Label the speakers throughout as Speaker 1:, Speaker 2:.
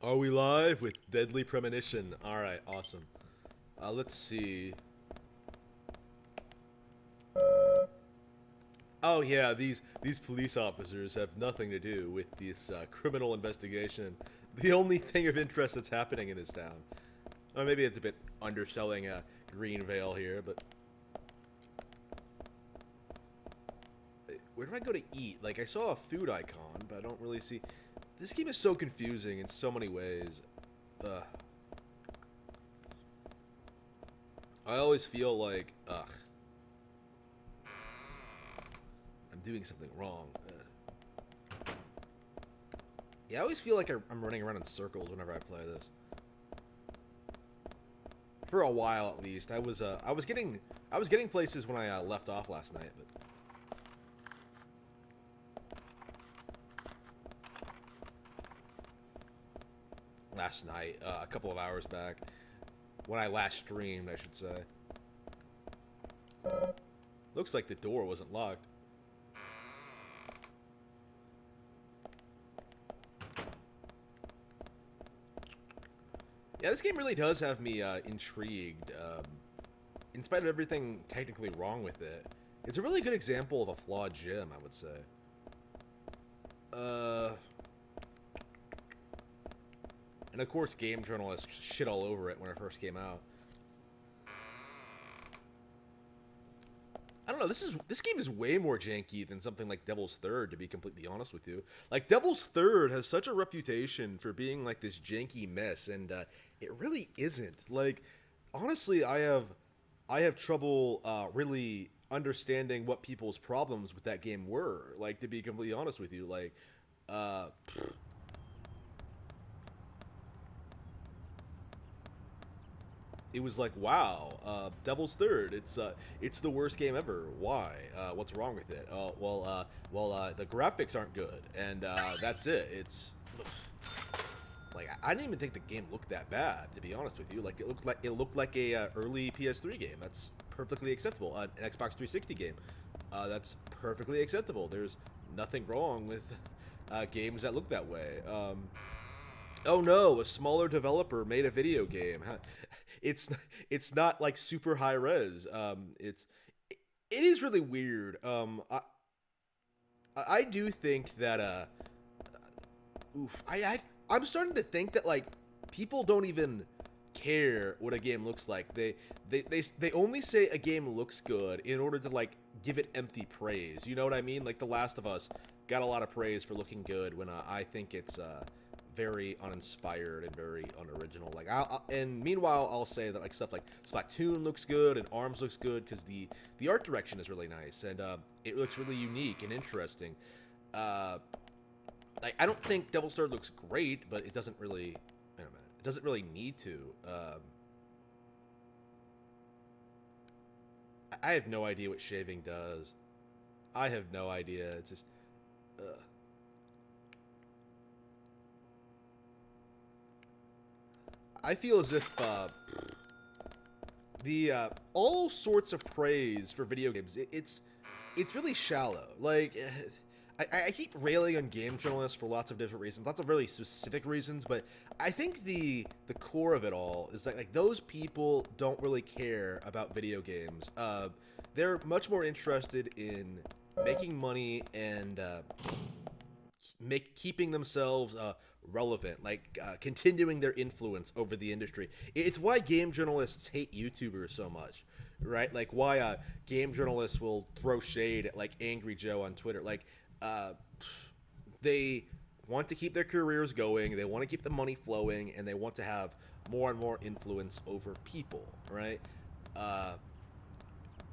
Speaker 1: Are we live with Deadly Premonition? Alright, awesome. Let's see. Oh yeah, these police officers have nothing to do with this criminal investigation. The only thing of interest that's happening in this town. Or maybe it's a bit underselling Greenvale here, but where do I go to eat? Like, I saw a food icon, but I don't really see. This game is so confusing in so many ways. Ugh. I always feel like, ugh, I'm doing something wrong. Yeah, I always feel like I'm running around in circles whenever I play this. For a while, at least, I was getting places when I left off last night, but last night, a couple of hours back, when I last streamed, I should say. Looks like the door wasn't locked. Yeah, this game really does have me intrigued. In spite of everything technically wrong with it, it's a really good example of a flawed gym, I would say. Uh, and of course, game journalists shit all over it when it first came out. I don't know. This game is way more janky than something like Devil's Third, to be completely honest with you. Like Devil's Third has such a reputation for being like this janky mess, and it really isn't. Like, honestly, I have trouble really understanding what people's problems with that game were. Like, to be completely honest with you, like, uh, it was like, wow, Devil's Third. It's the worst game ever. Why? What's wrong with it? Oh, the graphics aren't good, and that's it. It's like I didn't even think the game looked that bad, to be honest with you. Like it looked like a early PS3 game. That's perfectly acceptable. An Xbox 360 game. That's perfectly acceptable. There's nothing wrong with games that look that way. Oh no, a smaller developer made a video game. It's it's not like super high res. It is really weird. I do think that oof, I'm starting to think that like people don't even care what a game looks like. They only say a game looks good in order to like give it empty praise. You know what I mean? Like The Last of Us got a lot of praise for looking good when I think it's very uninspired and very unoriginal. Like and meanwhile I'll say that like stuff like Splatoon looks good and Arms looks good because the art direction is really nice and it looks really unique and interesting. Uh, like I don't think Devil's Third looks great, but it doesn't really. I don't know. It doesn't really need to. I have no idea what shaving does. I have no idea. It's just. I feel as if the all sorts of praise for video games. It's really shallow. Like I keep railing on game journalists for lots of different reasons, lots of really specific reasons. But I think the core of it all is that like those people don't really care about video games. They're much more interested in making money and keeping themselves relevant, like continuing their influence over the industry. It's why game journalists hate YouTubers so much, right? Like why game journalists will throw shade at like Angry Joe on Twitter. Like uh, they want to keep their careers going, they want to keep the money flowing, and they want to have more and more influence over people, right? Uh,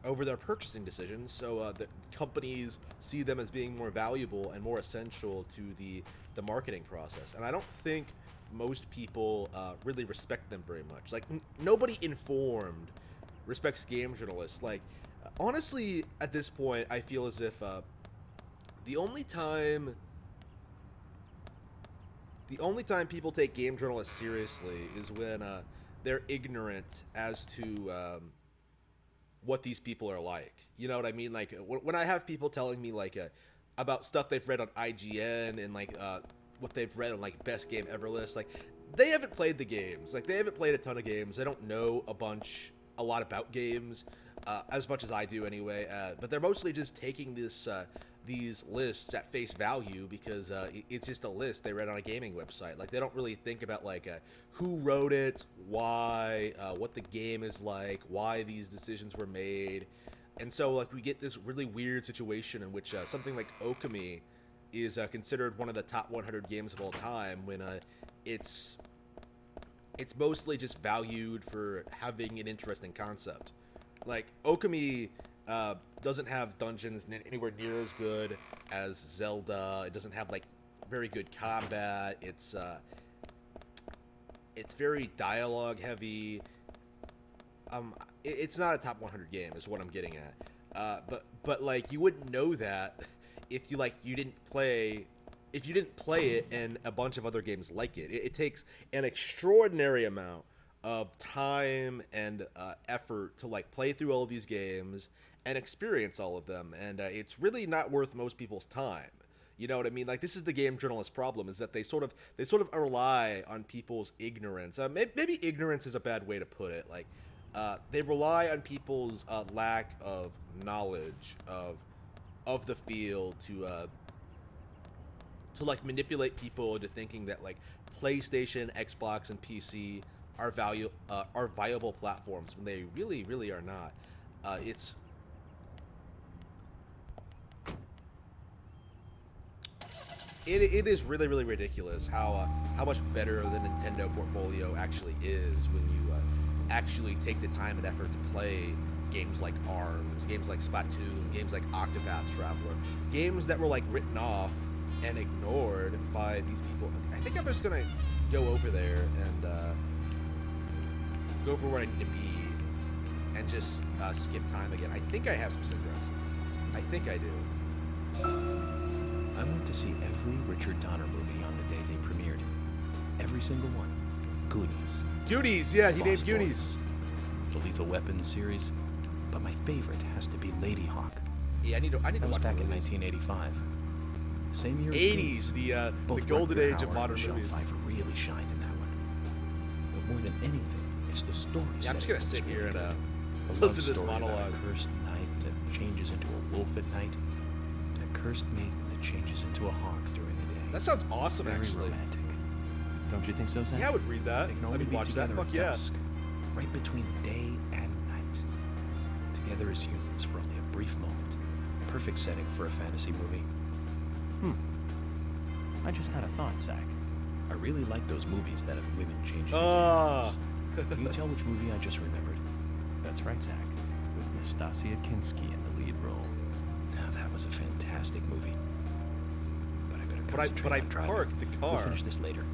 Speaker 1: Over their purchasing decisions, so the companies see them as being more valuable and more essential to the marketing process. And I don't think most people really respect them very much. Like nobody informed respects game journalists. Like honestly, at this point, I feel as if the only time the only time people take game journalists seriously is when they're ignorant as to what these people are like. You know what I mean? Like when I have people telling me like about stuff they've read on IGN and like what they've read on like best game ever list, like they haven't played the games. Like, they haven't played a ton of games. They don't know a lot about games, as much as I do anyway. But they're mostly just taking these lists at face value because it's just a list they read on a gaming website. Like, they don't really think about like who wrote it, why, what the game is like, why these decisions were made. And so, like, we get this really weird situation in which something like Okami is considered one of the top 100 games of all time when it's mostly just valued for having an interesting concept. Like, Okami doesn't have dungeons anywhere near as good as Zelda. It doesn't have like very good combat. It's very dialogue heavy. It's not a top 100 game, is what I'm getting at. But like, you wouldn't know that if you didn't play it and a bunch of other games like it. It takes an extraordinary amount of time and effort to like play through all of these games and experience all of them, and it's really not worth most people's time. You know what I mean? Like, this is the game journalist problem, is that they sort of rely on people's ignorance. Maybe ignorance is a bad way to put it. Like, they rely on people's lack of knowledge of the field to like manipulate people into thinking that like PlayStation, Xbox, and PC are viable platforms when they really are not. It is really ridiculous how much better the Nintendo portfolio actually is when you actually take the time and effort to play games like ARMS, games like Splatoon, games like Octopath Traveler, games that were like written off and ignored by these people. I think I'm just gonna go over there and go over where I need to be and just skip time again. I think I have some cigarettes. I think I do.
Speaker 2: I went to see every Richard Donner movie on the day they premiered. Every single one. Goonies.
Speaker 1: Goonies, yeah, he named
Speaker 2: Lost
Speaker 1: Goonies.
Speaker 2: Boys, the Lethal Weapon series, but my favorite has to be Lady Hawk.
Speaker 1: Yeah, I need to
Speaker 2: That was
Speaker 1: watch
Speaker 2: back in
Speaker 1: movies.
Speaker 2: 1985. Same year as
Speaker 1: 80s,
Speaker 2: Goonies.
Speaker 1: the
Speaker 2: Both
Speaker 1: golden
Speaker 2: Rutger
Speaker 1: age of
Speaker 2: Hauer
Speaker 1: modern
Speaker 2: and Michelle
Speaker 1: movies.
Speaker 2: Pfeiffer really shine in that one. But more than anything, it's the story.
Speaker 1: Yeah, I'm just gonna sit here and
Speaker 2: A
Speaker 1: listen to
Speaker 2: love
Speaker 1: this
Speaker 2: story about
Speaker 1: monologue.
Speaker 2: A cursed knight that changes into a wolf at night, and a cursed maiden that changes into a hawk during the day.
Speaker 1: That sounds awesome,
Speaker 2: Very
Speaker 1: actually.
Speaker 2: romantic. Don't you think so, Zach?
Speaker 1: Yeah, I would read that.
Speaker 2: They can
Speaker 1: I
Speaker 2: only
Speaker 1: would
Speaker 2: be
Speaker 1: watch that.
Speaker 2: together
Speaker 1: Fuck
Speaker 2: at
Speaker 1: yeah.
Speaker 2: dusk, right between day and night. Together as humans for only a brief moment. Perfect setting for a fantasy movie.
Speaker 3: I just had a thought, Zach.
Speaker 2: I really like those movies that have women changing into
Speaker 1: Ah.
Speaker 2: humans. Can you tell which movie I just remembered?
Speaker 3: That's right, Zach. With Nastasia Kinski in the lead role.
Speaker 2: Now, that was a fantastic movie. But I better
Speaker 1: But
Speaker 2: concentrate
Speaker 1: I
Speaker 2: on driving.
Speaker 1: parked the
Speaker 2: We'll
Speaker 1: car.
Speaker 2: finish this later.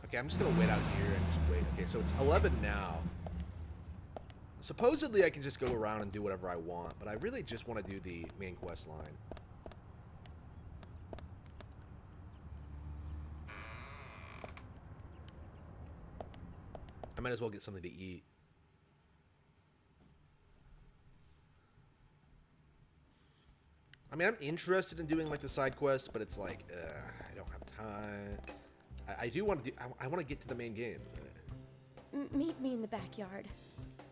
Speaker 1: Okay, I'm just gonna wait out here and just wait. Okay, so it's 11 now. Supposedly I can just go around and do whatever I want, but I really just want to do the main quest line. I might as well get something to eat. I mean, I'm interested in doing like the side quests, but it's like I don't have time. I do want to do. I want to get to the main game.
Speaker 4: Meet me in the backyard.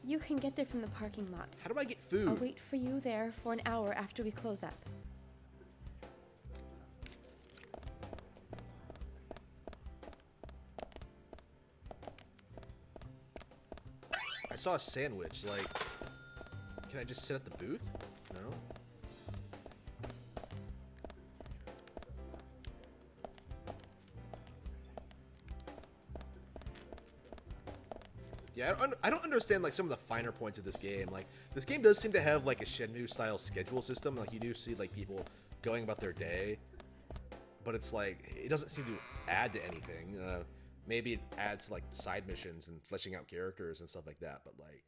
Speaker 4: You can get there from the parking lot.
Speaker 1: How do I get food?
Speaker 4: I'll wait for you there for an hour after we close up.
Speaker 1: I saw a sandwich. Like, can I just sit at the booth? No. Yeah, I don't understand like some of the finer points of this game. Like, this game does seem to have like a Shenmue style schedule system. Like, you do see like people going about their day, but it's like it doesn't seem to add to anything. Maybe it adds to like side missions and fleshing out characters and stuff like that. But like,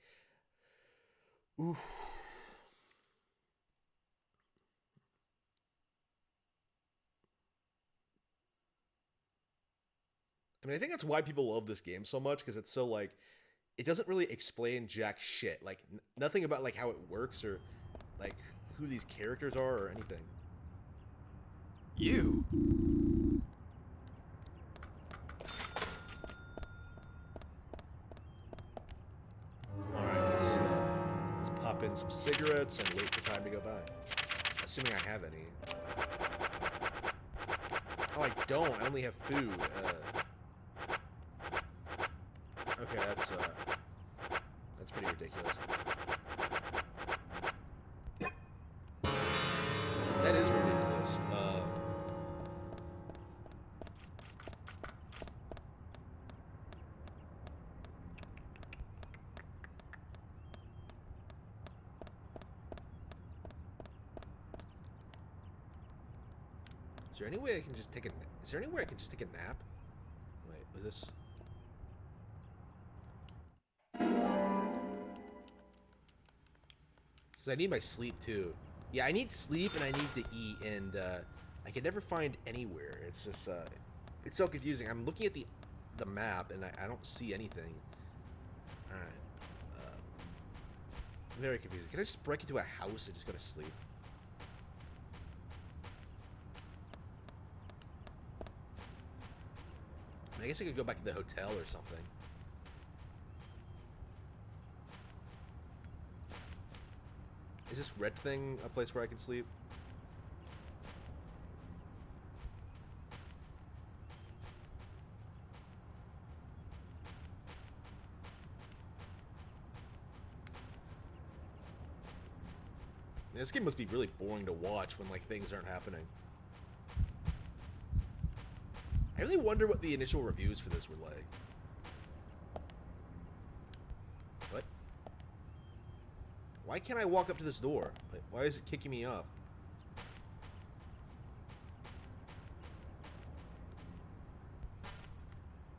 Speaker 1: oof. I mean, I think that's why people love this game so much, because it's so like, it doesn't really explain jack shit. Like, nothing about like how it works or like who these characters are or anything.
Speaker 3: You?
Speaker 1: cigarettes and wait for time to go by. Assuming I have any. Oh, I don't. I only have food. Okay, that's pretty ridiculous. That is ridiculous. Is there any way I can just take a? Is there anywhere I can just take a nap? Wait, was this? Because I need my sleep too. Yeah, I need sleep and I need to eat, and I can never find anywhere. It's just it's so confusing. I'm looking at the map and I don't see anything. All right, very confusing. Can I just break into a house and just go to sleep? I guess I could go back to the hotel or something. Is this red thing a place where I can sleep? Man, this game must be really boring to watch when like things aren't happening. I really wonder what the initial reviews for this were like. What? Why can't I walk up to this door? Like, why is it kicking me up?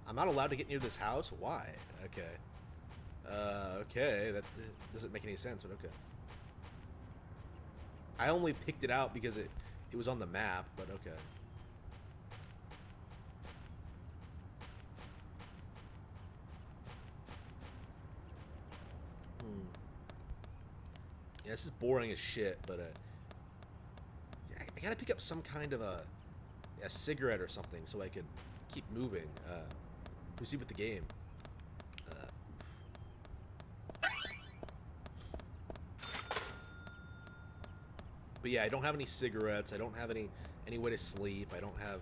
Speaker 1: I'm not allowed to get near this house? Why? Okay. Okay, that doesn't make any sense, but okay. I only picked it out because it was on the map, but okay. Yeah, this is boring as shit, but yeah, I gotta pick up some kind of a cigarette or something so I can keep moving. Proceed with the game. But yeah, I don't have any cigarettes. I don't have any way to sleep. I don't have.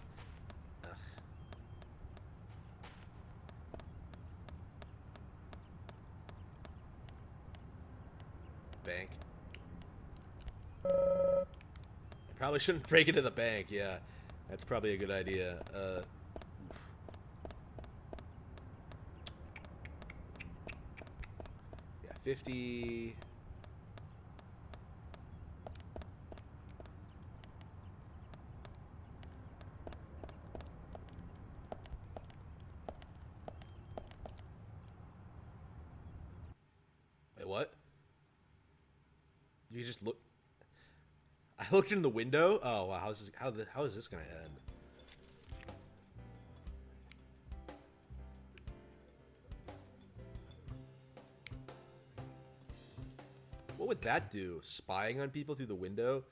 Speaker 1: Bank. I probably shouldn't break into the bank. Yeah, that's probably a good idea. Yeah, 50. Wait, what? You just look. I looked in the window. Oh wow, how is this gonna end? What would that do? Spying on people through the window?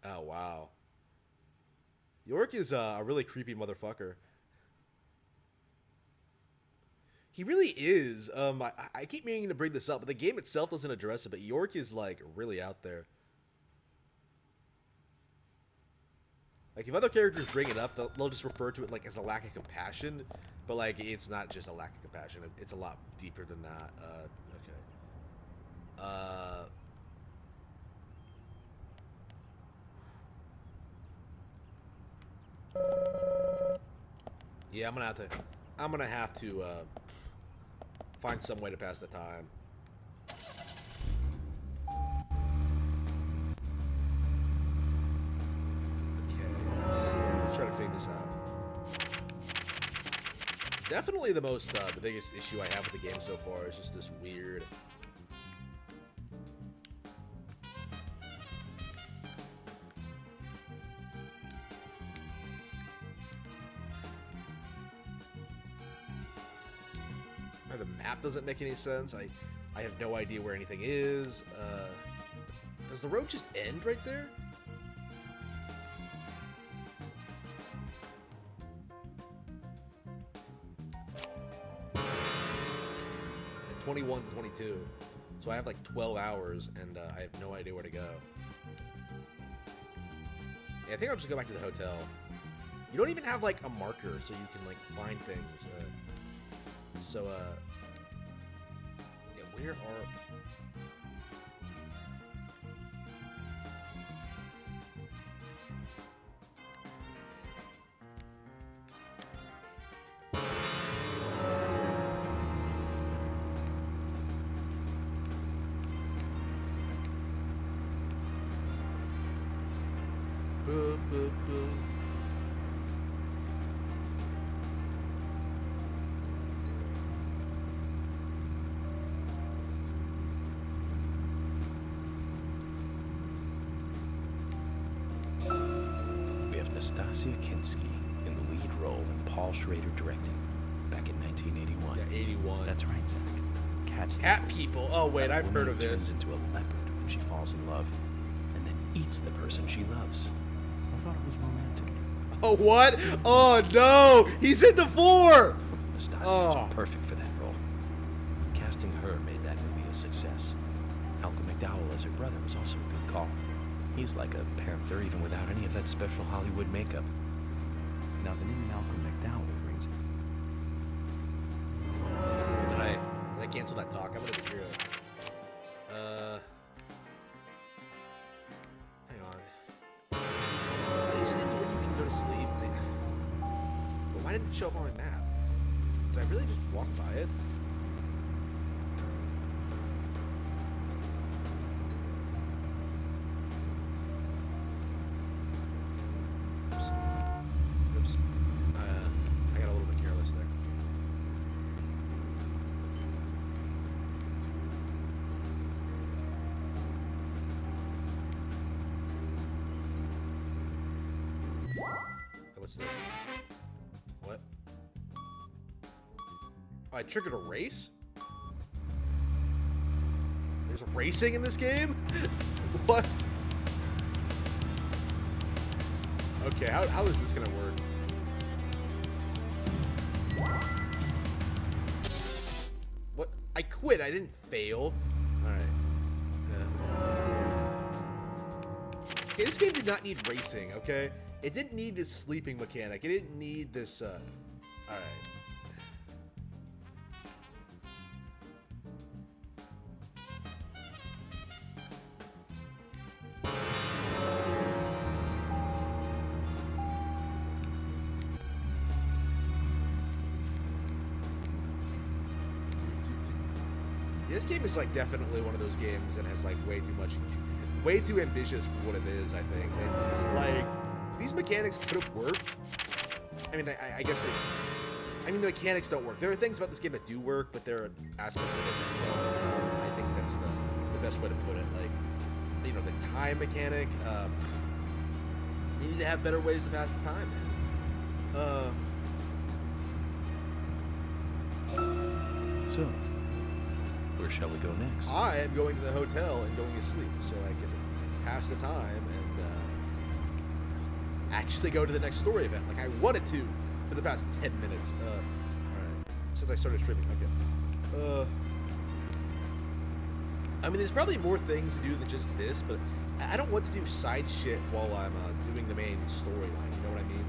Speaker 1: Oh wow. York is a really creepy motherfucker. He really is. I keep meaning to bring this up, but the game itself doesn't address it. But York is like really out there. Like, if other characters bring it up, they'll just refer to it, like, as a lack of compassion. But, like, it's not just a lack of compassion. It's a lot deeper than that. Okay. Yeah, I'm gonna have to, find some way to pass the time. Try to figure this out. Definitely the biggest issue I have with the game so far is just this weird. The map doesn't make any sense. I have no idea where anything is. Does the road just end right there? 21 to 22. So I have like 12 hours, and I have no idea where to go. Yeah, I think I'll just go back to the hotel. You don't even have like a marker, so you can like find things. Yeah, where are... Boo, boo, boo.
Speaker 2: We have Nastasia Kinski in the lead role and Paul Schrader directing, back in 1981.
Speaker 1: Yeah, 81.
Speaker 3: That's right, Zach.
Speaker 1: Cat people. Oh wait,
Speaker 2: A
Speaker 1: I've heard
Speaker 2: woman
Speaker 1: of this.
Speaker 2: turns into a leopard when she falls in love, and then eats the person she loves.
Speaker 3: I thought it was romantic.
Speaker 1: Oh what? Oh no! He's in the 4.
Speaker 2: Nastasia
Speaker 1: Oh.
Speaker 2: was perfect for that role. Casting her made that movie a success. Malcolm McDowell as her brother was also a good call. He's like a panther even without any of that special Hollywood makeup.
Speaker 3: Now, the name Malcolm McDowell rings.
Speaker 1: Did I cancel that talk? I wanted to hear it. Hang on. Are these things where you can go to sleep? But why didn't it show up on my map? Did I really just walk by it? Oops. Oops. I got a little bit careless there. What's this? What? Oh, I triggered a race? There's racing in this game? What? Okay, how is this gonna work? What? I quit. I didn't fail. Alright. Okay, this game did not need racing, okay? It didn't need this sleeping mechanic. It didn't need this, alright. This game is like definitely one of those games that has like way too ambitious for what it is. I think like these mechanics could have worked. I mean, I guess I mean the mechanics don't work. There are things about this game that do work, but there are aspects of it that don't. I think that's the best way to put it. Like, you know, the time mechanic. You need to have better ways to pass the time, man.
Speaker 2: So, where shall we go next?
Speaker 1: I am going to the hotel and going to sleep so I can pass the time and actually go to the next story event like I wanted to for the past 10 minutes. Alright. Since I started streaming. Okay. I mean, there's probably more things to do than just this, but I don't want to do side shit while I'm doing the main storyline. You know what I mean?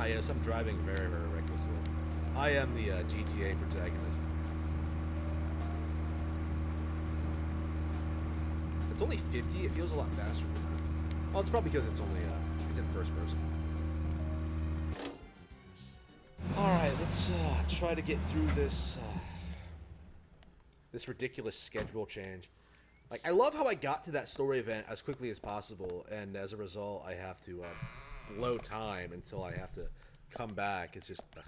Speaker 1: Yes, I'm driving very, very recklessly. I am the GTA protagonist. It's only 50. It feels a lot faster than that. Well, it's probably because it's only it's in first person. All right, let's try to get through this this ridiculous schedule change. Like, I love how I got to that story event as quickly as possible, and as a result, I have to blow time until I have to come back. It's just, ugh.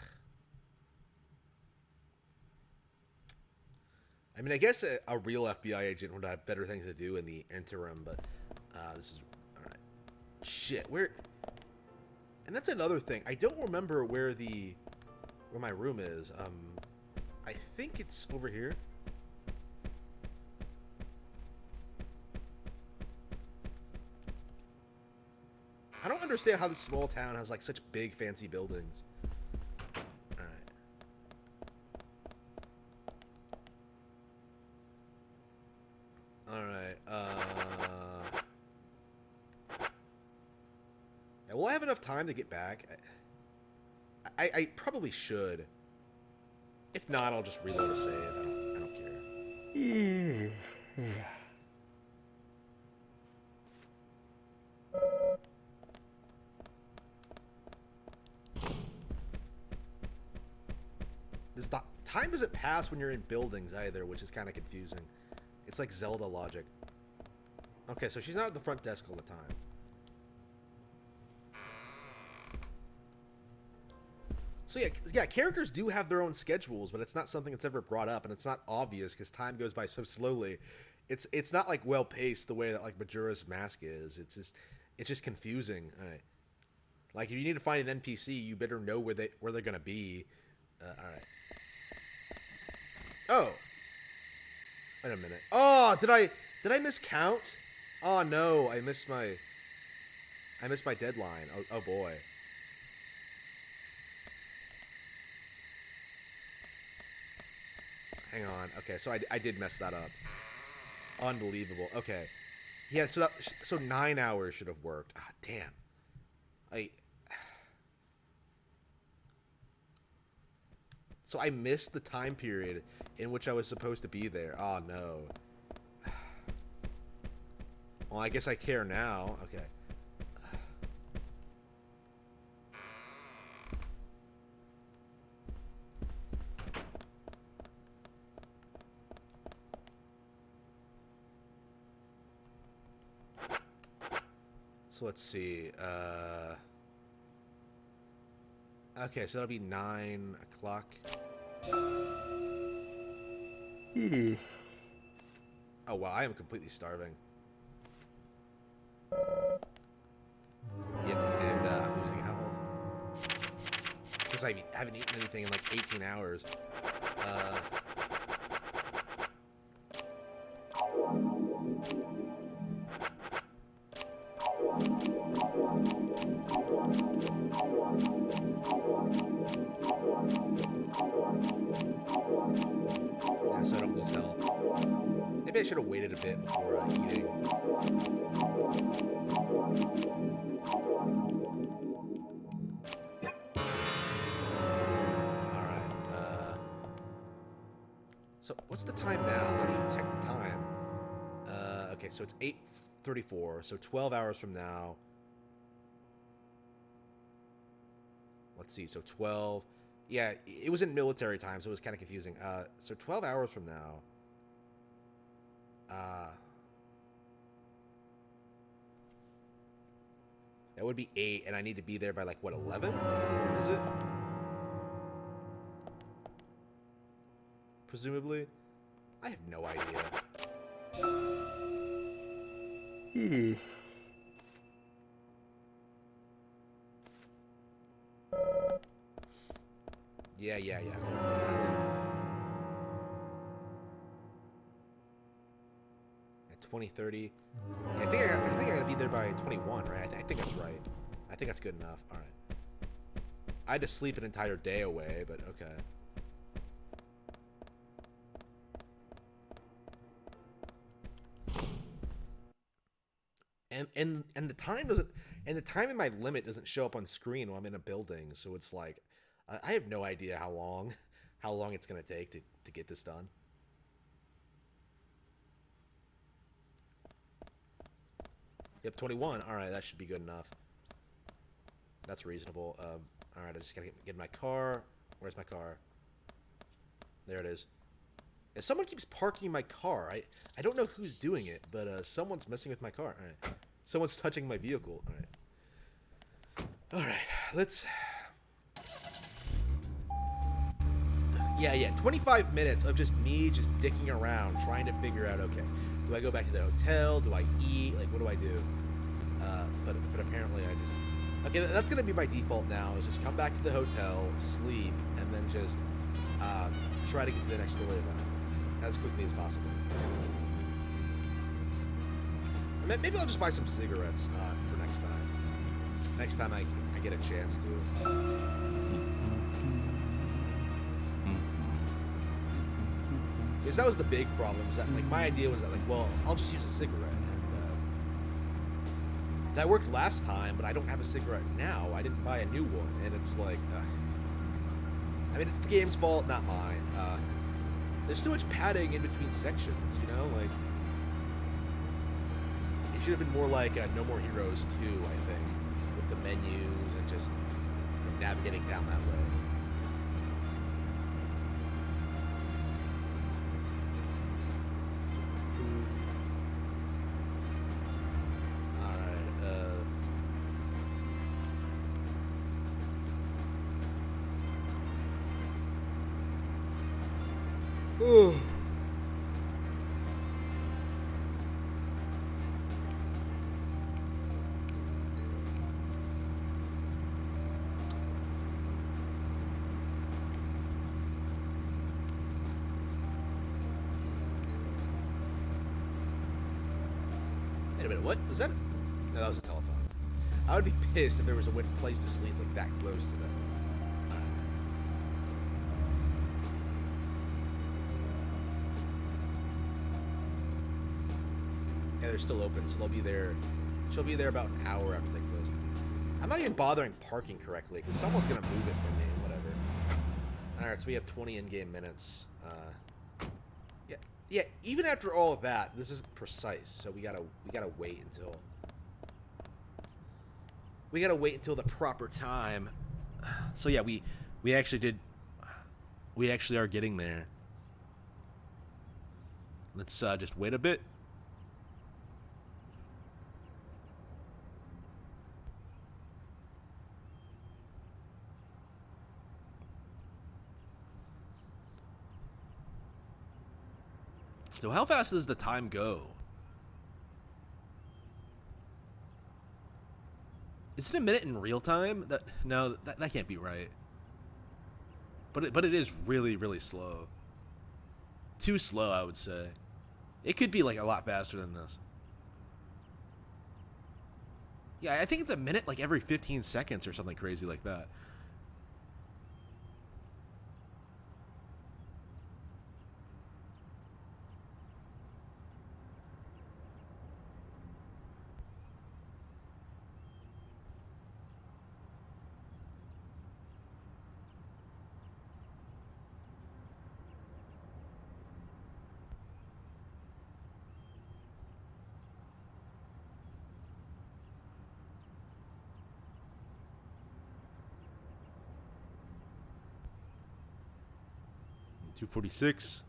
Speaker 1: I mean, I guess a real FBI agent would have better things to do in the interim, but this is, all right. Shit, where? And that's another thing. I don't remember where my room is. I think it's over here. I don't understand how this small town has like such big fancy buildings. Alright, yeah, will I have enough time to get back? I probably should. If not, I'll just reload a save. I don't care. Time doesn't pass when you're in buildings either, which is kind of confusing. It's like Zelda logic. Okay, so she's not at the front desk all the time. So yeah, characters do have their own schedules, but it's not something that's ever brought up, and it's not obvious because time goes by so slowly. It's not like well paced the way that like Majora's Mask is. It's just confusing. All right. Like if you need to find an NPC, you better know where they're gonna be. All right. Oh. Wait a minute. Oh, did I miscount? Oh no, I missed my deadline. Oh boy. Hang on. Okay, so I did mess that up. Unbelievable. Okay. Yeah, so 9 hours should have worked. Ah, damn. So I missed the time period in which I was supposed to be there. Oh no. Well, I guess I care now. Okay. So let's see. Okay, so that'll be 9 o'clock. Oh wow, I am completely starving. Yep, and I'm losing health. Because I haven't eaten anything in like 18 hours. Yeah, so I don't lose health. Maybe I should have waited a bit before eating. Alright, so what's the time now? How do you check the time? Okay, so it's 8:34, so 12 hours from now. Let's see, so 12. Yeah, it was in military time, so it was kind of confusing. So 12 hours from now. That would be 8, and I need to be there by like, what, 11? Is it? Presumably? I have no idea. Yeah. At 20:30. Yeah, I think I gotta be there by 21, right? I think that's right. I think that's good enough. All right. I had to sleep an entire day away, but okay. And the time doesn't, and the time in my limit doesn't show up on screen when I'm in a building, so it's like I have no idea how long it's gonna take to get this done. Yep, 21. All right, that should be good enough. That's reasonable. All right, I just gotta get in my car. Where's my car? There it is. Yeah, someone keeps parking my car. I don't know who's doing it, but someone's messing with my car. All right, someone's touching my vehicle. All right, let's. Yeah. 25 minutes of just me just dicking around, trying to figure out. Okay, do I go back to the hotel? Do I eat? Like, what do I do? But apparently I just. Okay, that's gonna be my default now. Is just come back to the hotel, sleep, and then just try to get to the next story event as quickly as possible. Maybe I'll just buy some cigarettes for next time. Next time I get a chance to. Because that was the big problem. Is that like my idea was that like, well, I'll just use a cigarette, and that worked last time, but I don't have a cigarette now. I didn't buy a new one, and it's like, I mean, it's the game's fault, not mine. There's too much padding in between sections, you know, like. It should have been more like No More Heroes 2, I think, with the menus and just navigating down that way. Alright, Wait a minute, what? Was that? No, that was a telephone. I would be pissed if there was a place to sleep like that close to them. Yeah, they're still open, so they'll be there. She'll be there about an hour after they close. I'm not even bothering parking correctly because someone's gonna move it for me, whatever. All right, so we have 20 in-game minutes. Yeah. Even after all of that, this isn't precise, so we gotta wait until the proper time. So yeah, we actually are getting there. Let's just wait a bit. So how fast does the time go? Is it a minute in real time? That can't be right. But it is really, really slow. Too slow, I would say. It could be like a lot faster than this. Yeah, I think it's a minute like every 15 seconds or something crazy like that. $246.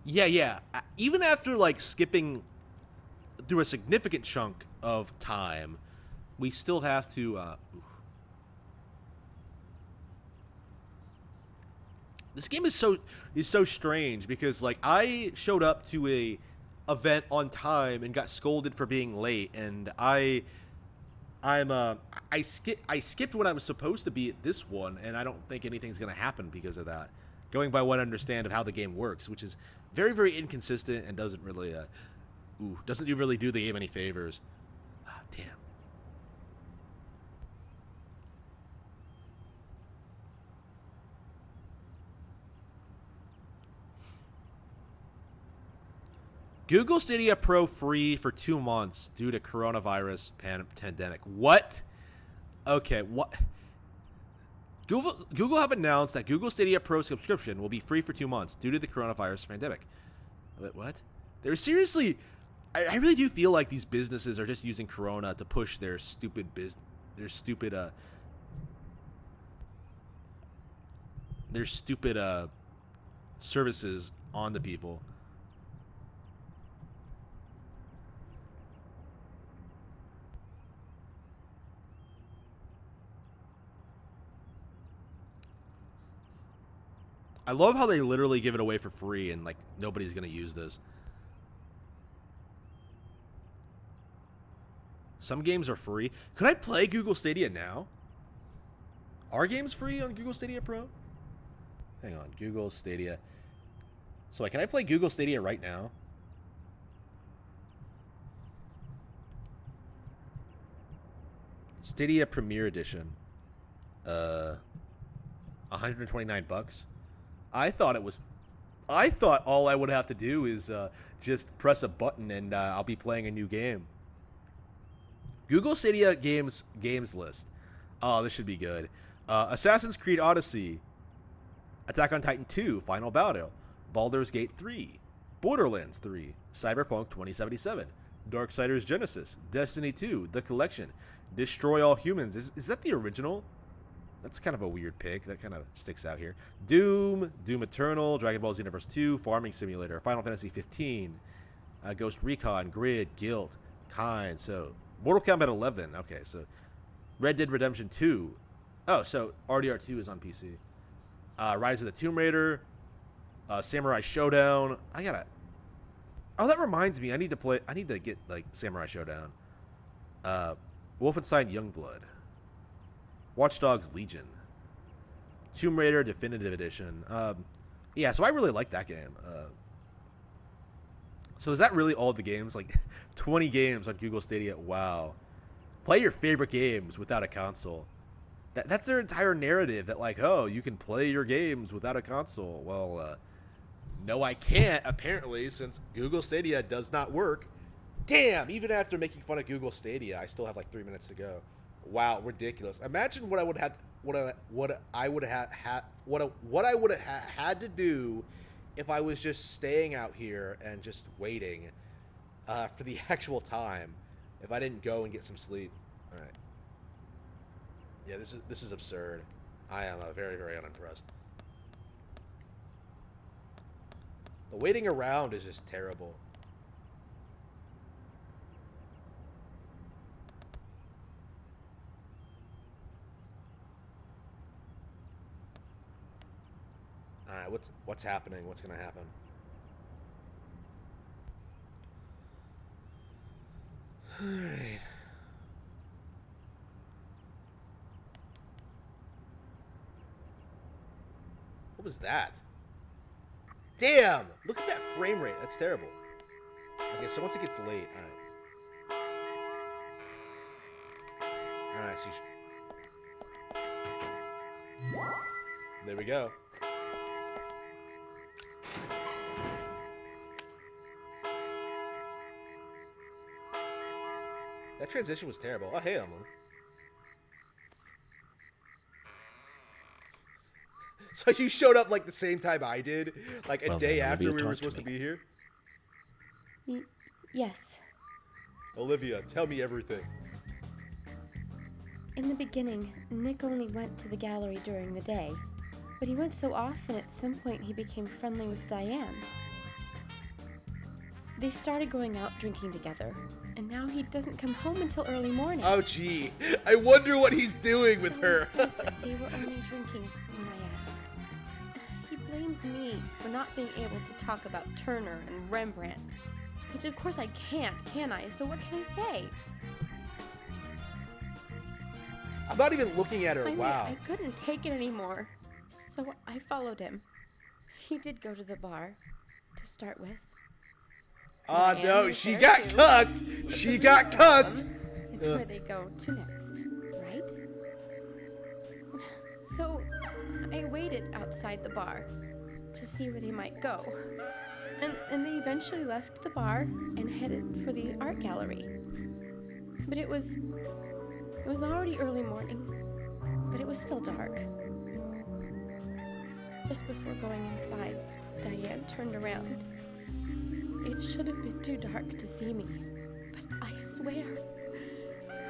Speaker 1: Yeah. Even after like skipping through a significant chunk of time, we still have to. This game is so strange because like I showed up to a event on time and got scolded for being late, and I skipped when I was supposed to be at this one, and I don't think anything's gonna happen because of that. Going by what I understand of how the game works, which is very, very inconsistent and doesn't really do the game any favors. Damn. Google Stadia Pro free for 2 months due to coronavirus pandemic. What? Okay, what? Google have announced that Google Stadia Pro subscription will be free for 2 months due to the coronavirus pandemic. What? They're seriously... I really do feel like these businesses are just using Corona to push their stupid services on the people. I love how they literally give it away for free and like nobody's gonna use this. Some games are free. Could I play Google Stadia now? Are games free on Google Stadia Pro? Hang on, Google Stadia. So can I play Google Stadia right now? Stadia Premier Edition. $129. I thought all I would have to do is just press a button and I'll be playing a new game. Google Stadia games list. Oh, this should be good. Assassin's Creed Odyssey, Attack on Titan 2, Final Battle, Baldur's Gate 3, Borderlands 3, Cyberpunk 2077, Darksiders Genesis, Destiny 2, The Collection, Destroy All Humans. Is that the original? That's kind of a weird pick. That kind of sticks out here. Doom, Doom Eternal, Dragon Ball Xenoverse 2, Farming Simulator, Final Fantasy 15, Ghost Recon, Grid, Guild, Kind. So Mortal Kombat 11. Okay, so Red Dead Redemption 2. Oh, so RDR2 is on PC. Rise of the Tomb Raider, Samurai Showdown. Oh, that reminds me. I need to get like Samurai Showdown. Wolfenstein Youngblood. Watch Dogs Legion. Tomb Raider Definitive Edition. Yeah, so I really like that game. So is that really all the games? Like 20 games on Google Stadia. Wow. Play your favorite games without a console. That's their entire narrative, that like, oh, you can play your games without a console. Well, no, I can't, apparently, since Google Stadia does not work. Damn, even after making fun of Google Stadia, I still have like 3 minutes to go. Wow, ridiculous. Imagine what I would have had to do if I was just staying out here and just waiting for the actual time, if I didn't go and get some sleep. All right. Yeah, this is absurd. I am very, very unimpressed. The waiting around is just terrible. All right, what's happening? What's gonna happen? All right. What was that? Damn! Look at that frame rate. That's terrible. Okay, so once it gets late, all right, there we go. That transition was terrible. Oh, hey, Emily. So you showed up like the same time I did? Like a day after we were supposed to be here?
Speaker 4: Yes.
Speaker 1: Olivia, tell me everything.
Speaker 4: In the beginning, Nick only went to the gallery during the day, but he went so often at some point he became friendly with Diane. They started going out drinking together, and now he doesn't come home until early morning.
Speaker 1: Oh, gee. I wonder what he's doing with her.
Speaker 4: They were only drinking when I asked. He blames me for not being able to talk about Turner and Rembrandt, which of course I can't, can I? So what can I say?
Speaker 1: I'm not even looking at her.
Speaker 4: Finally,
Speaker 1: wow.
Speaker 4: I couldn't take it anymore, so I followed him. He did go to the bar, to start with.
Speaker 1: Oh no, she got cucked! She got cucked!
Speaker 4: Is where they go to next, right? So I waited outside the bar to see where they might go. And they eventually left the bar and headed for the art gallery. But it was already early morning, but it was still dark. Just before going inside, Diane turned around. It should have been too dark to see me, but I swear,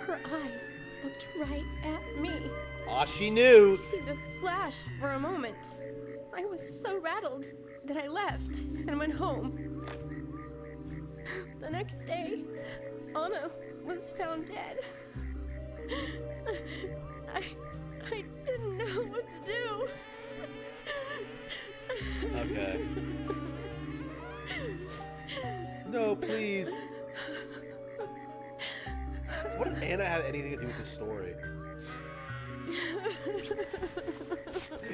Speaker 4: her eyes looked right at me.
Speaker 1: Aw, she knew.
Speaker 4: She seemed to flash for a moment. I was so rattled that I left and went home. The next day, Anna was found dead. I didn't know what to do.
Speaker 1: Okay. No, please. What if Anna had anything to do with this story?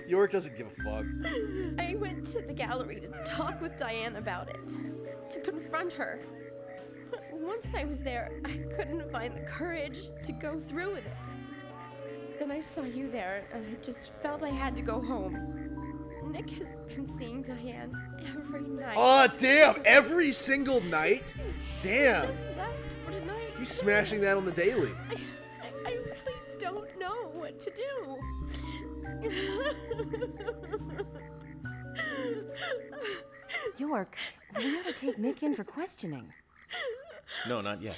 Speaker 1: York doesn't give a fuck.
Speaker 4: I went to the gallery to talk with Diane about it, to confront her. Once I was there, I couldn't find the courage to go through with it. then I saw you there, and I just felt I had to go home. Nick has been seeing Diane every night.
Speaker 1: Oh, damn! Every single night?
Speaker 4: He
Speaker 1: Damn!
Speaker 4: just left for tonight.
Speaker 1: He's smashing that on the daily.
Speaker 4: I really don't know what to do.
Speaker 5: York, we ought to take Nick in for questioning.
Speaker 2: No, not yet.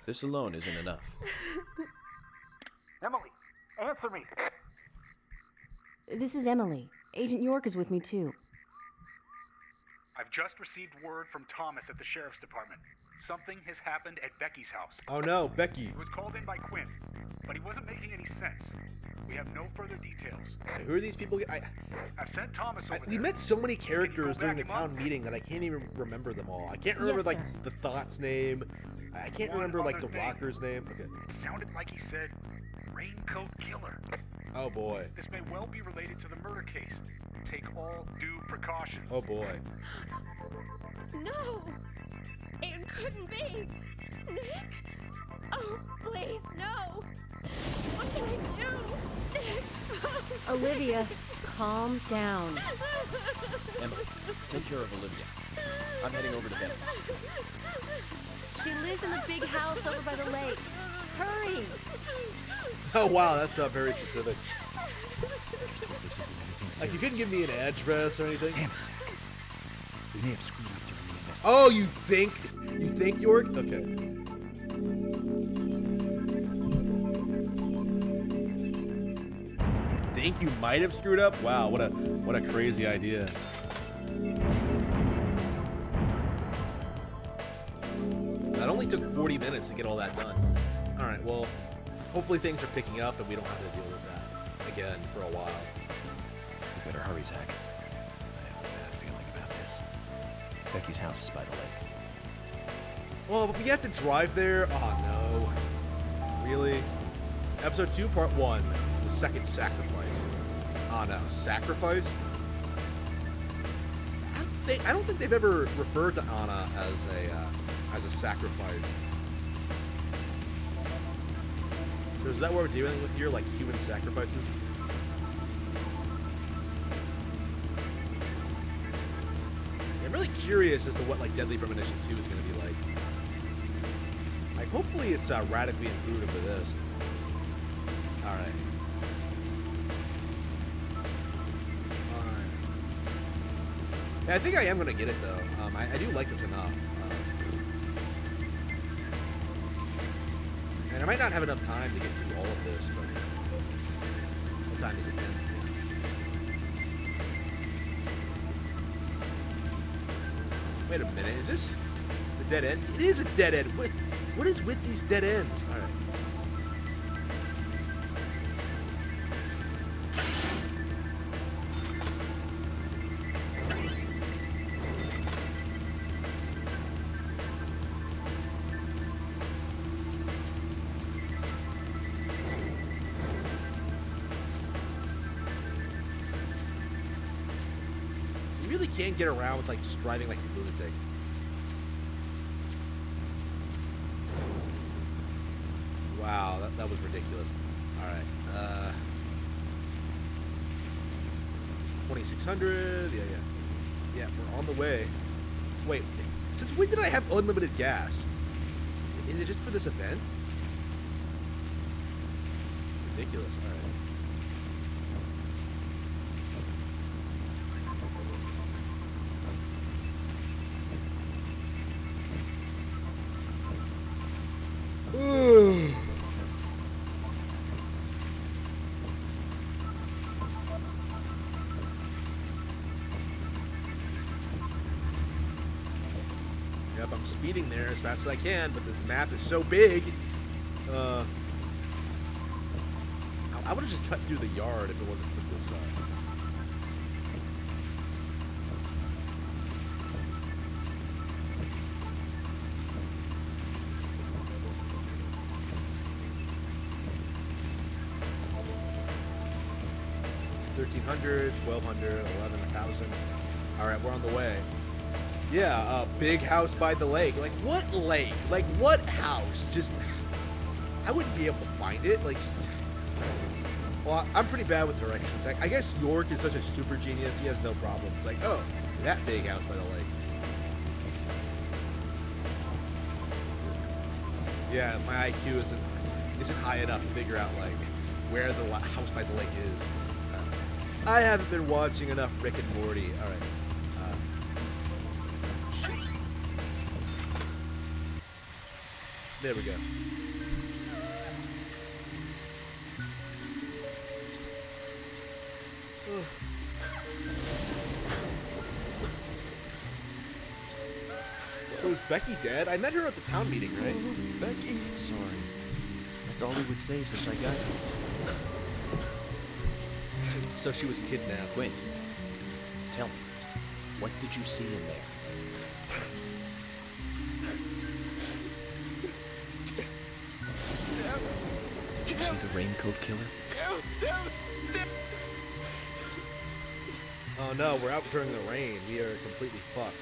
Speaker 2: This alone isn't enough.
Speaker 6: Emily, answer me.
Speaker 5: This is Emily. Agent York is with me, too.
Speaker 6: I've just received word from Thomas at the sheriff's department. Something has happened at Becky's house.
Speaker 1: Oh no, Becky.
Speaker 6: He was called in by Quinn, but he wasn't making any sense. We have no further details.
Speaker 1: Who are these people?
Speaker 6: I've sent Thomas over
Speaker 1: We
Speaker 6: there.
Speaker 1: met so many characters
Speaker 6: Can you
Speaker 1: during
Speaker 6: go
Speaker 1: the
Speaker 6: back
Speaker 1: town
Speaker 6: him up?
Speaker 1: meeting that I can't even remember them all. I can't remember
Speaker 5: Yes,
Speaker 1: like
Speaker 5: sir.
Speaker 1: the Thought's name. I can't
Speaker 6: One
Speaker 1: remember like the
Speaker 6: other thing.
Speaker 1: Rocker's name. Okay.
Speaker 6: It sounded like he said Raincoat Killer.
Speaker 1: Oh boy.
Speaker 6: This may well be related to the murder case. Take all due precautions.
Speaker 1: Oh boy.
Speaker 4: No! It couldn't be! Nick? Oh, please, no! What can I do? Nick!
Speaker 5: Olivia, calm down.
Speaker 2: Emily, take care of Olivia. I'm heading over to Becky's.
Speaker 5: She lives in the big house over by the lake. Hurry!
Speaker 1: Oh wow, that's very specific.
Speaker 3: This isn't anything
Speaker 1: Like you
Speaker 3: serious.
Speaker 1: couldn't give me an address or anything.
Speaker 3: Damn it, Zach. We may have screwed up during the investigation.
Speaker 1: Oh, you think? You think York? Okay. You think you might have screwed up? Wow, what a crazy idea. That only took 40 minutes to get all that done. All right, well, hopefully things are picking up and we don't have to deal with that again for a while.
Speaker 2: We better hurry, Zach. I have a bad feeling about this. Becky's house is by the lake.
Speaker 1: Well, but we have to drive there? Oh, no. Really? Episode 2, Part 1. The second sacrifice. Oh, no. Sacrifice? I don't think they've ever referred to Anna as a sacrifice. So is that what we're dealing with here? Like human sacrifices? I'm really curious as to what like Deadly Premonition 2 is going to be like. Like, hopefully it's radically improved over this. Alright. Yeah, I think I am going to get it, though. I do like this enough. And I might not have enough time to get through all of this, but... What time is it then? Wait a minute, is this the dead end? It is a dead end. What is with these dead ends? All right. You really can't get around with like just driving like a lunatic. Wow, that was ridiculous. All right, 2600. Yeah. We're on the way. Wait, since when did I have unlimited gas? Is it just for this event? Ridiculous. All right. Yep, I'm speeding there as fast as I can, but this map is so big. I would have just cut through the yard if it wasn't for this. 1,300, 1,200, 11, 1,000. All right, we're on the way. Yeah, big house by the lake. Like, what lake? Like, what house? Just, I wouldn't be able to find it. Like, just, Well, I'm pretty bad with directions. I guess York is such a super genius. He has no problem. It's like, oh, that big house by the lake. Yeah, my IQ isn't high enough to figure out like where the house by the lake is. I haven't been watching enough Rick and Morty. All right. Shit. There we go. So is Becky dead? I met her at the town meeting, right?
Speaker 2: Becky. Sorry. That's all he would say since I got here.
Speaker 1: So she was kidnapped.
Speaker 2: Quint, tell me, what did you see in there? Did you see the raincoat killer?
Speaker 1: Oh no, we're out during the rain. We are completely fucked.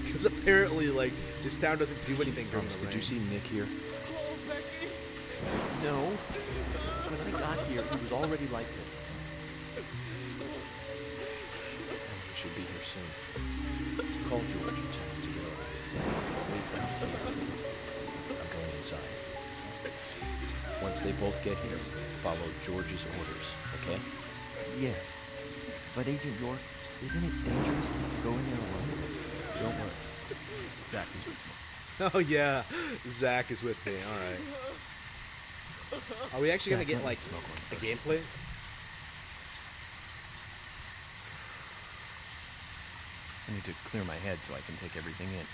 Speaker 1: Because apparently, like, this town doesn't do anything during
Speaker 2: Thomas,
Speaker 1: the rain.
Speaker 2: did you see Nick here? No. When I got here, he was already like this. And he should be here soon. Call George and tell him to get over. Wait out here. I'm going inside. Once they both get here, follow George's orders, okay?
Speaker 7: Yes. But Agent York, isn't it dangerous to go in there alone? Don't worry. Zach is with me.
Speaker 1: Oh yeah, Zach is with me. All right. Are we actually gonna get like a gameplay?
Speaker 2: I need to clear my head so I can take everything in.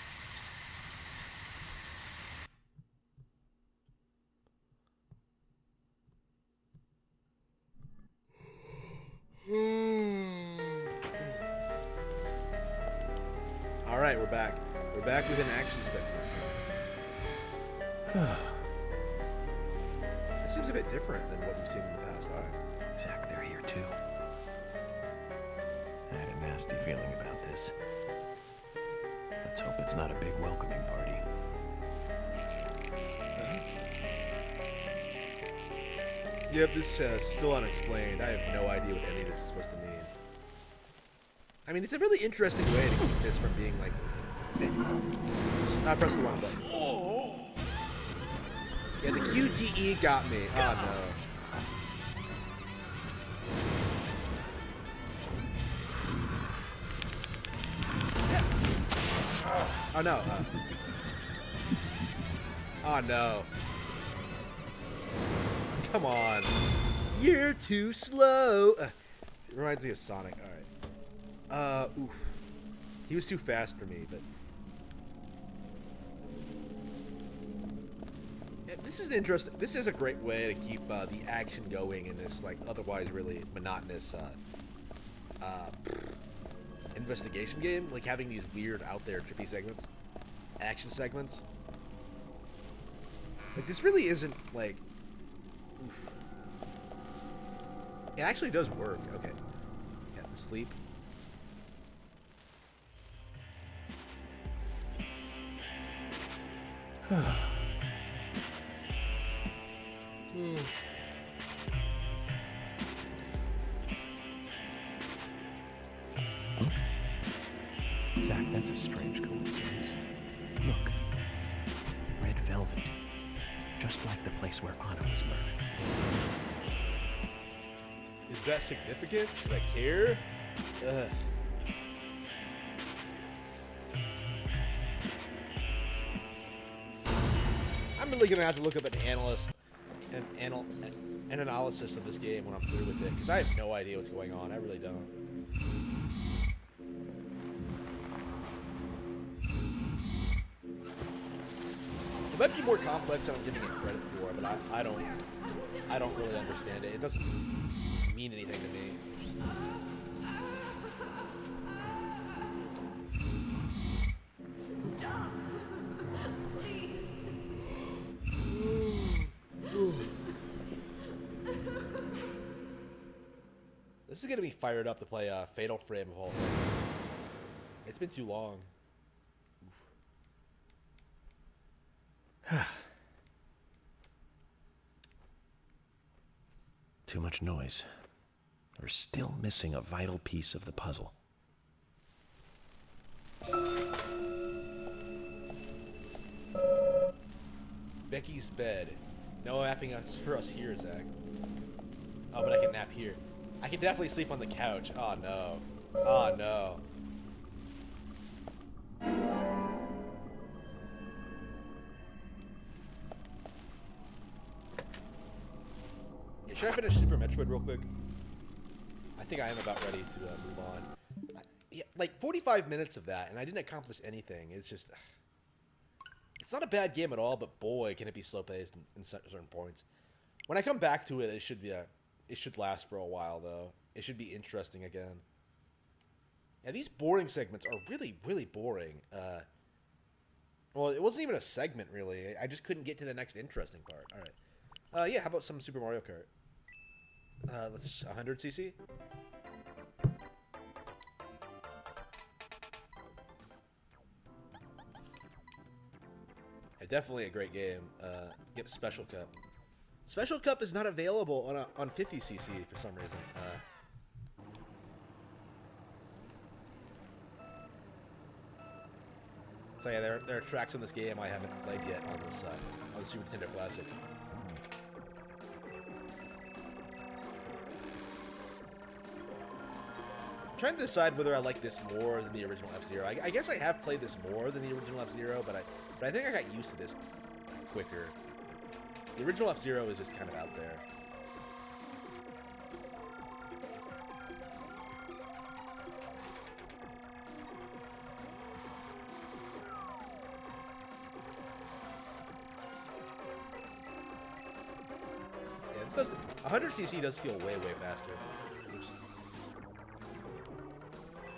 Speaker 1: All right, we're back. We're back with an action segment. It seems a bit different than what we've seen in the past. All right.
Speaker 2: Zach, they're here too. I had a nasty feeling about this. Let's hope it's not a big welcoming party.
Speaker 1: Yep, this still unexplained. I have no idea what any of this is supposed to mean. I mean, it's a really interesting way to keep this from being like. I pressed the wrong button. Yeah, the QTE got me. Oh no. Oh no. Oh no. Come on. You're too slow. It reminds me of Sonic. Alright. Oof. He was too fast for me, but. Yeah, this is interesting. This is a great way to keep the action going in this, like, otherwise really monotonous investigation game. Like, having these weird, out there, trippy segments. Action segments. Like, this really isn't, like. Oof. It actually does work. Okay. Yeah, the sleep.
Speaker 2: Zach, that's a strange coincidence. Look. Red velvet. Just like the place where Anna was murdered.
Speaker 1: Is that significant? Should I care? Ugh. I'm really gonna have to look up an analysis of this game when I'm through with it, because I have no idea what's going on. I really don't. It might be more complex than I'm giving it credit for, but I don't really understand it. It doesn't mean anything to me. This is gonna be fired up to play Fatal Frame of all things. It's been too long.
Speaker 2: Too much noise. We're still missing a vital piece of the puzzle.
Speaker 1: Becky's bed. No napping for us here, Zach. Oh, but I can nap here. I can definitely sleep on the couch. Oh, no. Oh, no. Yeah, should I finish Super Metroid real quick? I think I am about ready to move on. Yeah, like 45 minutes of that, and I didn't accomplish anything. It's just... It's not a bad game at all, but boy, can it be slow-paced in certain points. When I come back to it, it should be it should last for a while, though. It should be interesting again. Yeah, these boring segments are really, really boring. Well, it wasn't even a segment, really. I just couldn't get to the next interesting part. All right. Yeah, how about some Super Mario Kart? Let's 100cc? Definitely a great game. Get Special Cup. Special Cup is not available on 50cc for some reason. So yeah, there are tracks in this game I haven't played yet on this on the Super Nintendo Classic. I'm trying to decide whether I like this more than the original F-Zero. I guess I have played this more than the original F-Zero, but I think I got used to this quicker. The original F-Zero is just kind of out there. Yeah, this does 100cc does feel way faster. Oops.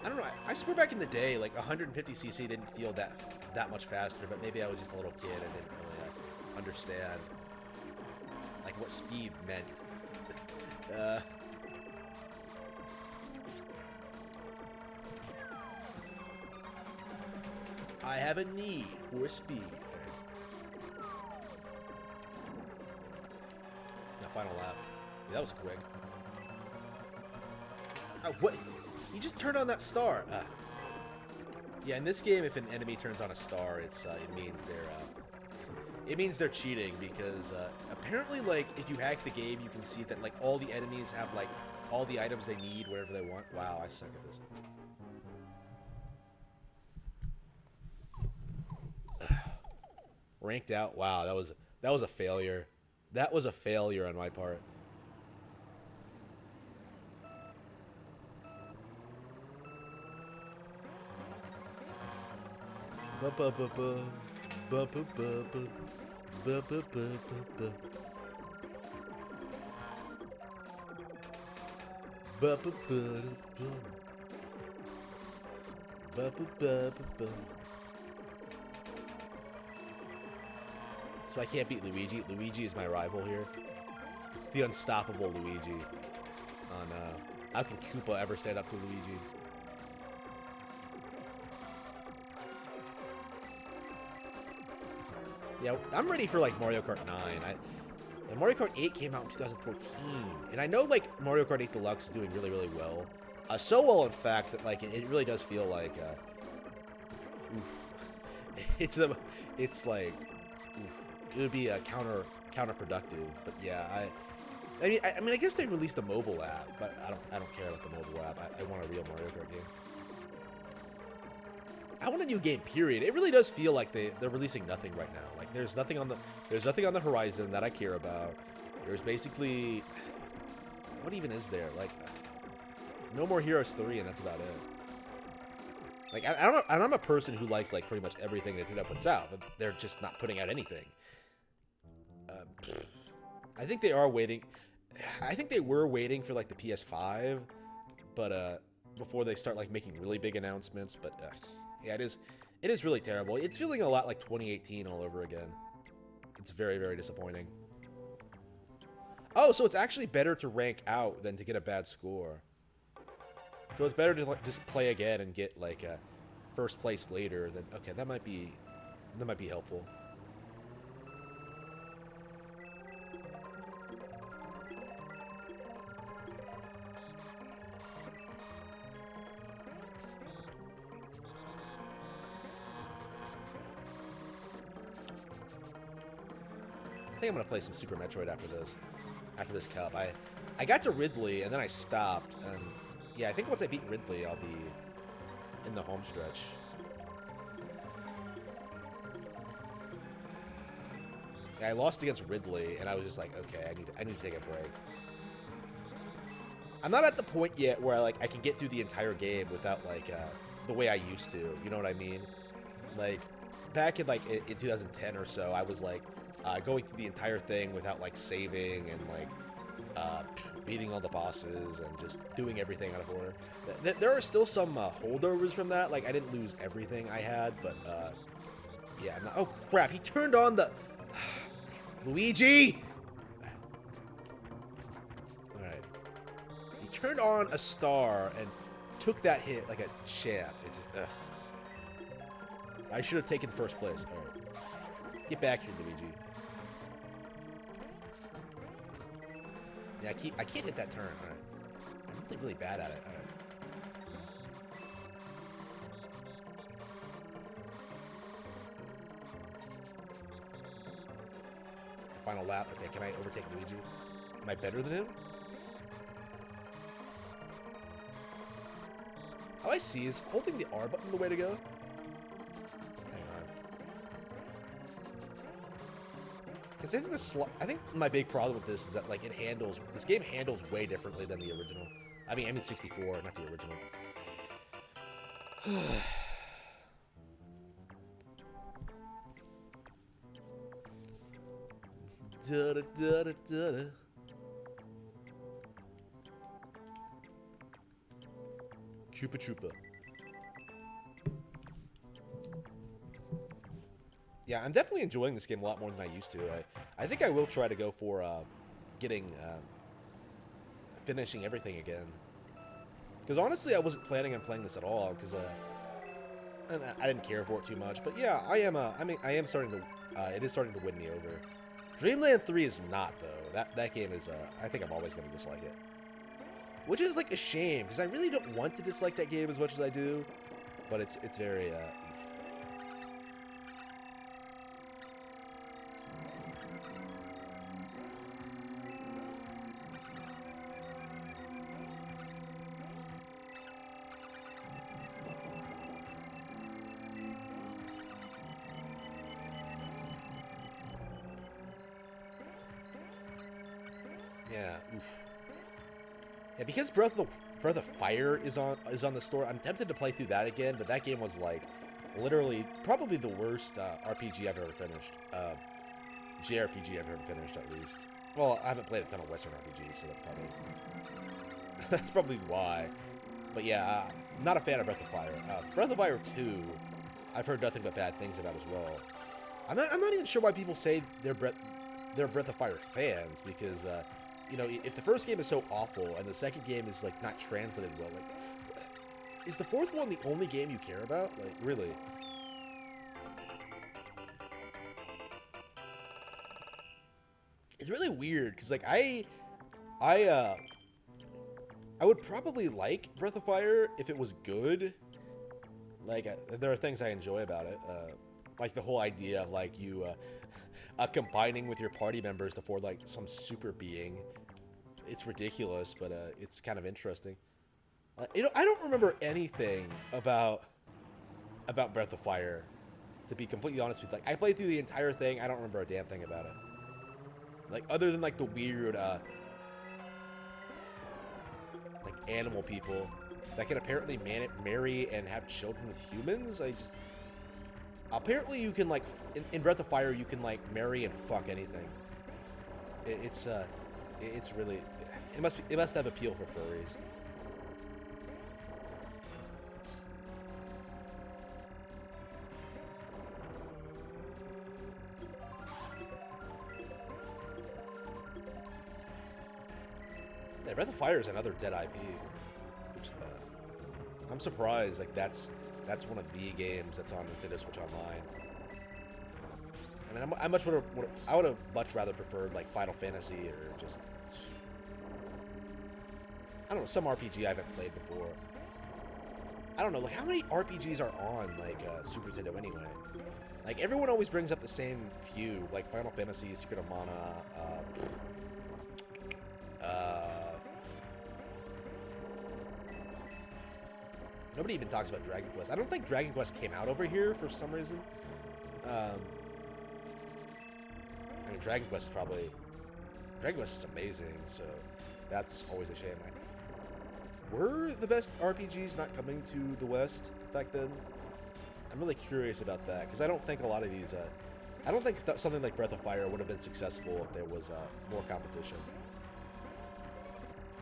Speaker 1: I don't know. I swear back in the day, like 150cc didn't feel that much faster, but maybe I was just a little kid and didn't really understand like what speed meant. I have a need for speed. Now, final lap. Yeah, that was quick. Oh, what? He just turned on that star. Yeah, in this game, if an enemy turns on a star, it means they're cheating because apparently, like, if you hack the game, you can see that like all the enemies have like all the items they need wherever they want. Wow, I suck at this. Ranked out. Wow, that was a failure. That was a failure on my part. So I can't beat Luigi. Luigi is my rival here. The unstoppable Luigi. Oh no. How can Koopa ever stand up to Luigi? Yeah, I'm ready for like Mario Kart 9. And Mario Kart 8 came out in 2014, and I know like Mario Kart 8 Deluxe is doing really, really well. So well, in fact, that like it really does feel like it's like it would be counterproductive. But yeah, I mean I guess they released a mobile app, but I don't care about the mobile app. I want a real Mario Kart game. I want a new game, period. It really does feel like they're releasing nothing right now. Like there's nothing on the horizon that I care about. There's basically, what even is there? Like, No More Heroes 3, and that's about it. Like I'm a person who likes like pretty much everything Nintendo puts out, but they're just not putting out anything. I think they are waiting. I think they were waiting for like the PS5, but before they start like making really big announcements. But yeah, it is really terrible. It's feeling a lot like 2018 all over again. It's very, very disappointing. Oh, so it's actually better to rank out than to get a bad score. So it's better to like, just play again and get like first place later. Than okay, that might be helpful. I think I'm gonna play some Super Metroid after this. After this cup, I got to Ridley and then I stopped. And yeah, I think once I beat Ridley, I'll be in the home stretch. Yeah, I lost against Ridley, and I was just like, okay, I need to take a break. I'm not at the point yet where I can get through the entire game without the way I used to. You know what I mean? Like back in in 2010 or so, I was going through the entire thing without saving and beating all the bosses and just doing everything out of order. There are still some holdovers from that. Like I didn't lose everything I had, but yeah. I'm not, oh crap! He turned on the Luigi. All right. He turned on a star and took that hit like a champ. It's just, I should have taken first place. All right. Get back here, Luigi. Yeah, I can't hit that turn. All right. I'm really, really bad at it. All right. Final lap. Okay, can I overtake Luigi? Am I better than him? How I see is holding the R button the way to go. Hang on. Because I think my big problem with this is that this game handles way differently than the original. I mean 64, not the original. Da, da, da, da, da, da. Chupa Chupa. Yeah, I'm definitely enjoying this game a lot more than I used to. I think I will try to go for finishing everything again. Because honestly, I wasn't planning on playing this at all. Because I didn't care for it too much. But yeah, I am starting to. It is starting to win me over. Dreamland 3 is not though. That game is. I think I'm always going to dislike it. Which is a shame, because I really don't want to dislike that game as much as I do, but it's very, yeah, oof. Yeah, because Breath of Fire is on the store. I'm tempted to play through that again, but that game was literally probably the worst RPG I've ever finished. JRPG I've ever finished, at least. Well, I haven't played a ton of Western RPGs, so that's probably why. But yeah, I'm not a fan of Breath of Fire. Breath of Fire 2, I've heard nothing but bad things about as well. I'm not even sure why people say they're Breath of Fire fans, because you know, if the first game is so awful and the second game is not translated well, is the fourth one the only game you care about? Really? It's really weird because I would probably like Breath of Fire if it was good. There are things I enjoy about it, like the whole idea of you combining with your party members to form some super being. It's ridiculous, but it's kind of interesting. I don't remember anything about Breath of Fire, to be completely honest with you. I played through the entire thing. I don't remember a damn thing about it. Other than the weird animal people that can apparently marry and have children with humans. Apparently you can in Breath of Fire you can marry and fuck anything. It's really, it must have appeal for furries. Yeah, Breath of Fire is another dead IP. Oops, I'm surprised that's one of the games that's on Nintendo Switch Online. I mean, I would have much rather preferred Final Fantasy or just, I don't know, some RPG I haven't played before. I don't know, like how many RPGs are on like Super Nintendo anyway? Like everyone always brings up the same few, like Final Fantasy, Secret of Mana, nobody even talks about Dragon Quest. I don't think Dragon Quest came out over here for some reason. I mean, Dragon Quest is amazing, so that's always a shame. Were the best RPGs not coming to the West back then? I'm really curious about that, because I don't think a lot of these, I don't think something like Breath of Fire would have been successful if there was more competition.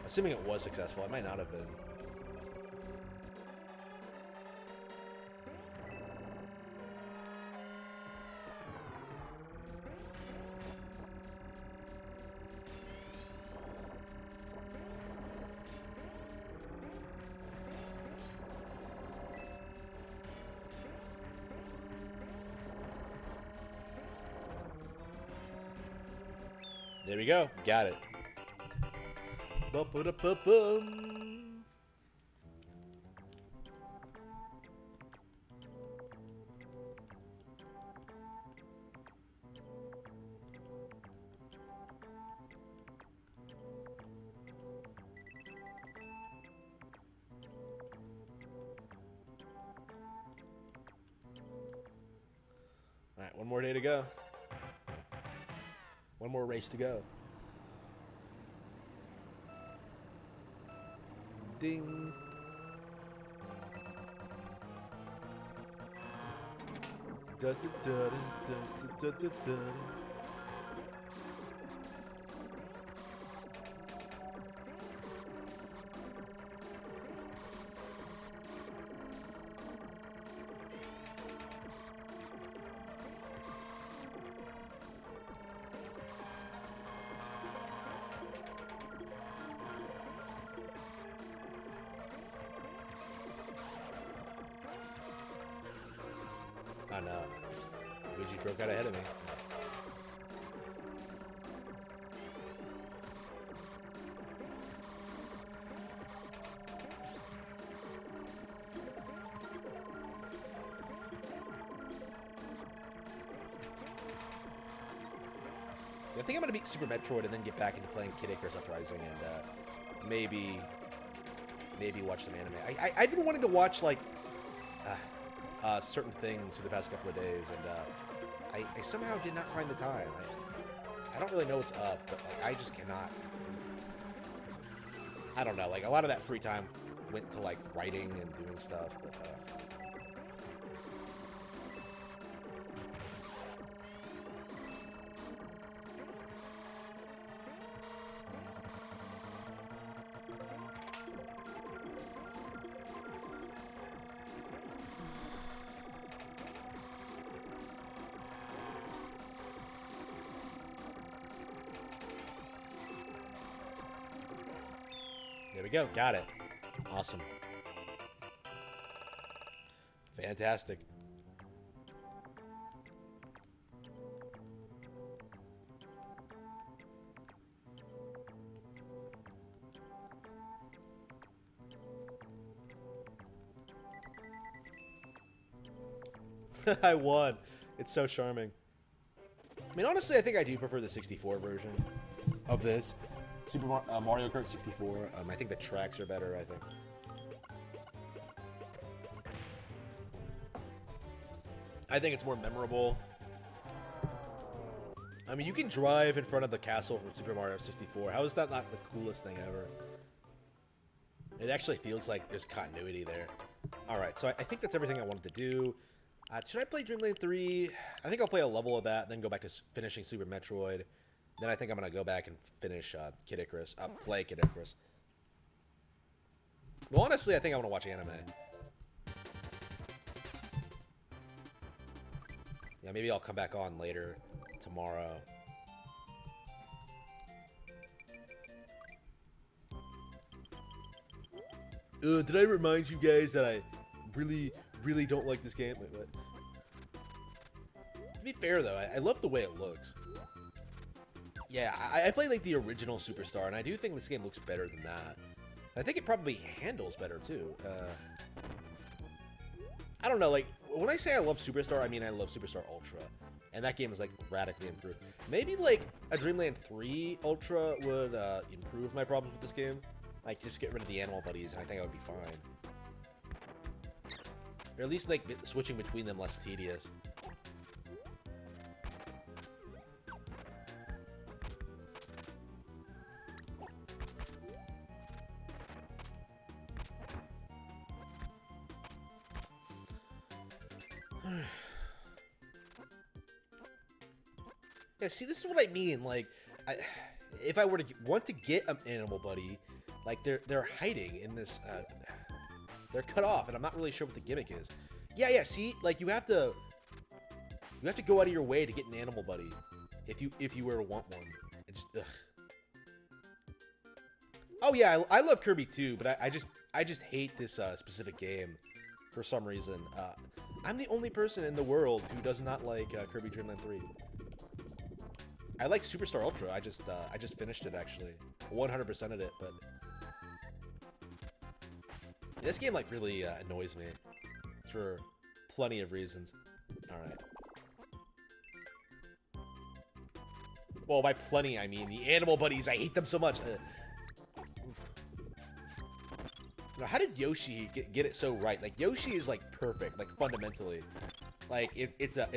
Speaker 1: Assuming it was successful, it might not have been. There we go. Got it. Ba-ba-da-ba-bum. All right, one more day to go. One more race to go. Ding. Da, da, da, da, da, da, da, da. Oh no. Luigi broke out ahead of me. I think I'm gonna beat Super Metroid and then get back into playing Kid Icarus Uprising and maybe watch some anime. I've been wanting to watch like certain things for the past couple of days, and I somehow did not find the time. I don't really know what's up, but like I just cannot. I don't know. Like a lot of that free time went to like writing and doing stuff, but. There we go. Got it. Awesome. Fantastic. I won. It's so charming. I mean, honestly, I think I do prefer the 64 version of this. Super Mario Kart 64. I think the tracks are better, I think. I think it's more memorable. I mean, you can drive in front of the castle from Super Mario 64. How is that not the coolest thing ever? It actually feels like there's continuity there. Alright, so I think that's everything I wanted to do. Should I play Dreamland 3? I think I'll play a level of that, and then go back to finishing Super Metroid. Then I think I'm going to go back and finish Kid Icarus. Play Kid Icarus. Well, honestly, I think I want to watch anime. Yeah, maybe I'll come back on later tomorrow. Did I remind you guys that I really don't like this game? Wait, what? To be fair, though, I love the way it looks. Yeah, I played like the original Superstar, and I do think this game looks better than that. I think it probably handles better too. I don't know, like, when I say I love Superstar, I mean I love Superstar Ultra. And that game is, like, radically improved. Maybe, like, a Dreamland 3 Ultra would improve my problems with this game. Like, just get rid of the animal buddies, and I think I would be fine. Or at least, like, switching between them less tedious. Yeah, see, this is what I mean. Like, if I were to want to get an animal buddy, like they're hiding in this. They're cut off, and I'm not really sure what the gimmick is. Yeah. See, like you have to go out of your way to get an animal buddy, if you were to want one. It just, ugh. Oh yeah, I love Kirby too, but I just hate this specific game for some reason. I'm the only person in the world who does not like Kirby Dream Land 3. I like Superstar Ultra. I just finished it actually, 100%ed it, but this game like really annoys me for plenty of reasons. All right. Well, by plenty I mean the animal buddies. I hate them so much. Now, how did Yoshi get it so right? Like Yoshi is like perfect, like fundamentally. Like it's a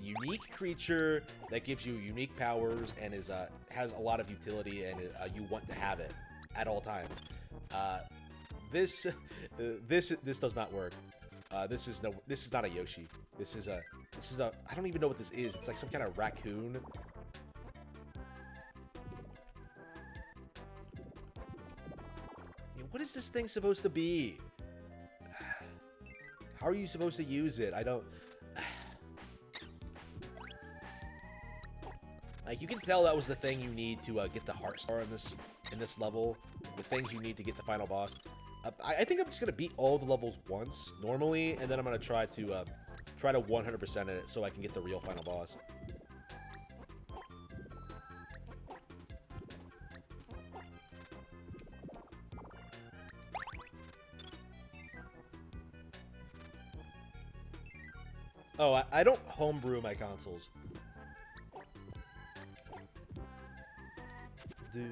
Speaker 1: unique creature that gives you unique powers and has a lot of utility, and you want to have it at all times. This does not work. This is not a Yoshi. This is a I don't even know what this is. It's like some kind of raccoon. What is this thing supposed to be? How are you supposed to use it? I don't... Like, you can tell that was the thing you need to get the Heart Star in this level. The things you need to get the final boss. I think I'm just gonna beat all the levels once, normally, and then I'm gonna try to 100% it so I can get the real final boss. Oh, I don't homebrew my consoles. Do.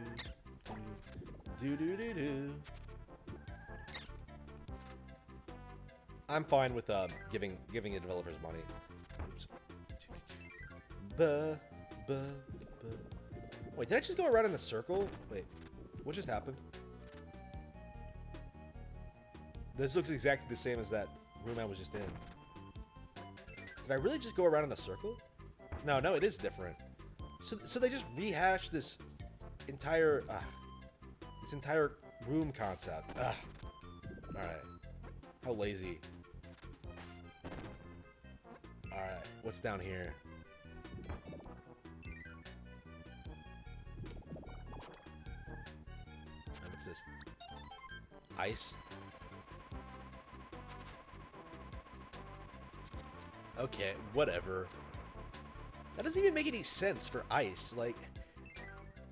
Speaker 1: I'm fine with giving the developers money. Oops. Wait, did I just go around in a circle? Wait, what just happened? This looks exactly the same as that room I was just in. Did I really just go around in a circle? No, it is different. So they just rehashed this entire room concept. Ugh. All right, how lazy. All right, what's down here? What's this? Ice. Okay, whatever. That doesn't even make any sense for ice. Like,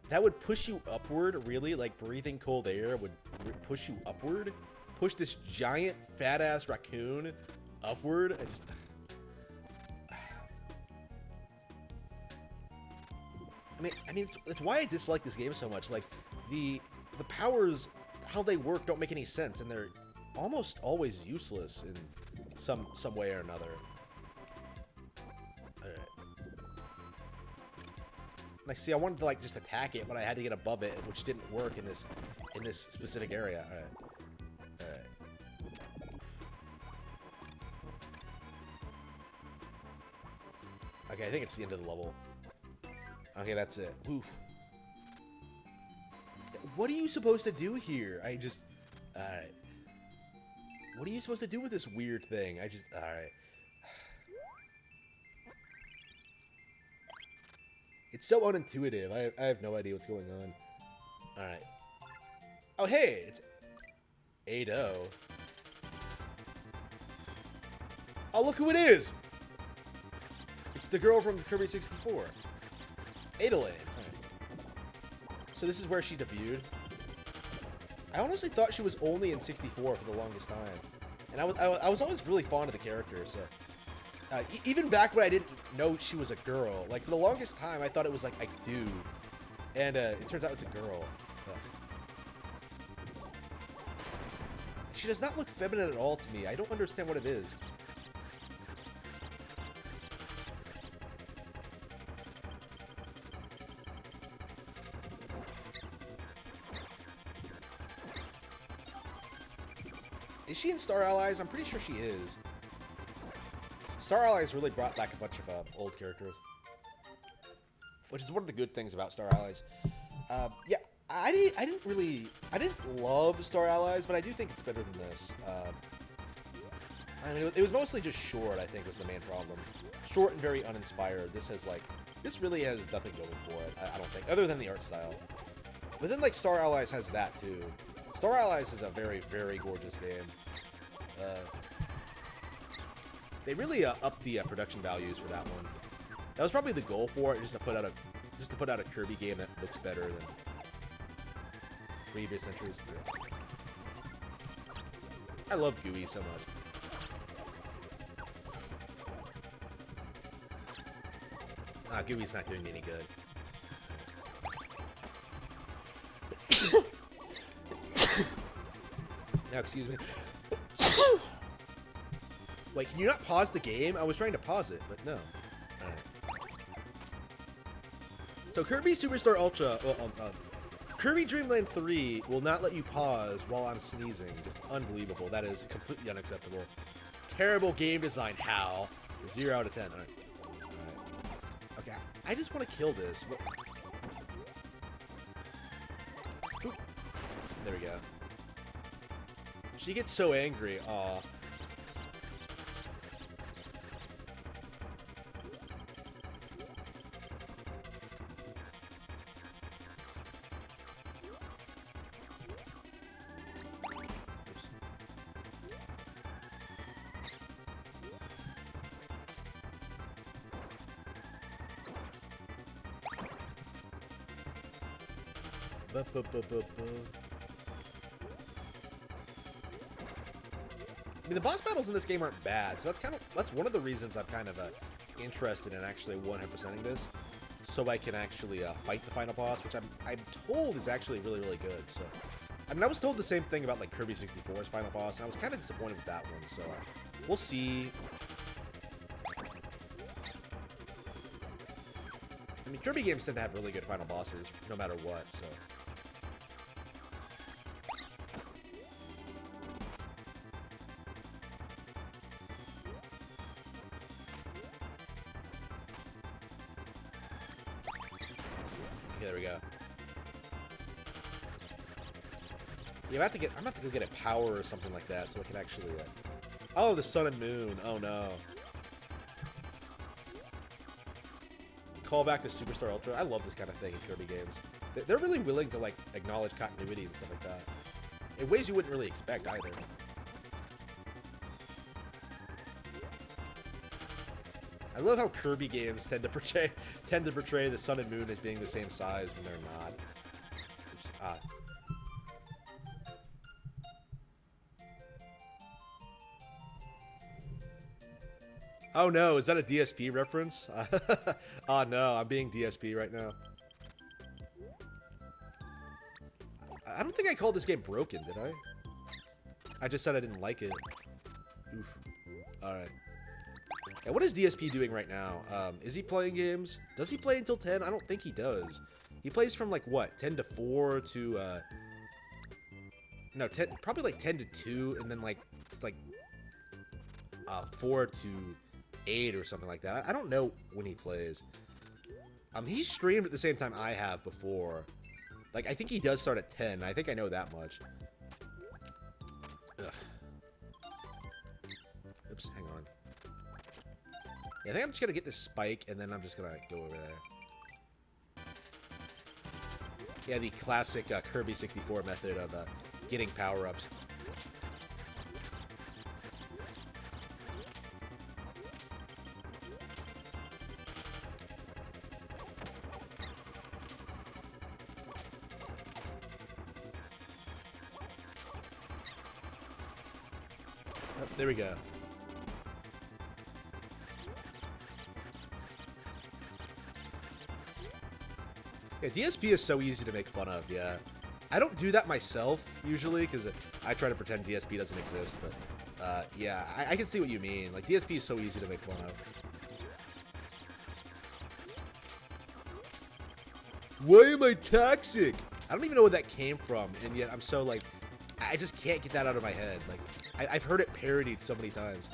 Speaker 1: that would push you upward, really? Like, breathing cold air would push you upward? Push this giant, fat-ass raccoon upward? I mean, it's why I dislike this game so much. Like, the powers, how they work, don't make any sense, and they're almost always useless in some way or another. Like, see, I wanted to like just attack it, but I had to get above it, which didn't work in this specific area. All right. Okay, I think it's the end of the level. Okay, that's it. Oof. What are you supposed to do here? All right. What are you supposed to do with this weird thing? All right. It's so unintuitive. I have no idea what's going on. Alright. Oh, hey! It's 8-0. Oh, look who it is! It's the girl from Kirby 64. Adelaide. Right. So this is where she debuted. I honestly thought she was only in 64 for the longest time. and I was always really fond of the character. So even back when I didn't know she was a girl, like for the longest time I thought it was like a dude, and it turns out it's a girl. She does not look feminine at all to me. I don't understand what it is. Is she in Star Allies? I'm pretty sure she is. Star Allies really brought back a bunch of old characters, which is one of the good things about Star Allies. Yeah, I didn't love Star Allies, but I do think it's better than this. I mean, it was mostly just short, I think, was the main problem. Short and very uninspired. This really has nothing going for it, I don't think, other than the art style. But then, like, Star Allies has that, too. Star Allies is a very, very gorgeous game. They really upped the production values for that one. That was probably the goal for it, just to put out a Kirby game that looks better than previous entries. I love GUI so much. GUI's not doing me any good. Now, excuse me. Wait, can you not pause the game? I was trying to pause it, but no. Alright. So Kirby Superstar Ultra, Kirby Dream Land 3 will not let you pause while I'm sneezing. Just unbelievable. That is completely unacceptable. Terrible game design, Hal. 0 out of 10. Alright. Okay, I just want to kill this. Oop. There we go. She gets so angry. Aw. I mean, the boss battles in this game aren't bad, so that's one of the reasons I'm kind of interested in actually 100%ing this, so I can actually fight the final boss, which I'm told is actually really, really good. So, I mean, I was told the same thing about like Kirby 64's final boss, and I was kind of disappointed with that one. So we'll see. I mean, Kirby games tend to have really good final bosses, no matter what. So. There we go. Yeah, I'm about to go get a power or something like that, so I can actually. Oh, the sun and moon. Oh no. Call back to Superstar Ultra. I love this kind of thing in Kirby games. They're really willing to like acknowledge continuity and stuff like that in ways you wouldn't really expect either. I love how Kirby games tend to portray the sun and moon as being the same size when they're not. Oops. Oh no, is that a DSP reference? Oh no, I'm being DSP right now. I don't think I called this game broken, did I? I just said I didn't like it. Oof. Alright. Yeah, what is DSP doing right now? Is he playing games? Does he play until 10? I don't think he does. He plays from like what, 10 to 4 to no, 10, probably like 10 to 2, and then like 4 to 8 or something like that. I don't know when he plays. He streamed at the same time I have before. Like, I think he does start at 10. I think I know that much. Ugh. Oops, hang on. Yeah, I think I'm just gonna get this spike, and then I'm just gonna go over there. Yeah, the classic Kirby 64 method of getting power-ups. Oh, there we go. Yeah, DSP is so easy to make fun of, yeah. I don't do that myself, usually, because I try to pretend DSP doesn't exist, but, yeah, I can see what you mean. Like, DSP is so easy to make fun of. Why am I toxic? I don't even know where that came from, and yet I'm so, like, I just can't get that out of my head. Like, I've heard it parodied so many times.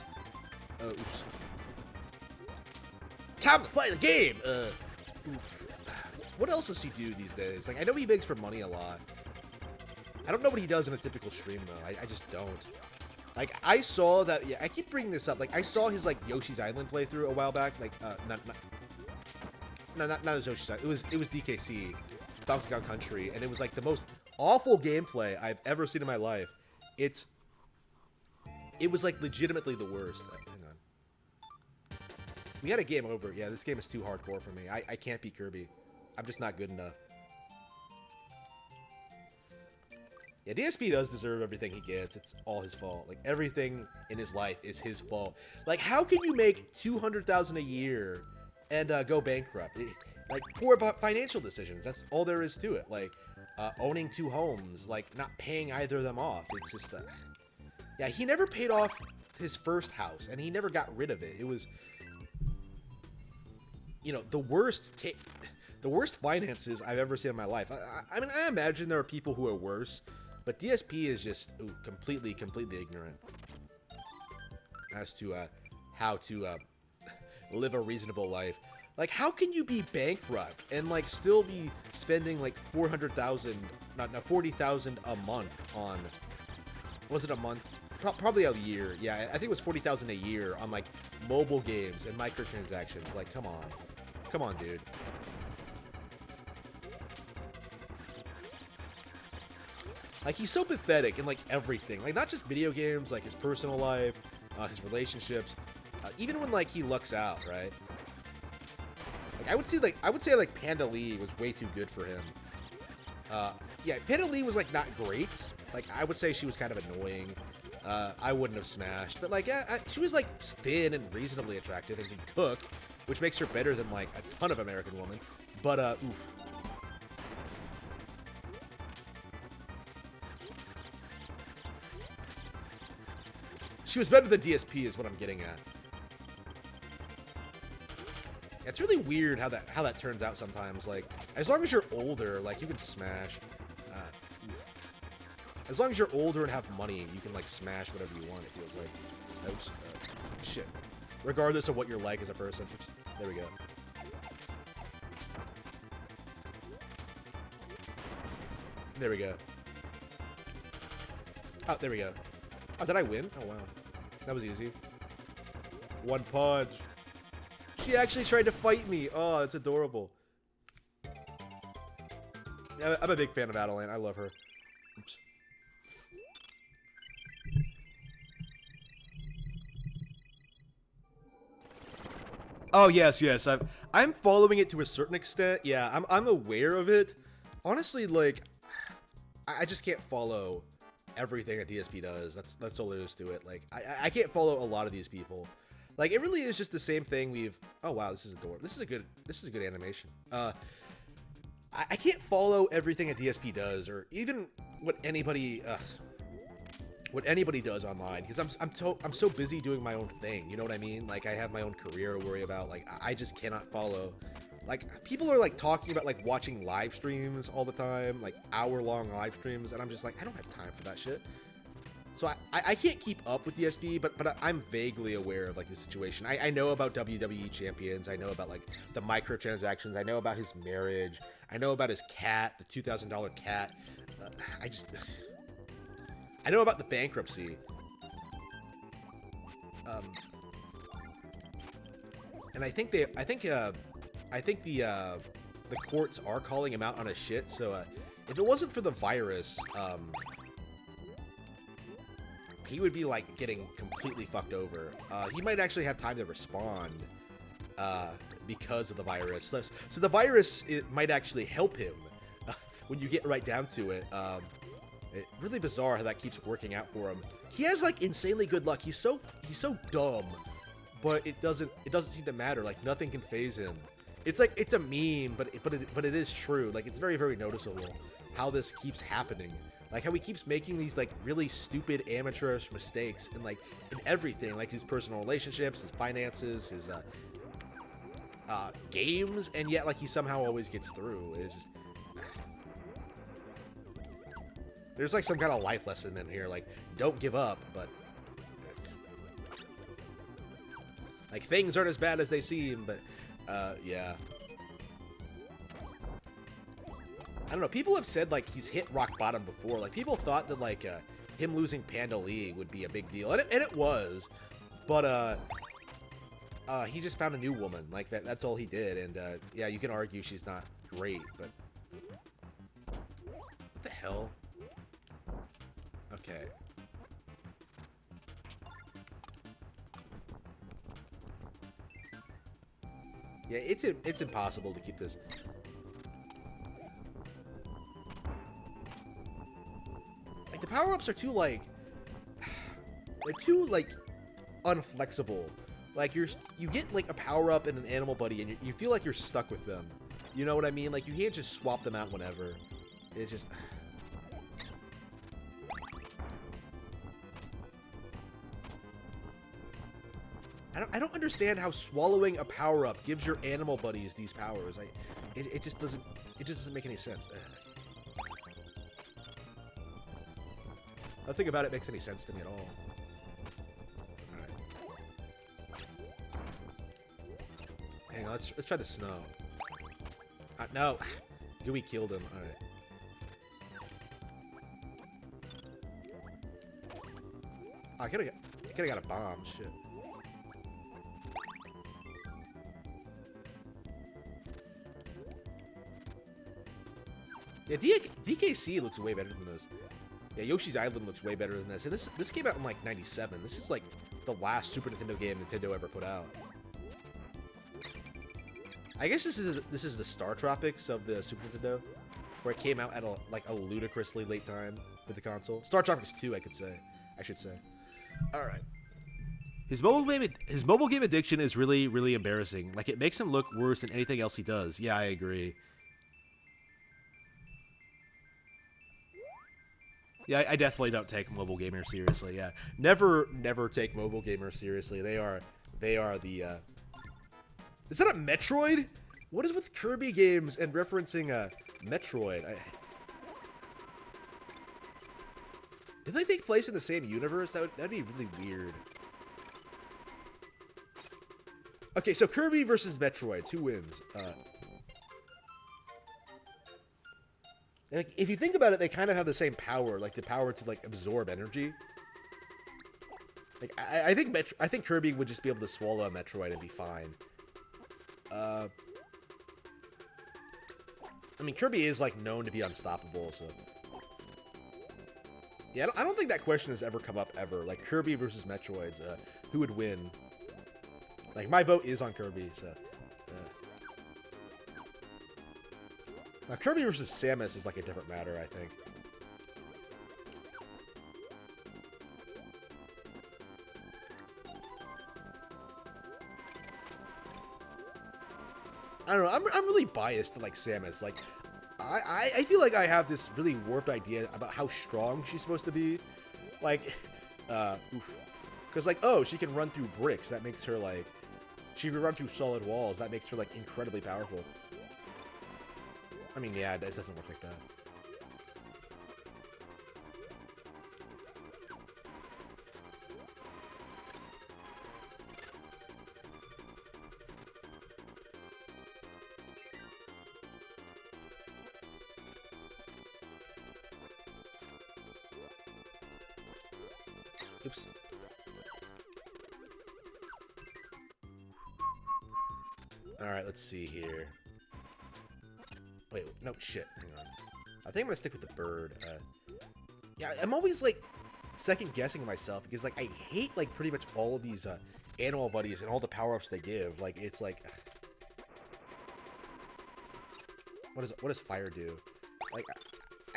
Speaker 1: Oh, oops. Time to play the game! Oof. What else does he do these days? Like, I know he begs for money a lot. I don't know what he does in a typical stream, though. I just don't. Like, I saw that... Yeah, I keep bringing this up. Like, I saw his, like, Yoshi's Island playthrough a while back. Like, not his Yoshi's Island. It was DKC, Donkey Kong Country, and it was, like, the most awful gameplay I've ever seen in my life. It was, like, legitimately the worst. Hang on. We had a game over. Yeah, this game is too hardcore for me. I can't beat Kirby. I'm just not good enough. Yeah, DSP does deserve everything he gets. It's all his fault. Like, everything in his life is his fault. Like, how can you make $200,000 a year and go bankrupt? Like, poor financial decisions. That's all there is to it. Like, owning 2 homes. Like, not paying either of them off. It's just, yeah, he never paid off his first house, and he never got rid of it. It was, you know, the worst finances I've ever seen in my life. I mean, I imagine there are people who are worse, but DSP is just completely ignorant as to how to live a reasonable life. Like, how can you be bankrupt and, like, still be spending, like, $40,000 a month on, was it a month? Probably a year. Yeah, I think it was $40,000 a year on, like, mobile games and microtransactions. Like, come on. Come on, dude. Like, he's so pathetic in, like, everything. Like, not just video games, like, his personal life, his relationships. Even when, like, he lucks out, right? Like, I would say, like, Panda Lee was way too good for him. Yeah, Panda Lee was, like, not great. Like, I would say she was kind of annoying. I wouldn't have smashed. But, like, she was, like, thin and reasonably attractive and could cook, which makes her better than, like, a ton of American women. But, oof. She was better than DSP is what I'm getting at. Yeah, it's really weird how that turns out sometimes. Like, as long as you're older, like, you can smash. As long as you're older and have money, you can, like, smash whatever you want, it feels like. Oops. Shit. Regardless of what you're like as a person. Oops. There we go. There we go. Oh, there we go. Oh, did I win? Oh, wow. That was easy. One punch. She actually tried to fight me. Oh, that's adorable. Yeah, I'm a big fan of Adeline. I love her. Oops. Oh, yes. I'm following it to a certain extent. Yeah, I'm aware of it. Honestly, like, I just can't follow everything that DSP does. That's all there is to it. Like, I can't follow a lot of these people. Like, it really is just the same thing we've... Oh, wow, this is adorable. This is a good animation. I can't follow everything that DSP does, or even what anybody does online, because I'm so busy doing my own thing. You know what I mean? Like, I have my own career to worry about. Like, I just cannot follow. Like, people are, like, talking about, like, watching live streams all the time, like, hour-long live streams, and I'm just like, I don't have time for that shit. So I can't keep up with DSP, but I'm vaguely aware of, like, the situation. I know about WWE champions. I know about, like, the microtransactions. I know about his marriage. I know about his cat, the $2,000 cat. I know about the bankruptcy. And I think the courts are calling him out on his shit. So if it wasn't for the virus, he would be, like, getting completely fucked over. He might actually have time to respond because of the virus. So the virus, it might actually help him when you get right down to it. Really bizarre how that keeps working out for him. He has like insanely good luck. He's so dumb, but it doesn't seem to matter. Like nothing can phase him. It's like it's a meme, but it is true. Like it's very, very noticeable how this keeps happening. Like how he keeps making these like really stupid amateurish mistakes in like in everything, like his personal relationships, his finances, his games, and yet like he somehow always gets through. It's just there's like some kind of life lesson in here, like don't give up, but like things aren't as bad as they seem, but yeah. I don't know, people have said like he's hit rock bottom before. Like people thought that like him losing Panda Lee would be a big deal, and it was, but he just found a new woman. Like that's all he did, and yeah, you can argue she's not great, but what the hell? Okay. Yeah, it's impossible to keep this. Like the power-ups are too like they're too like unflexible. Like you get like a power-up and an animal buddy and you feel like you're stuck with them. You know what I mean? Like you can't just swap them out whenever. It's just I don't understand how swallowing a power-up gives your animal buddies these powers. It just doesn't make any sense. Nothing about it makes any sense to me at all. Alright. Hang on, let's try the snow. No. Gooey killed him. Alright. I could've got a bomb. Shit. Yeah, DKC looks way better than this. Yeah, Yoshi's Island looks way better than this. And this came out in like '97. This is like the last Super Nintendo game Nintendo ever put out. I guess this is the Star Tropics of the Super Nintendo, where it came out at a ludicrously late time for the console. Star Tropics 2, I should say. All right. His mobile game addiction is really, really embarrassing. Like it makes him look worse than anything else he does. Yeah, I agree. Yeah, I definitely don't take mobile gamers seriously. Yeah, never take mobile gamers seriously. They are the. Is that a Metroid? What is with Kirby games and referencing Metroid? Did they take place in the same universe? That'd be really weird. Okay, so Kirby versus Metroids. Who wins? Like, if you think about it, they kind of have the same power, like the power to like absorb energy. Like I think Kirby would just be able to swallow a Metroid and be fine. I mean, Kirby is like known to be unstoppable, so yeah, I don't think that question has ever come up ever. Like Kirby versus Metroids, who would win? Like my vote is on Kirby, so. Now, Kirby versus Samus is like a different matter, I think. I don't know. I'm really biased to like Samus. Like, I feel like I have this really warped idea about how strong she's supposed to be. Like, because like, oh, she can run through bricks. That makes her like, she can run through solid walls. That makes her like incredibly powerful. I mean, yeah, it doesn't work like that. Oops. Alright, let's see here. Wait, no, shit. Hang on. I think I'm gonna stick with the bird. Yeah, I'm always, like, second-guessing myself because, like, I hate, like, pretty much all of these, animal buddies and all the power-ups they give. Like, it's like... What does fire do? Like,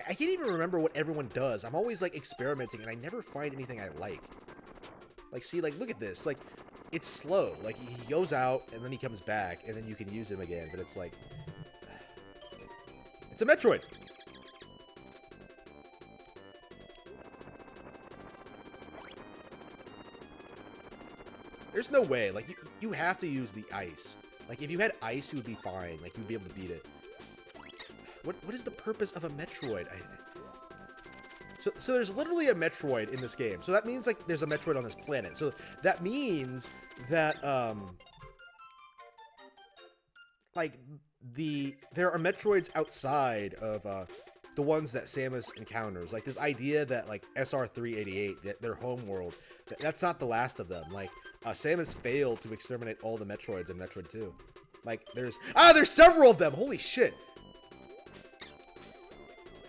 Speaker 1: I can't even remember what everyone does. I'm always like experimenting, and I never find anything I like. Like, see, like, look at this. Like, it's slow. Like, he goes out, and then he comes back, and then you can use him again. But it's like, it's a Metroid. There's no way. Like, you have to use the ice. Like, if you had ice, you would be fine. Like, you'd be able to beat it. What is the purpose of a Metroid? So there's literally a Metroid in this game. So that means, like, there's a Metroid on this planet. So that means that, like, there are Metroids outside of, the ones that Samus encounters. Like, this idea that, like, SR388, that their homeworld, that's not the last of them. Like, Samus failed to exterminate all the Metroids in Metroid 2. Like, there's several of them! Holy shit!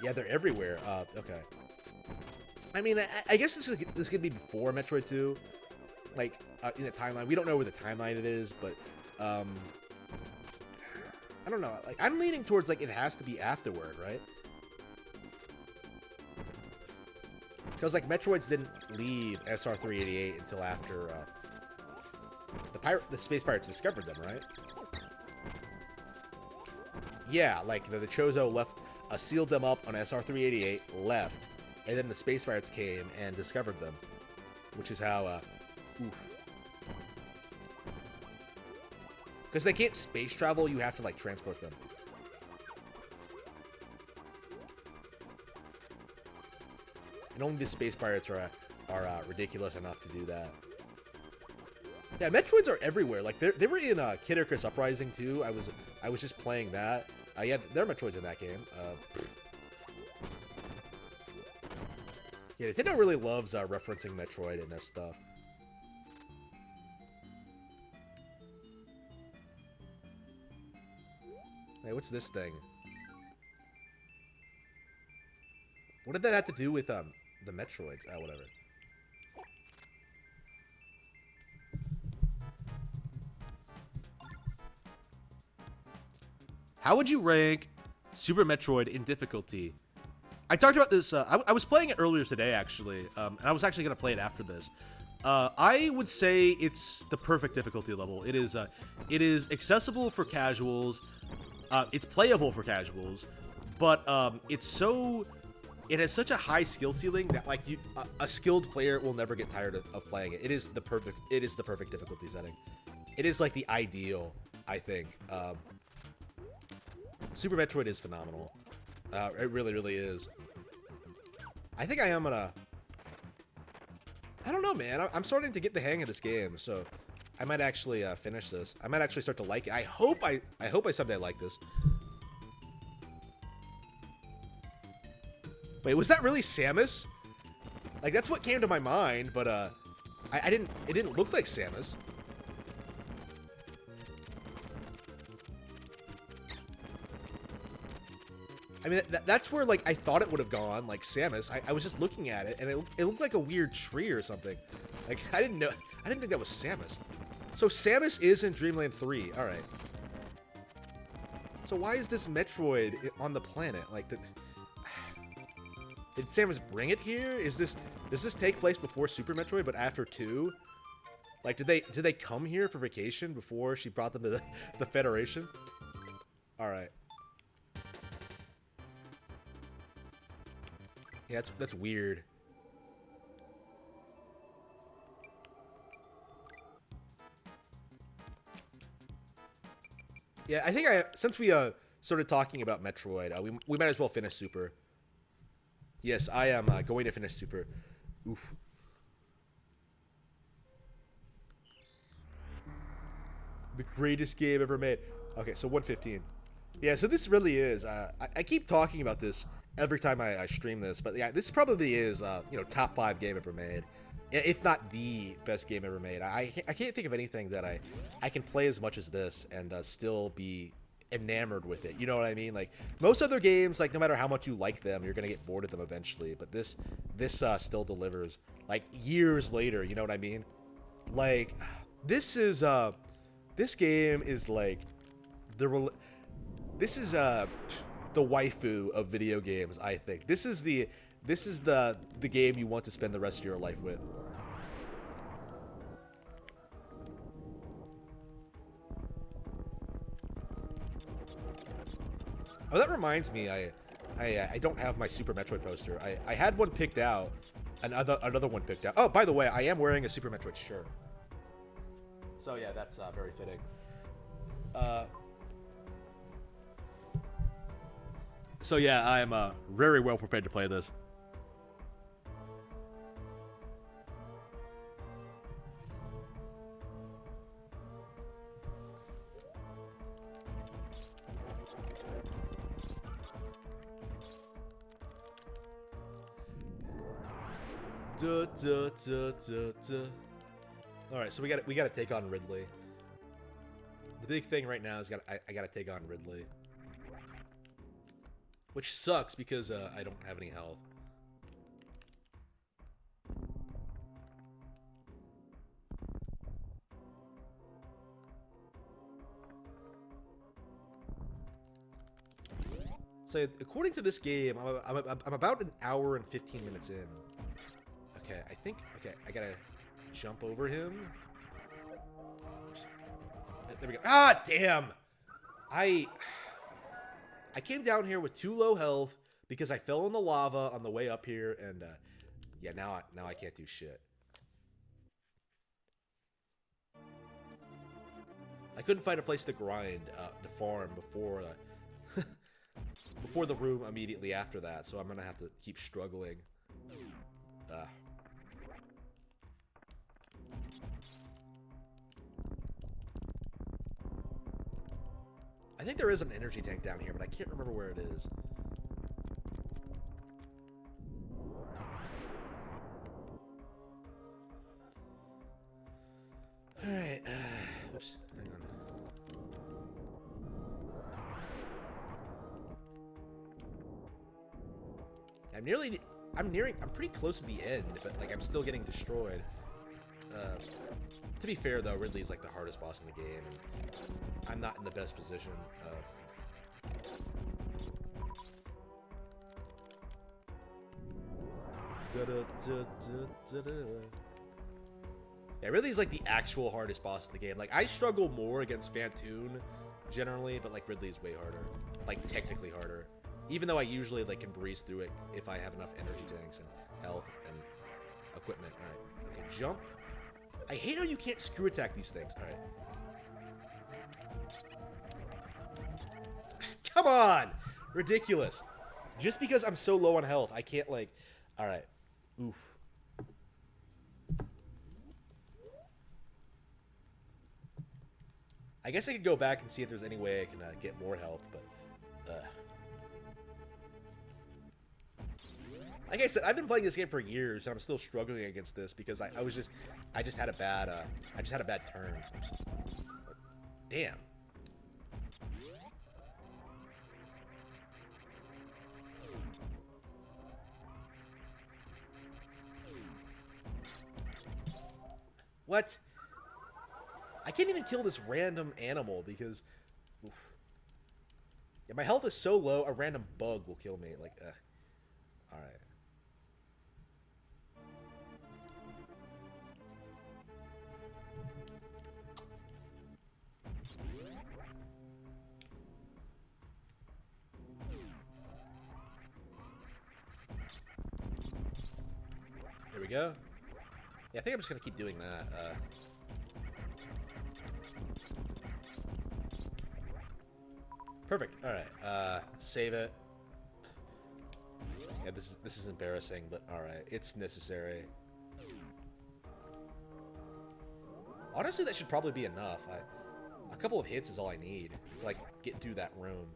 Speaker 1: Yeah, they're everywhere. Okay. I mean, I guess this could be before Metroid 2. Like, in the timeline. We don't know where the timeline it is, but, I don't know. Like, I'm leaning towards, like, it has to be afterward, right? Because, like, Metroids didn't leave SR388 until after, the Space Pirates discovered them, right? Yeah, like, the Chozo left, sealed them up on SR388, left, and then the Space Pirates came and discovered them. Which is how, Because they can't space travel, you have to, like, transport them. And only the Space Pirates are ridiculous enough to do that. Yeah, Metroids are everywhere. Like, they were in Kid Icarus Uprising too. I was just playing that. Yeah, there are Metroids in that game. Yeah, Nintendo really loves referencing Metroid in their stuff. Hey, what's this thing? What did that have to do with the Metroids? Whatever. How would you rank Super Metroid in difficulty? I talked about this. I was playing it earlier today, actually, and I was actually going to play it after this. I would say it's the perfect difficulty level. It is accessible for casuals. It's playable for casuals, but it has such a high skill ceiling that, like, a skilled player will never get tired of playing it. It is the perfect difficulty setting. It is like the ideal, I think. Super Metroid is phenomenal. It really, really is. I think I am gonna... I don't know, man. I'm starting to get the hang of this game, so I might actually finish this. I might actually start to like it. I hope I someday like this. Wait, was that really Samus? Like, that's what came to my mind, but it didn't look like Samus. I mean, that's where, like, I thought it would have gone, like Samus. I was just looking at it, and it looked like a weird tree or something. Like, I didn't think that was Samus. So Samus is in Dreamland 3. All right. So why is this Metroid on the planet? Like, did Samus bring it here? Does this take place before Super Metroid, but after 2? Like, did they come here for vacation before she brought them to the Federation? All right. Yeah, that's weird. Yeah, I think since we started talking about Metroid, we might as well finish Super. Yes, I am going to finish Super. Oof. The greatest game ever made. Okay, so 115. Yeah, so this really is. I keep talking about this every time I stream this, but yeah, this probably is, top 5 game ever made, if not the best game ever made. I can't think of anything that I can play as much as this and still be enamored with it. You know what I mean? Like, most other games, like, no matter how much you like them, you're gonna get bored of them eventually. But this still delivers, like, years later. You know what I mean? Like, this game is like the the waifu of video games. I think this is the game you want to spend the rest of your life with. Oh, that reminds me, I don't have my Super Metroid poster. I had one picked out, another one picked out. Oh, by the way, I am wearing a Super Metroid shirt. So yeah, that's very fitting. So yeah, I'm very well prepared to play this. All right, so we got to take on Ridley. The big thing right now is I got to take on Ridley, which sucks because I don't have any health. So according to this game, I'm about an hour and 15 minutes in. Okay, okay, I gotta jump over him. There we go. Ah, damn! I came down here with too low health because I fell in the lava on the way up here, and yeah, now I can't do shit. I couldn't find a place to grind, to farm before before the room immediately after that, so I'm gonna have to keep struggling. I think there is an energy tank down here, but I can't remember where it is. Alright, oops, hang on. I'm pretty close to the end, but like I'm still getting destroyed. To be fair though, Ridley's like the hardest boss in the game, and I'm not in the best position. Yeah, Ridley's like the actual hardest boss in the game. Like I struggle more against Phantoon generally, but like Ridley's way harder. Like technically harder. Even though I usually like can breeze through it if I have enough energy tanks and health and equipment. Alright. Okay, jump. I hate how you can't screw attack these things. Alright. Come on! Ridiculous. Just because I'm so low on health, I can't like... Alright. Oof. I guess I could go back and see if there's any way I can get more health, but... Like I said, I've been playing this game for years, and I'm still struggling against this because I just had a bad turn. Damn. What? I can't even kill this random animal because, oof. Yeah, my health is so low. A random bug will kill me. Like, all right. There we go. Yeah, I think I'm just gonna keep doing that. Perfect. All right. Save it. Yeah, this is embarrassing, but all right, it's necessary. Honestly, that should probably be enough. A couple of hits is all I need to like get through that room.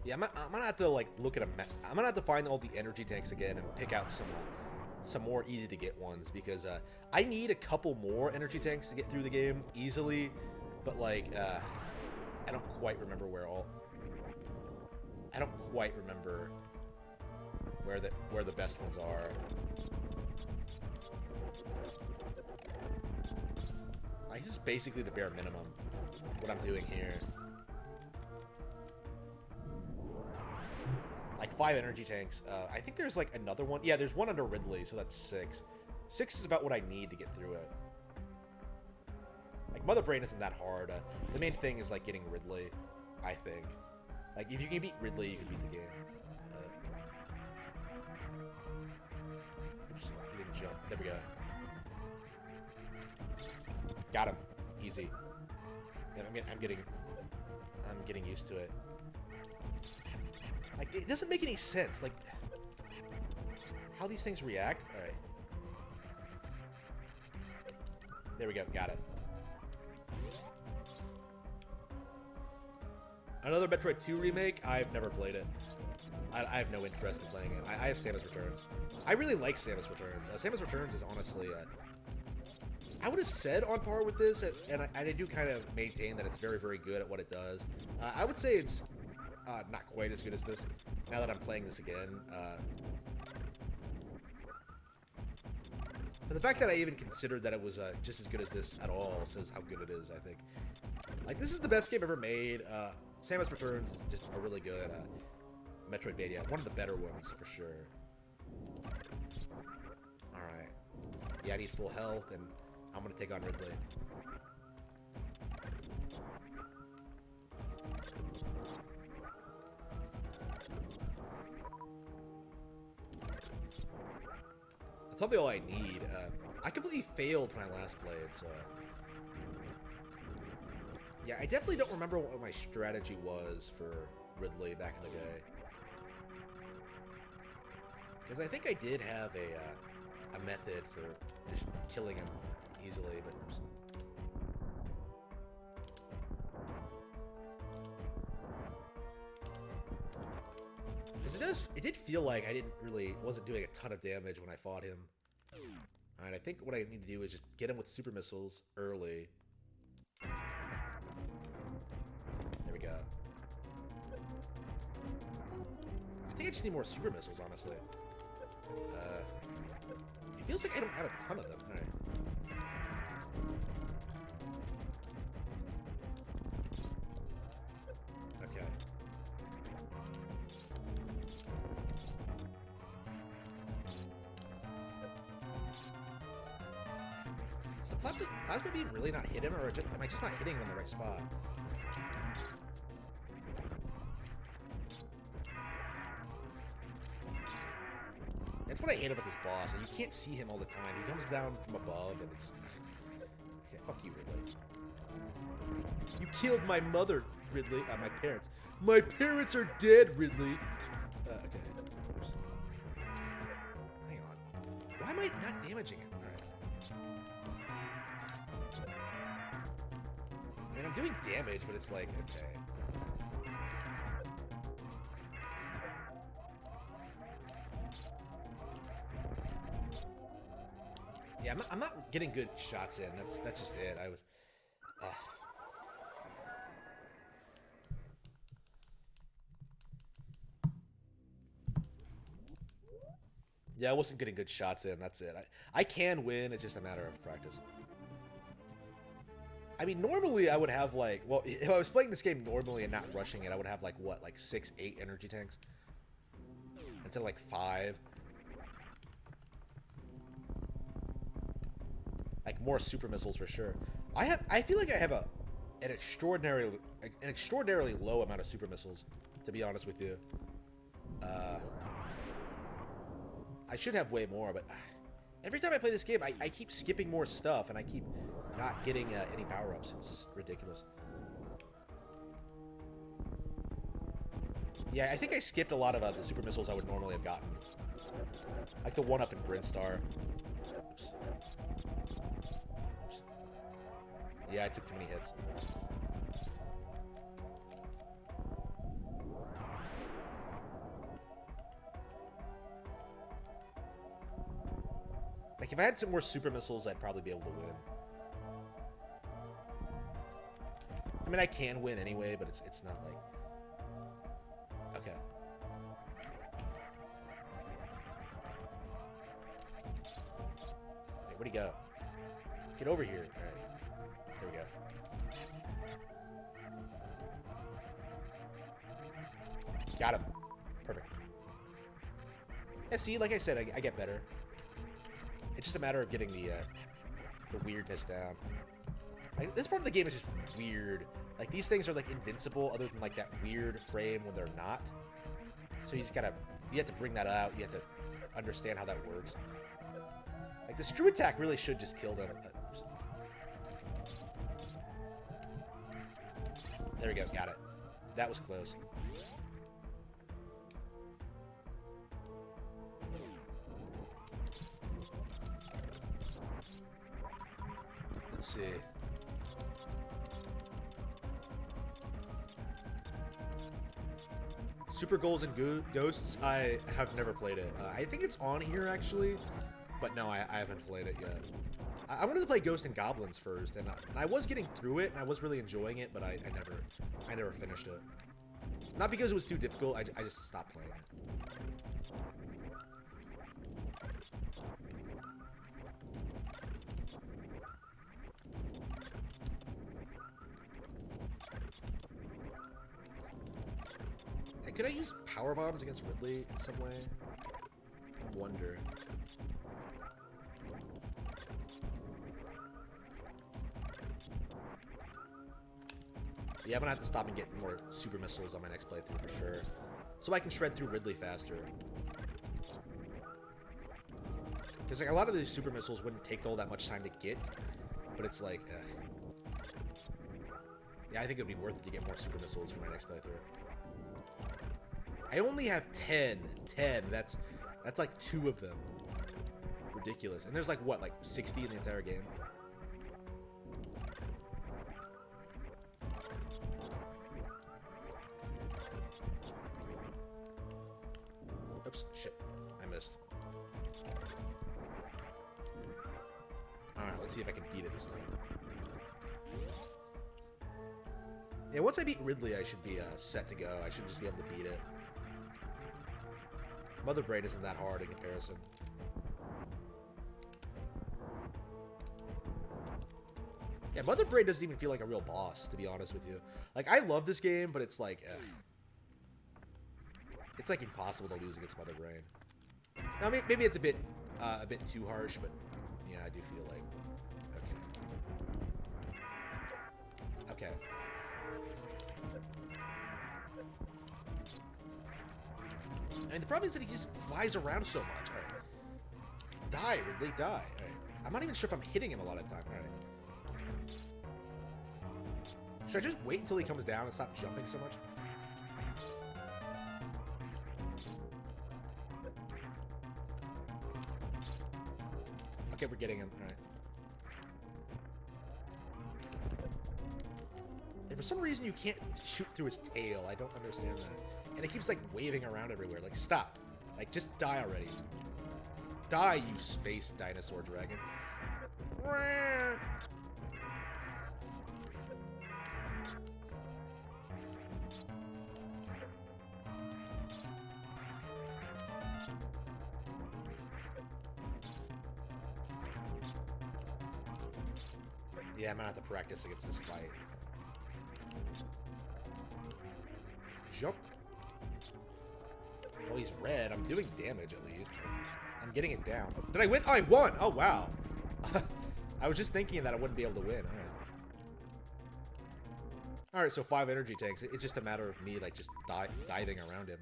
Speaker 1: Yeah, I'm gonna have to like look at a map. I'm gonna have to find all the energy tanks again and pick out some more easy to get ones because I need a couple more energy tanks to get through the game easily, but like I don't quite remember where all. I don't quite remember where the best ones are. Like, this is basically the bare minimum, what I'm doing here. Like 5 energy tanks. I think there's like another one. Yeah, there's one under Ridley, so that's 6. 6 is about what I need to get through it. Like, Mother Brain isn't that hard. The main thing is like getting Ridley, I think. Like, if you can beat Ridley, you can beat the game. Oops, he didn't jump. There we go. Got him. Easy. Yeah, I'm getting used to it. Like, it doesn't make any sense. Like, how these things react. All right. There we go. Got it. Another Metroid 2 remake. I've never played it. I have no interest in playing it. I have Samus Returns. I really like Samus Returns. Samus Returns is honestly, I would have said on par with this, and I do kind of maintain that it's very, very good at what it does. I would say it's not quite as good as this, now that I'm playing this again. But the fact that I even considered that it was just as good as this at all says how good it is, I think. Like, this is the best game ever made. Samus Returns, just a really good Metroidvania. One of the better ones, for sure. Alright. Yeah, I need full health, and I'm going to take on Ridley. That's probably all I need. I completely failed when I last played, so... yeah, I definitely don't remember what my strategy was for Ridley back in the day. Because I think I did have a method for just killing him easily, but... because it did feel like I wasn't doing a ton of damage when I fought him. Alright, I think what I need to do is just get him with super missiles early. There we go. I think I just need more super missiles, honestly. It feels like I don't have a ton of them. Alright. Okay. Is the plasma beam really not hit him, or am I just not hitting him in the right spot? That's what I hate about this boss, and you can't see him all the time. He comes down from above, and it's just... okay, fuck you, Ridley. You killed my mother, Ridley. My parents. My parents are dead, Ridley. Okay. Oops. Hang on. Why am I not damaging him? Alright. I mean, I'm doing damage, but it's like, okay. Yeah, I'm not getting good shots in. That's just it. I was... yeah, I wasn't getting good shots in. That's it. I can win. It's just a matter of practice. I mean, normally I would have like... well, if I was playing this game normally and not rushing it, I would have like, what, like 6, 8 energy tanks? Instead of like 5. Like more super missiles for sure. I feel like I have an extraordinarily low amount of super missiles, to be honest with you. I should have way more, but every time I play this game, I keep skipping more stuff, and I keep not getting any power-ups. It's ridiculous. Yeah, I think I skipped a lot of the super missiles I would normally have gotten. Like the one up in Brinstar. Oops. Oops. Yeah, I took too many hits. Like, if I had some more super missiles, I'd probably be able to win. I mean, I can win anyway, but it's not like... okay. Alright, where'd he go? Get over here. Alright. There we go. Got him. Perfect. Yeah, see, like I said, I get better. It's just a matter of getting the weirdness down. Like, this part of the game is just weird. Like, these things are, like, invincible other than, like, that weird frame when they're not. So you just gotta... You have to bring that out. You have to understand how that works. Like, the screw attack really should just kill them. There we go. Got it. That was close. Let's see. Super Goals and Ghosts, I have never played it. I think it's on here, actually. But no, I haven't played it yet. I wanted to play Ghosts and Goblins first, and I was getting through it, and I was really enjoying it, but I never finished it. Not because it was too difficult, I just stopped playing it. Could I use power bombs against Ridley in some way? I wonder. Yeah, I'm gonna have to stop and get more super missiles on my next playthrough for sure, so I can shred through Ridley faster. Because like a lot of these super missiles wouldn't take all that much time to get, but it's like, yeah, I think it'd be worth it to get more super missiles for my next playthrough. I only have 10. That's like 2 of them. Ridiculous. And there's like, what, like 60 in the entire game? Oops, shit. I missed. Alright, let's see if I can beat it this time. Yeah, once I beat Ridley, I should be set to go. I should just be able to beat it. Mother Brain isn't that hard in comparison. Yeah, Mother Brain doesn't even feel like a real boss, to be honest with you. Like, I love this game, but it's like, it's like impossible to lose against Mother Brain. Now, maybe it's a bit too harsh, but yeah, I do feel like, okay. And the problem is that he just flies around so much. Alright. Die, Ridley, die. Alright. I'm not even sure if I'm hitting him a lot of the time. Alright. Should I just wait until he comes down and stop jumping so much? Okay, we're getting him. Alright. And for some reason you can't shoot through his tail. I don't understand that. And it keeps like waving around everywhere. Like, stop. Like, just die already. Die, you space dinosaur dragon. Yeah, I'm gonna have to practice against this fight. Jump. Oh, he's red. I'm doing damage at least. I'm getting it down. Did I win? Oh, I won! Oh, wow. I was just thinking that I wouldn't be able to win. Alright. Alright, so 5 energy tanks. It's just a matter of me, like, just diving around him.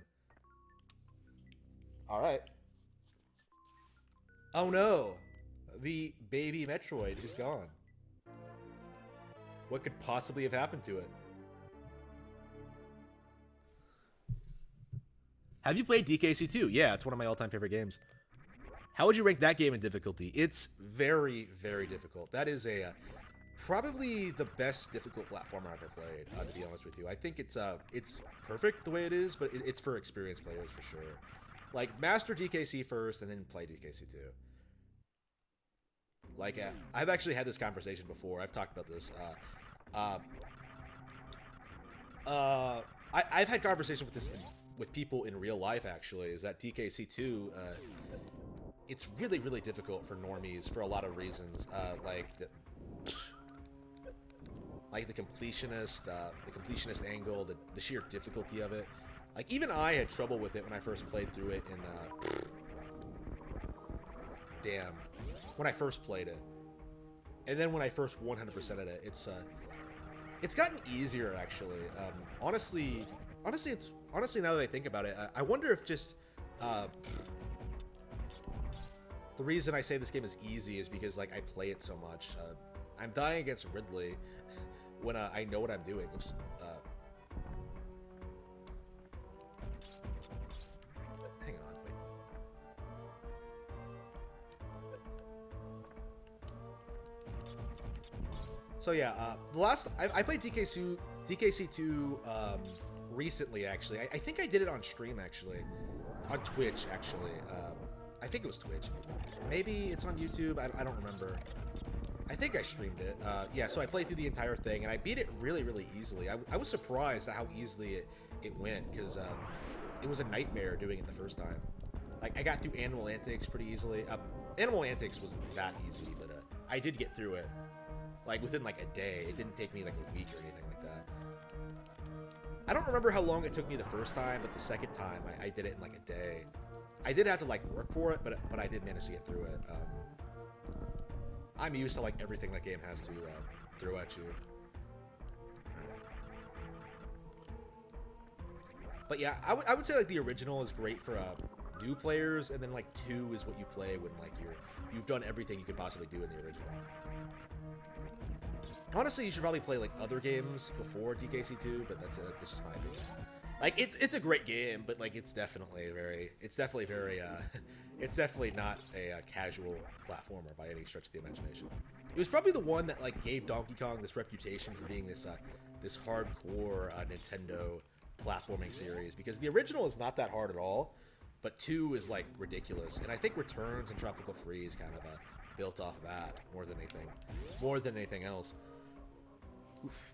Speaker 1: Alright. Oh, no. The baby Metroid is gone. What could possibly have happened to it? Have you played DKC2? Yeah, it's one of my all-time favorite games. How would you rank that game in difficulty? It's very, very difficult. That is probably the best difficult platformer I've ever played, to be honest with you. I think it's perfect the way it is, but it's for experienced players for sure. Like, master DKC first and then play DKC2. Like, I've actually had this conversation before. I've talked about this. I've had conversation with people in real life, actually, is that DKC2, it's really, really difficult for normies for a lot of reasons. Like the completionist angle, the sheer difficulty of it. Like, even I had trouble with it when I first played through it when I first played it. And then when I first 100%ed it, it's gotten easier, actually. Honestly, now that I think about it, I wonder if just, the reason I say this game is easy is because, like, I play it so much. I'm dying against Ridley when I know what I'm doing. Oops. Hang on, wait. So yeah, the last I played DKC2 recently, actually. I think I did it on stream, actually, on Twitch, actually. I think it was Twitch. Maybe it's on YouTube. I don't remember. I think I streamed it. Yeah, so I played through the entire thing, and I beat it really, really easily. I was surprised at how easily it went, because it was a nightmare doing it the first time. Like, I got through Animal Antics pretty easily. Animal Antics wasn't that easy, but I did get through it, like, within, like, a day. It didn't take me, like, a week or anything like that. I don't remember how long it took me the first time, but the second time, I did it in, like, a day. I did have to, like, work for it, but I did manage to get through it. I'm used to, like, everything that game has to throw at you. But yeah, I would say, like, the original is great for new players, and then, like, 2 is what you play when, like, you've done everything you could possibly do in the original. Honestly, you should probably play, like, other games before DKC2, but that's just my opinion. Like, it's a great game, but, like, it's definitely not a casual platformer by any stretch of the imagination. It was probably the one that, like, gave Donkey Kong this reputation for being this hardcore Nintendo platforming series, because the original is not that hard at all, but 2 is, like, ridiculous. And I think Returns and Tropical Freeze kind of built off that more than anything else. Oof.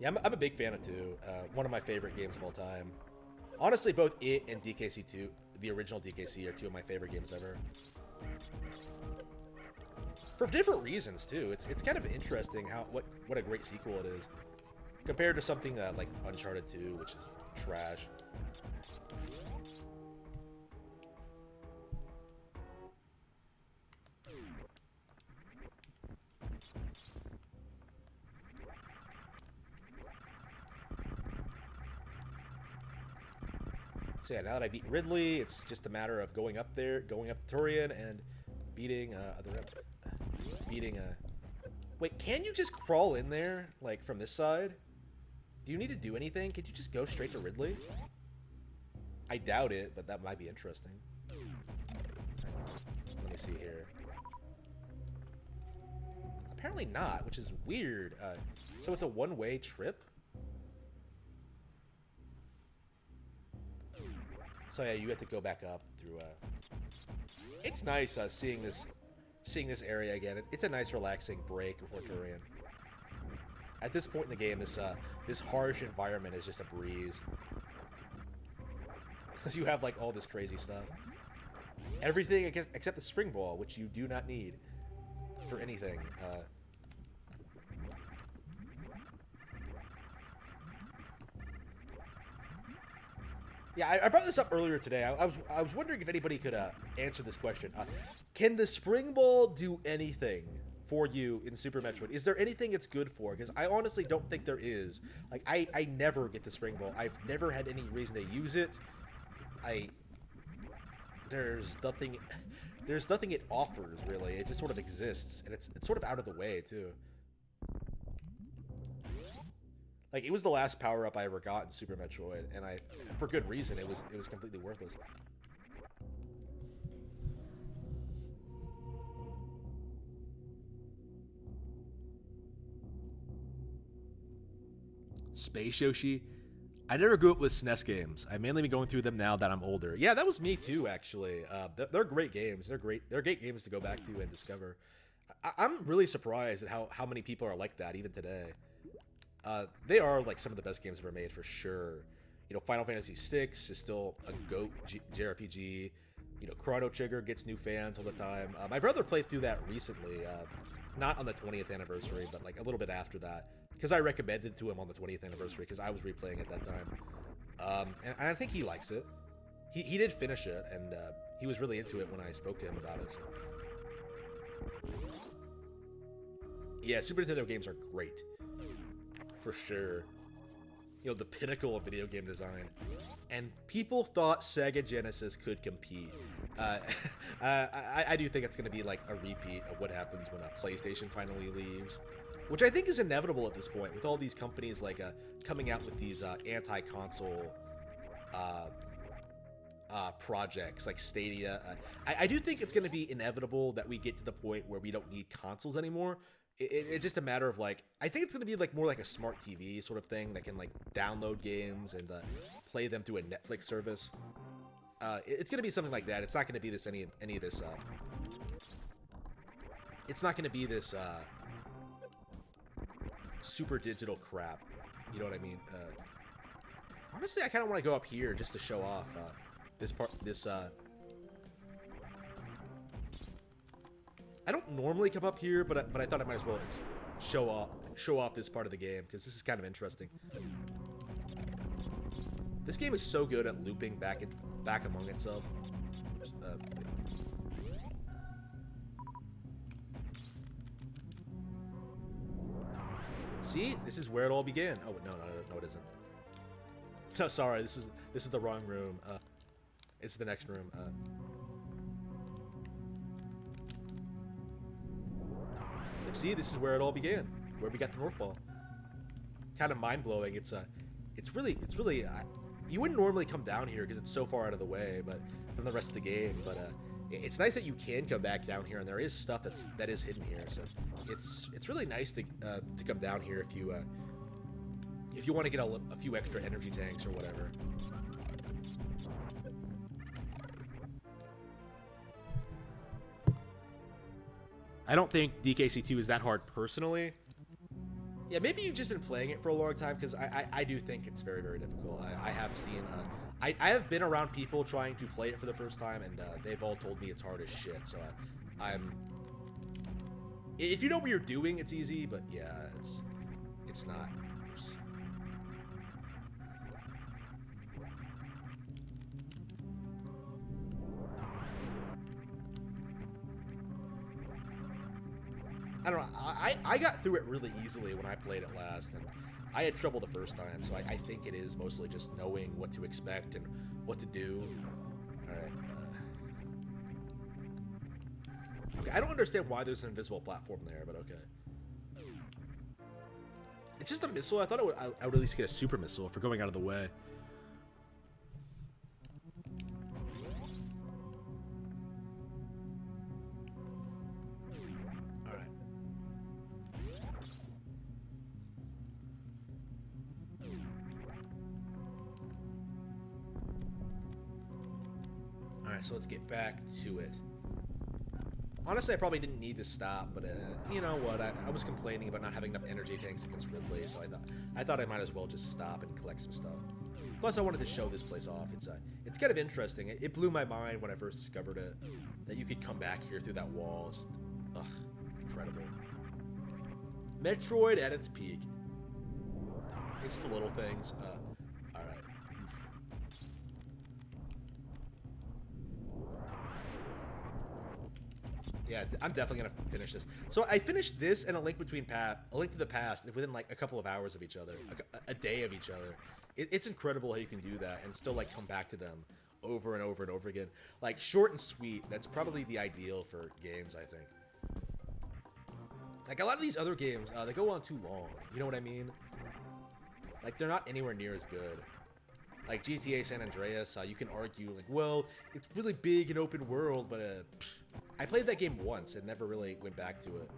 Speaker 1: Yeah, I'm a big fan of 2. One of my favorite games of all time. Honestly, both it and DKC2, the original DKC, are 2 of my favorite games ever. For different reasons too. It's kind of interesting what a great sequel it is, compared to something like Uncharted 2, which is trash. So yeah, now that I beat Ridley, it's just a matter of going up Turian and beating Wait, can you just crawl in there, like, from this side? Do you need to do anything? Could you just go straight to Ridley? I doubt it, but that might be interesting. Let me see here. Apparently not, which is weird. So it's a one-way trip? So yeah, you have to go back up through. It's nice seeing this area again. It's a nice, relaxing break before Turian. At this point in the game, this harsh environment is just a breeze, because you have, like, all this crazy stuff. Everything except the spring ball, which you do not need for anything. Yeah, I brought this up earlier today. I was wondering if anybody could answer this question. Can the spring ball do anything for you in Super Metroid? Is there anything it's good for? Because I honestly don't think there is. Like, I never get the spring ball. I've never had any reason to use it. There's nothing it offers, really. It just sort of exists, and it's sort of out of the way too. Like, it was the last power-up I ever got in Super Metroid, and for good reason, it was completely worthless. Space Yoshi? I never grew up with SNES games. I've mainly been going through them now that I'm older. Yeah, that was me too, actually. They're great games. They're great games to go back to and discover. I'm really surprised at how many people are like that, even today. They are, like, some of the best games ever made, for sure. You know, Final Fantasy VI is still a GOAT JRPG. You know, Chrono Trigger gets new fans all the time. My brother played through that recently, not on the 20th anniversary, but like a little bit after that, because I recommended to him on the 20th anniversary because I was replaying it that time. And I think he likes it. He did finish it, and he was really into it when I spoke to him about it. So. Yeah, Super Nintendo games are great, for sure. You know, the pinnacle of video game design. And people thought Sega Genesis could compete. I do think it's going to be like a repeat of what happens when a PlayStation finally leaves, which I think is inevitable at this point, with all these companies like coming out with these anti-console projects like Stadia. I do think it's going to be inevitable that we get to the point where we don't need consoles anymore. It's just a matter of like, I think it's going to be like more like a smart TV sort of thing that can like download games and play them through a Netflix service. It's going to be something like that. It's not going to be this any of this. It's not going to be this super digital crap. You know what I mean? Honestly, I kind of want to go up here just to show off this part. I don't normally come up here, but I thought I might as well show off this part of the game because this is kind of interesting. This game is so good at looping back among itself. See, this is where it all began. Oh no, it isn't. No, sorry, this is the wrong room. It's the next room. See, this is where it all began, where we got the North Ball. Kind of mind-blowing. It's really, you wouldn't normally come down here because it's so far out of the way, but from the rest of the game. But it's nice that you can come back down here, and there is stuff that is hidden here. So it's really nice to come down here if you want to get a few extra energy tanks or whatever. I don't think DKC2 is that hard personally. Yeah, maybe you've just been playing it for a long time, because I do think it's very, very difficult. I have seen, I have been around people trying to play it for the first time, and they've all told me it's hard as shit, so if you know what you're doing, it's easy, but yeah, it's not. Oops. I don't know, I got through it really easily when I played it last, and I had trouble the first time, so I think it is mostly just knowing what to expect and what to do. Alright. Okay, I don't understand why there's an invisible platform there, but okay. It's just a missile. I thought I would at least get a super missile for going out of the way. So let's get back to it. Honestly, I probably didn't need to stop, but you know what? I was complaining about not having enough energy tanks against Ridley, so I thought I might as well just stop and collect some stuff. Plus, I wanted to show this place off. It's kind of interesting. It blew my mind when I first discovered it, that you could come back here through that wall. It's just, ugh, incredible. Metroid at its peak. It's the little things. All right. Yeah, I'm definitely gonna finish this. So I finished this and A Link to the Past within like a couple of hours of each other, a day of each other. It's incredible how you can do that and still like come back to them over and over and over again. Like short and sweet. That's probably the ideal for games, I think. Like a lot of these other games, they go on too long. You know what I mean? Like they're not anywhere near as good. Like GTA San Andreas, you can argue like, well, it's really big and open world, but I played that game once and never really went back to it.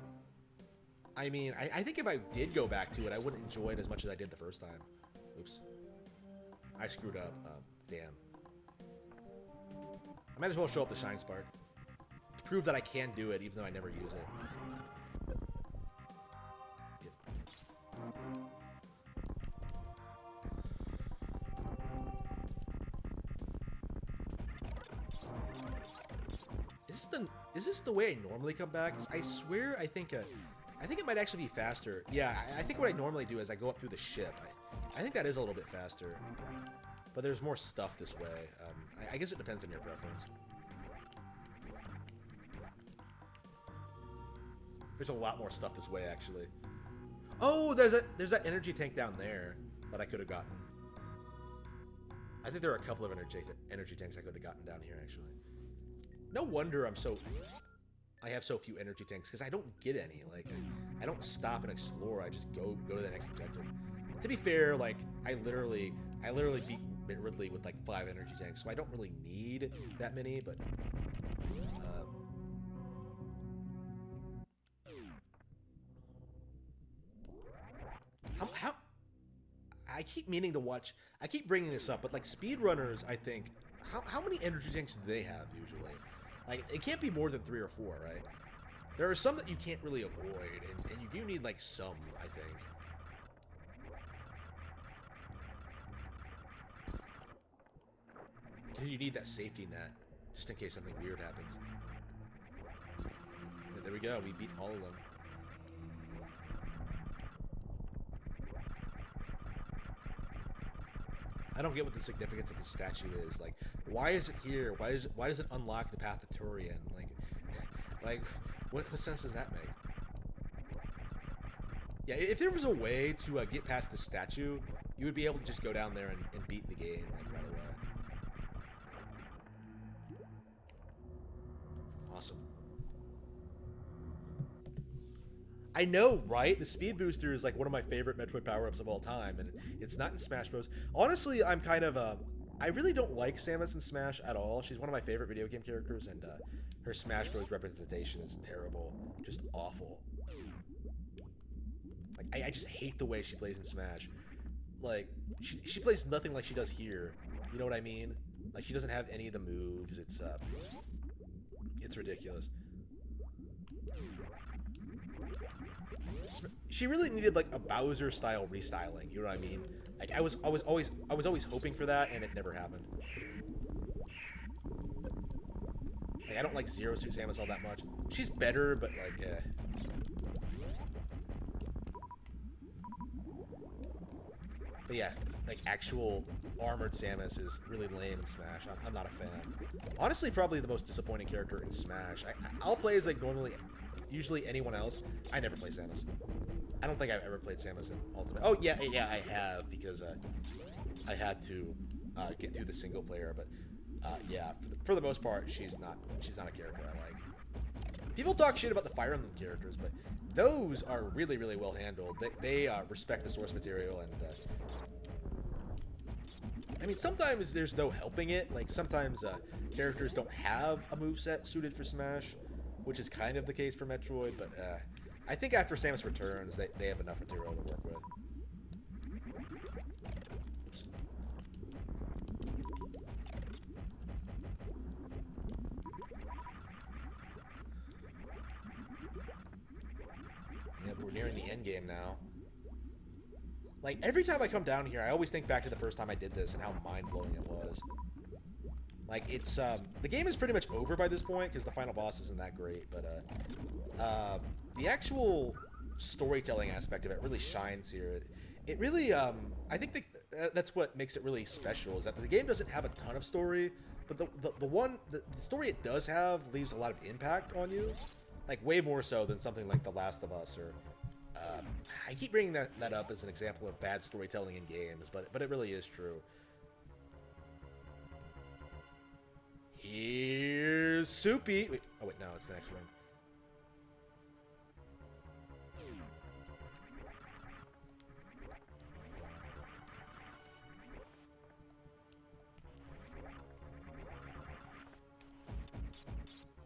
Speaker 1: I mean, I think if I did go back to it, I wouldn't enjoy it as much as I did the first time. Oops. I screwed up. Damn. I might as well show up the Shine Spark to prove that I can do it even though I never use it. Yep. Is this the way I normally come back? 'Cause I swear I think it might actually be faster. Yeah, I think what I normally do is I go up through the ship. I think that is a little bit faster. But there's more stuff this way. I guess it depends on your preference. There's a lot more stuff this way, actually. Oh, there's that energy tank down there that I could have gotten. I think there are a couple of energy tanks I could have gotten down here, actually. No wonder I have so few energy tanks, because I don't get any. Like, I don't stop and explore. I just go to the next objective. To be fair, like, I literally beat Ridley with like 5 energy tanks, so I don't really need that many. But how I keep meaning to watch. I keep bringing this up, but like speedrunners, I think how many energy tanks do they have usually? Like, it can't be more than 3 or 4, right? There are some that you can't really avoid, and you do need, like, some, I think. Because you need that safety net, just in case something weird happens. Yeah, there we go, we beat all of them. I don't get what the significance of the statue is. Like, why is it here? Why does it unlock the path to Turian? Like, what sense does that make? Yeah, if there was a way to get past the statue, you would be able to just go down there and beat the game, like, right away. Awesome. I know, right? The speed booster is like one of my favorite Metroid power-ups of all time, and it's not in Smash Bros. Honestly, I'm kind of I really don't like Samus in Smash at all. She's one of my favorite video game characters, and her Smash Bros. Representation is terrible, just awful. Like, I just hate the way she plays in Smash. Like, she plays nothing like she does here. You know what I mean? Like, she doesn't have any of the moves. It's ridiculous. She really needed like a Bowser style restyling, you know what I mean? Like, I was always hoping for that, and it never happened. Like, I don't like Zero Suit Samus all that much. She's better, but like, yeah. But yeah, like actual armored Samus is really lame in Smash. I'm not a fan. Honestly, probably the most disappointing character in Smash. I'll play as like usually anyone else. I never play Samus. I don't think I've ever played Samus in Ultimate. Oh yeah, I have, because I had to get through the single player. But yeah, for the most part, she's not a character I like. People talk shit about the Fire Emblem characters, but those are really, really well handled. They respect the source material, and I mean, sometimes there's no helping it. Like, sometimes characters don't have a moveset suited for Smash, which is kind of the case for Metroid, but I think after Samus Returns, they have enough material to work with. Oops. Yeah, we're nearing the end game now. Like, every time I come down here, I always think back to the first time I did this and how mind-blowing it was. Like, it's, the game is pretty much over by this point, because the final boss isn't that great, but, the actual storytelling aspect of it really shines here. It really, I think that's what makes it really special, is that the game doesn't have a ton of story, but the story it does have leaves a lot of impact on you. Like, way more so than something like The Last of Us, or, I keep bringing that up as an example of bad storytelling in games, but it really is true. Here's Soupy. Wait, oh wait, no, it's the next room.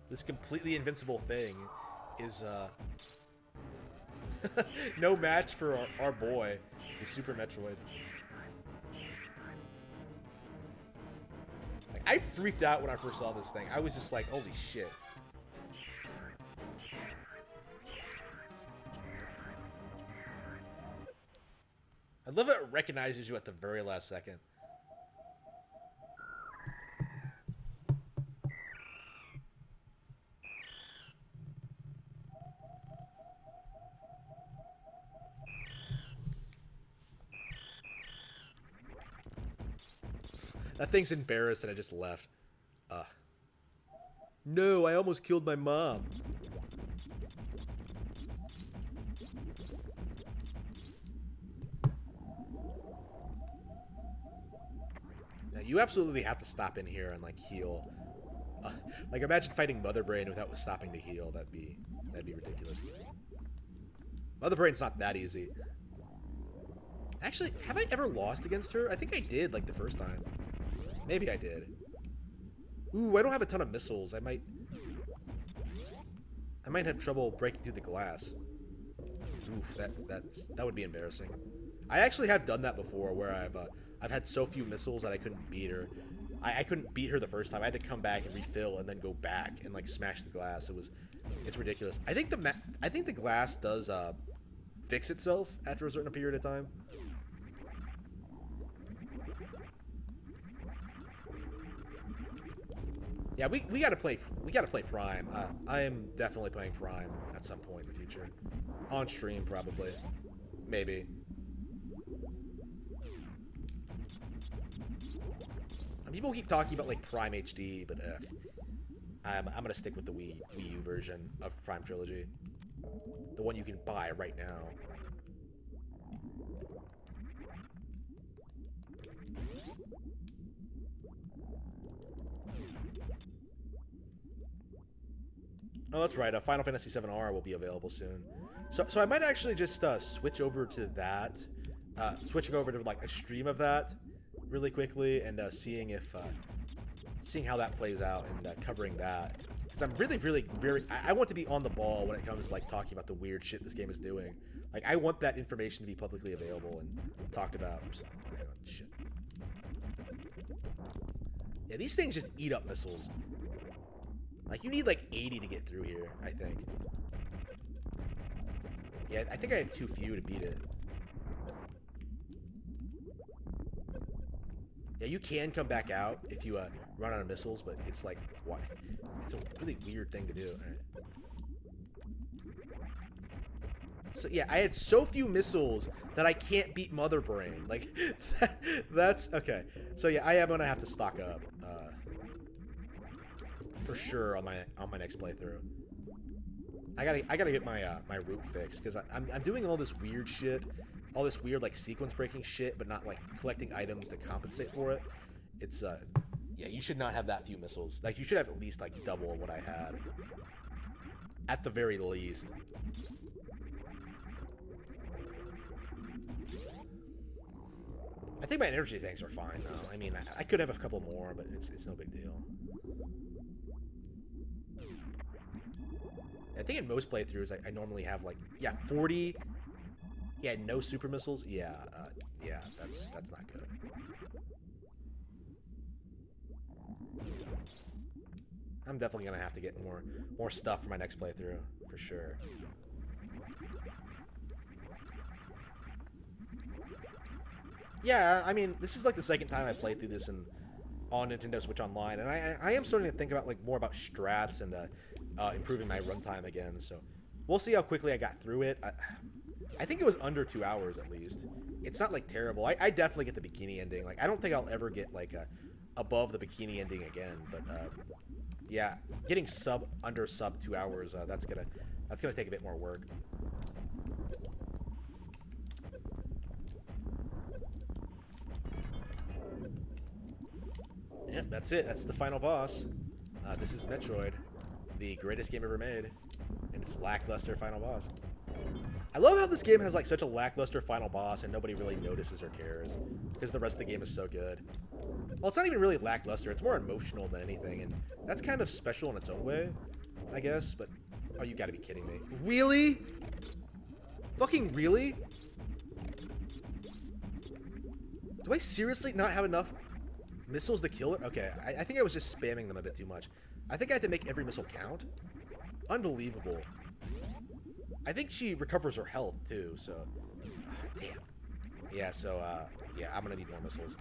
Speaker 1: This completely invincible thing is no match for our boy, the Super Metroid. Like, I freaked out when I first saw this thing. I was just like, holy shit. I love it recognizes you at the very last second. That thing's embarrassed and I just left. No, I almost killed my mom. Now, you absolutely have to stop in here and, like, heal. Like, imagine fighting Mother Brain without stopping to heal. That'd be ridiculous. Mother Brain's not that easy. Actually, have I ever lost against her? I think I did, like, the first time. Maybe I did. Ooh, I don't have a ton of missiles. I might have trouble breaking through the glass. Oof, that would be embarrassing. I actually have done that before, where I've had so few missiles that I couldn't beat her. I couldn't beat her the first time. I had to come back and refill and then go back and, like, smash the glass. It's ridiculous. I think the glass does fix itself after a certain period of time. Yeah, we gotta play Prime. I am definitely playing Prime at some point in the future. On stream, probably. Maybe. People keep talking about, like, Prime HD, but I'm gonna stick with the Wii U version of Prime Trilogy. The one you can buy right now. Oh, that's right. Final Fantasy VII-R will be available soon. So I might actually just switch over to that. Switching over to, like, a stream of that really quickly and seeing how that plays out and covering that. Because I'm really I want to be on the ball when it comes to, like, talking about the weird shit this game is doing. Like, I want that information to be publicly available and talked about. Hang on, shit. Yeah, these things just eat up missiles. Like, you need, like, 80 to get through here, I think. Yeah, I think I have too few to beat it. Yeah, you can come back out if you run out of missiles, but it's like, why? It's a really weird thing to do. Right. So, yeah, I had so few missiles that I can't beat Mother Brain. Like, that's... Okay. So, yeah, I am going to have to stock up. For sure on my next playthrough. I gotta get my my root fixed because I'm doing all this weird shit, all this weird, like, sequence breaking shit, but not, like, collecting items to compensate for it. It's yeah, you should not have that few missiles. Like, you should have at least, like, double what I had, at the very least. I think my energy tanks are fine though. I mean, I could have a couple more, but it's no big deal. I think in most playthroughs, I normally have, like, yeah, 40. Yeah, no super missiles. Yeah, yeah, that's not good. I'm definitely gonna have to get more stuff for my next playthrough for sure. Yeah, I mean, this is, like, the second time I played through this on Nintendo Switch Online, and I am starting to think about, like, more about strats and improving my runtime again. So we'll see how quickly I got through it. I think it was under 2 hours at least. It's not, like, terrible. I definitely get the bikini ending. Like, I don't think I'll ever get, like, above the bikini ending again. But yeah, getting under sub 2 hours, that's gonna take a bit more work. Yep, that's it. That's the final boss. This is Metroid, the greatest game ever made, and it's lackluster final boss. I love how this game has, like, such a lackluster final boss and nobody really notices or cares because the rest of the game is so good. Well, it's not even really lackluster. It's more emotional than anything, and that's kind of special in its own way, I guess, but... Oh, you gotta be kidding me. Really? Fucking really? Do I seriously not have enough missiles to kill her? Okay, I think I was just spamming them a bit too much. I think I had to make every missile count. Unbelievable. I think she recovers her health, too, so... damn. Yeah, so, yeah, I'm gonna need more missiles.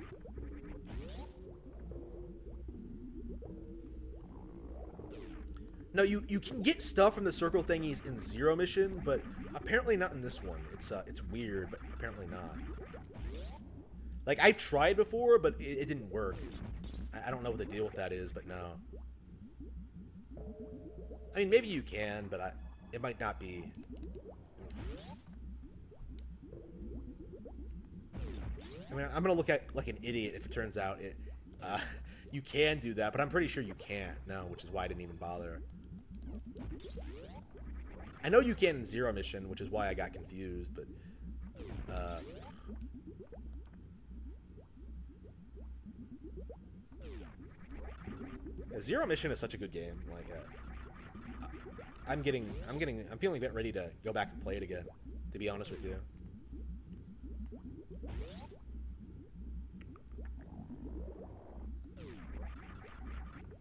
Speaker 1: No, you can get stuff from the circle thingies in Zero Mission, but apparently not in this one. It's weird, but apparently not. Like, I've tried before, but it didn't work. I don't know what the deal with that is, but no. I mean, maybe you can, but it might not be. I mean, I'm gonna look at like an idiot if it turns out you can do that, but I'm pretty sure you can't. No, which is why I didn't even bother. I know you can in Zero Mission, which is why I got confused, but Zero Mission is such a good game. Like, I'm feeling a bit ready to go back and play it again, to be honest with you.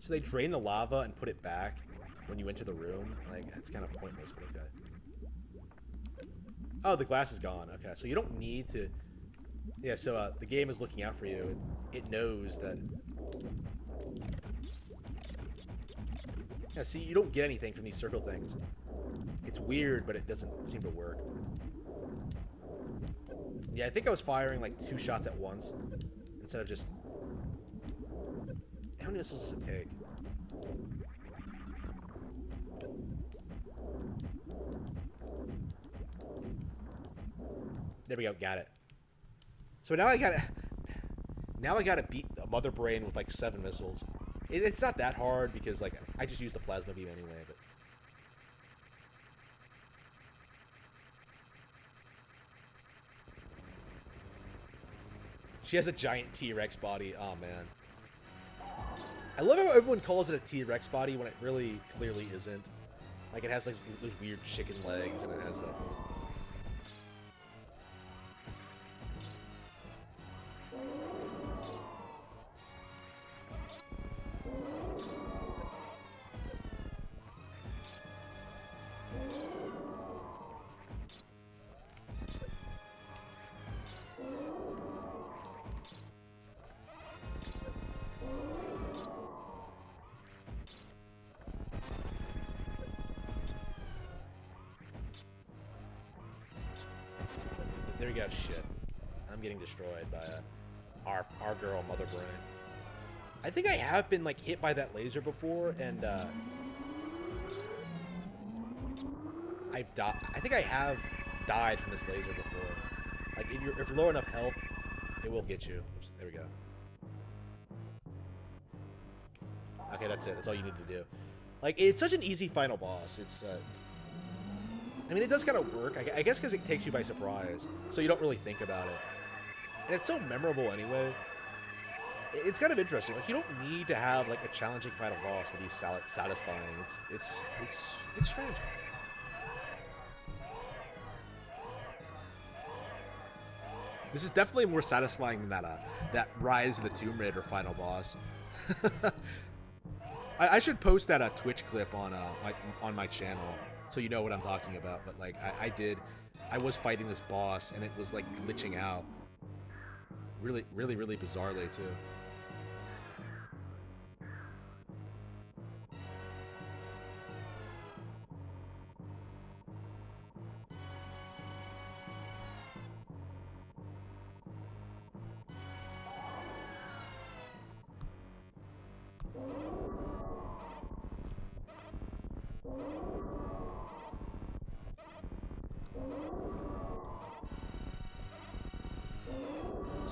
Speaker 1: So they drain the lava and put it back when you enter the room. Like, that's kind of pointless, but okay. Oh, the glass is gone. Okay, so you don't need to... Yeah, so the game is looking out for you. It knows that... Yeah, see, you don't get anything from these circle things. It's weird, but it doesn't seem to work. Yeah, I think I was firing like 2 shots at once instead of just... How many missiles does it take? There we go, got it. So now I gotta beat a Mother Brain with like 7 missiles. It's not that hard because like I just use the plasma beam anyway, but she has a giant T-Rex body. Oh man. I love how everyone calls it a T-Rex body when it really clearly isn't. Like, it has like those weird chicken legs and it has that. There we go. Shit. I'm getting destroyed by our girl, Mother Brain. I think I have been like hit by that laser before, and I've died. I think I have died from this laser before. Like if you're low enough health, it will get you. Oops, there we go. Okay, that's it. That's all you need to do. Like, it's such an easy final boss. It's I mean, it does kind of work, I guess, because it takes you by surprise, so you don't really think about it. And it's so memorable anyway. It's kind of interesting. Like, you don't need to have like a challenging final boss to be satisfying. It's strange. This is definitely more satisfying than that Rise of the Tomb Raider final boss. I should post that Twitch clip on my channel, so you know what I'm talking about. But like I was fighting this boss and it was like glitching out really bizarrely too.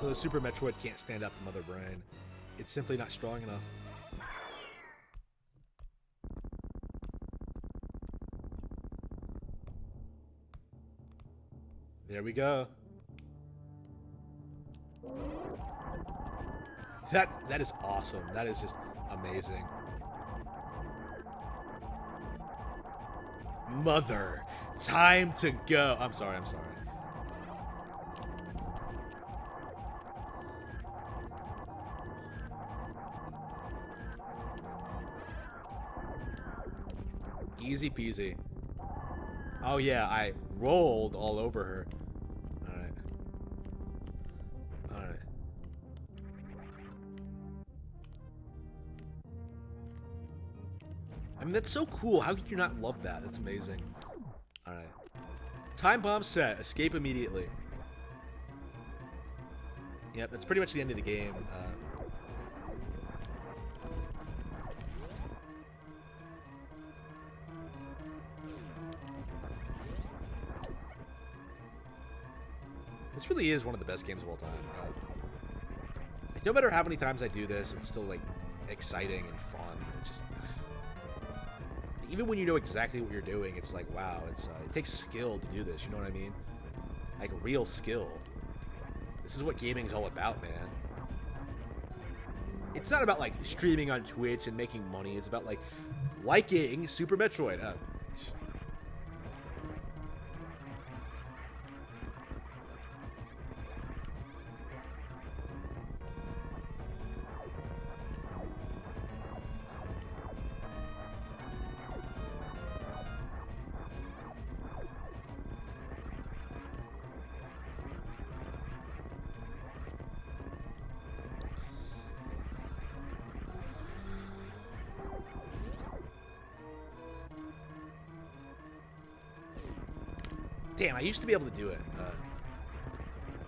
Speaker 1: So the Super Metroid can't stand up to Mother Brain. It's simply not strong enough. There we go. That is awesome. That is just amazing. Mother, time to go. I'm sorry. Easy peasy. Oh yeah, I rolled all over her. Alright. I mean, that's so cool. How could you not love that? That's amazing. Alright. Time bomb set. Escape immediately. Yep, that's pretty much the end of the game. This really is one of the best games of all time. Like, no matter how many times I do this, it's still like exciting and fun. It's just even when you know exactly what you're doing, it's like wow. It takes skill to do this. You know what I mean? Like real skill. This is what gaming's all about, man. It's not about like streaming on Twitch and making money. It's about like liking Super Metroid. Damn, I used to be able to do it.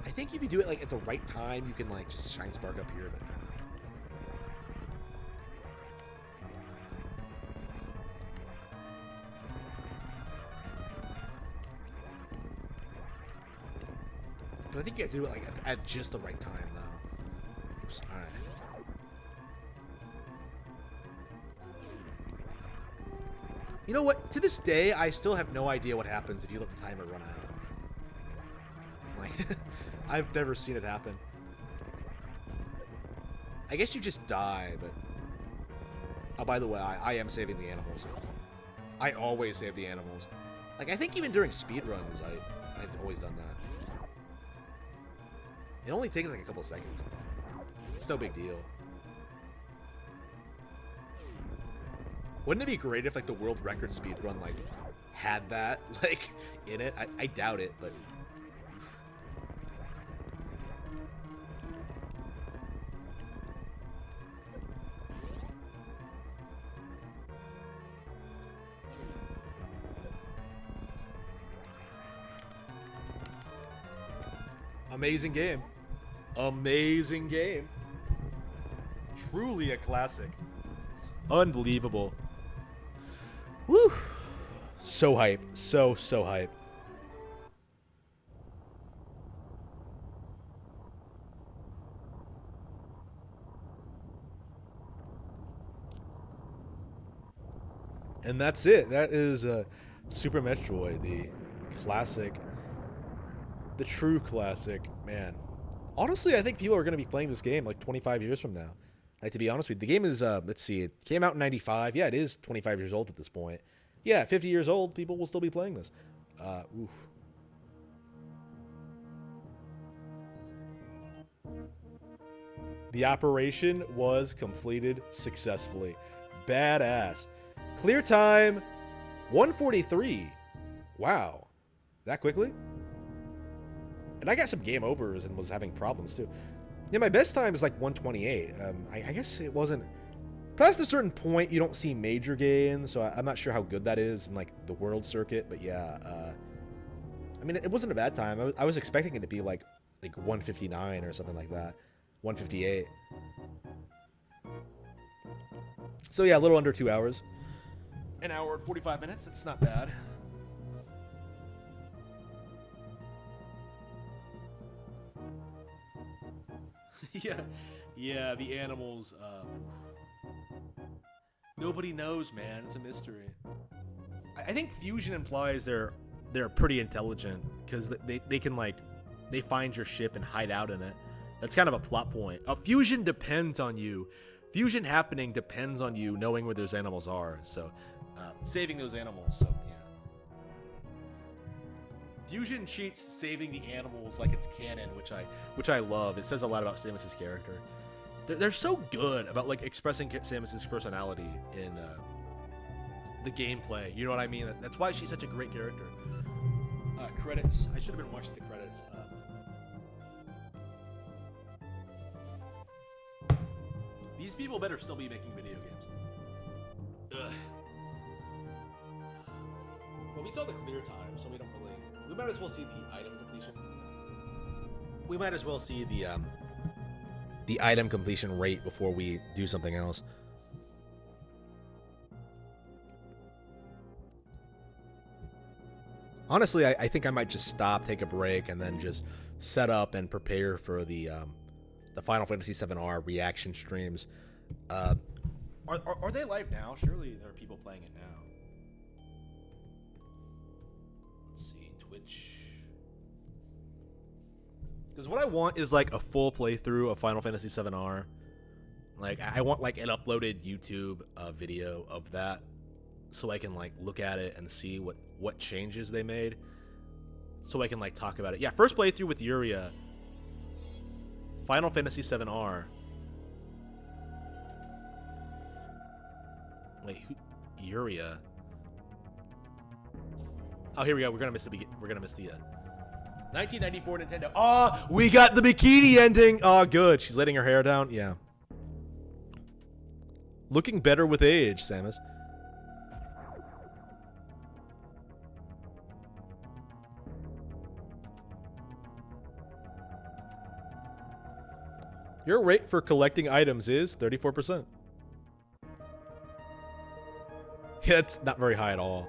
Speaker 1: I think if you do it like at the right time, you can like just shine spark up here, but I think you gotta do it like at just the right time, though. Oops. All right. You know what? To this day, I still have no idea what happens if you let the timer run out. Like, I've never seen it happen. I guess you just die, but... Oh, by the way, I am saving the animals. I always save the animals. Like, I think even during speedruns, I've always done that. It only takes like a couple seconds. It's no big deal. Wouldn't it be great if like the world record speedrun like had that like in it? I doubt it, but amazing game. Amazing game. Truly a classic. Unbelievable. Woo! So hype. So hype. And that's it. That is Super Metroid, the classic. The true classic. Man. Honestly, I think people are going to be playing this game like 25 years from now. Like, to be honest with you, the game is, let's see, it came out in 95. Yeah, it is 25 years old at this point. Yeah, 50 years old, people will still be playing this. Oof. The operation was completed successfully. Badass. Clear time, 1:43. Wow. That quickly? And I got some game overs and was having problems, too. Yeah, my best time is like 1:28. I guess it wasn't... Past a certain point, you don't see major gains, so I'm not sure how good that is in like the world circuit, but yeah. I mean, it wasn't a bad time. I was expecting it to be like 1:59 or something like that. 1:58. So yeah, a little under 2 hours. An hour and 45 minutes. It's not bad. Yeah, the animals. Nobody knows, man. It's a mystery. I think Fusion implies they're pretty intelligent because they can like they find your ship and hide out in it. That's kind of a plot point. Fusion depends on you. Fusion happening depends on you knowing where those animals are. So saving those animals. So yeah. Fusion cheats saving the animals like it's canon, which I love. It says a lot about Samus's character. They're so good about like expressing Samus's personality in the gameplay. You know what I mean? That's why she's such a great character. Credits. I should have been watching the credits. These people better still be making video games. Ugh. Well, we saw the clear time, so we don't really... We might as well see the item completion. We might as well see the the item completion rate before we do something else. Honestly, I think I might just stop, take a break, and then just set up and prepare for the Final Fantasy VII-R reaction streams. Are they live now? Surely there are people playing it now. Let's see, Twitch. Because what I want is like a full playthrough of Final Fantasy VII-R. Like I want like an uploaded YouTube video of that, so I can like look at it and see what changes they made, so I can like talk about it. Yeah, first playthrough with Yuria. Final Fantasy VII-R. Wait, who? Yuria. Oh, here we go. We're gonna miss the 1994 Nintendo. Oh, we got the bikini ending. Oh, good. She's letting her hair down. Yeah. Looking better with age, Samus. Your rate for collecting items is 34%. Yeah, it's not very high at all.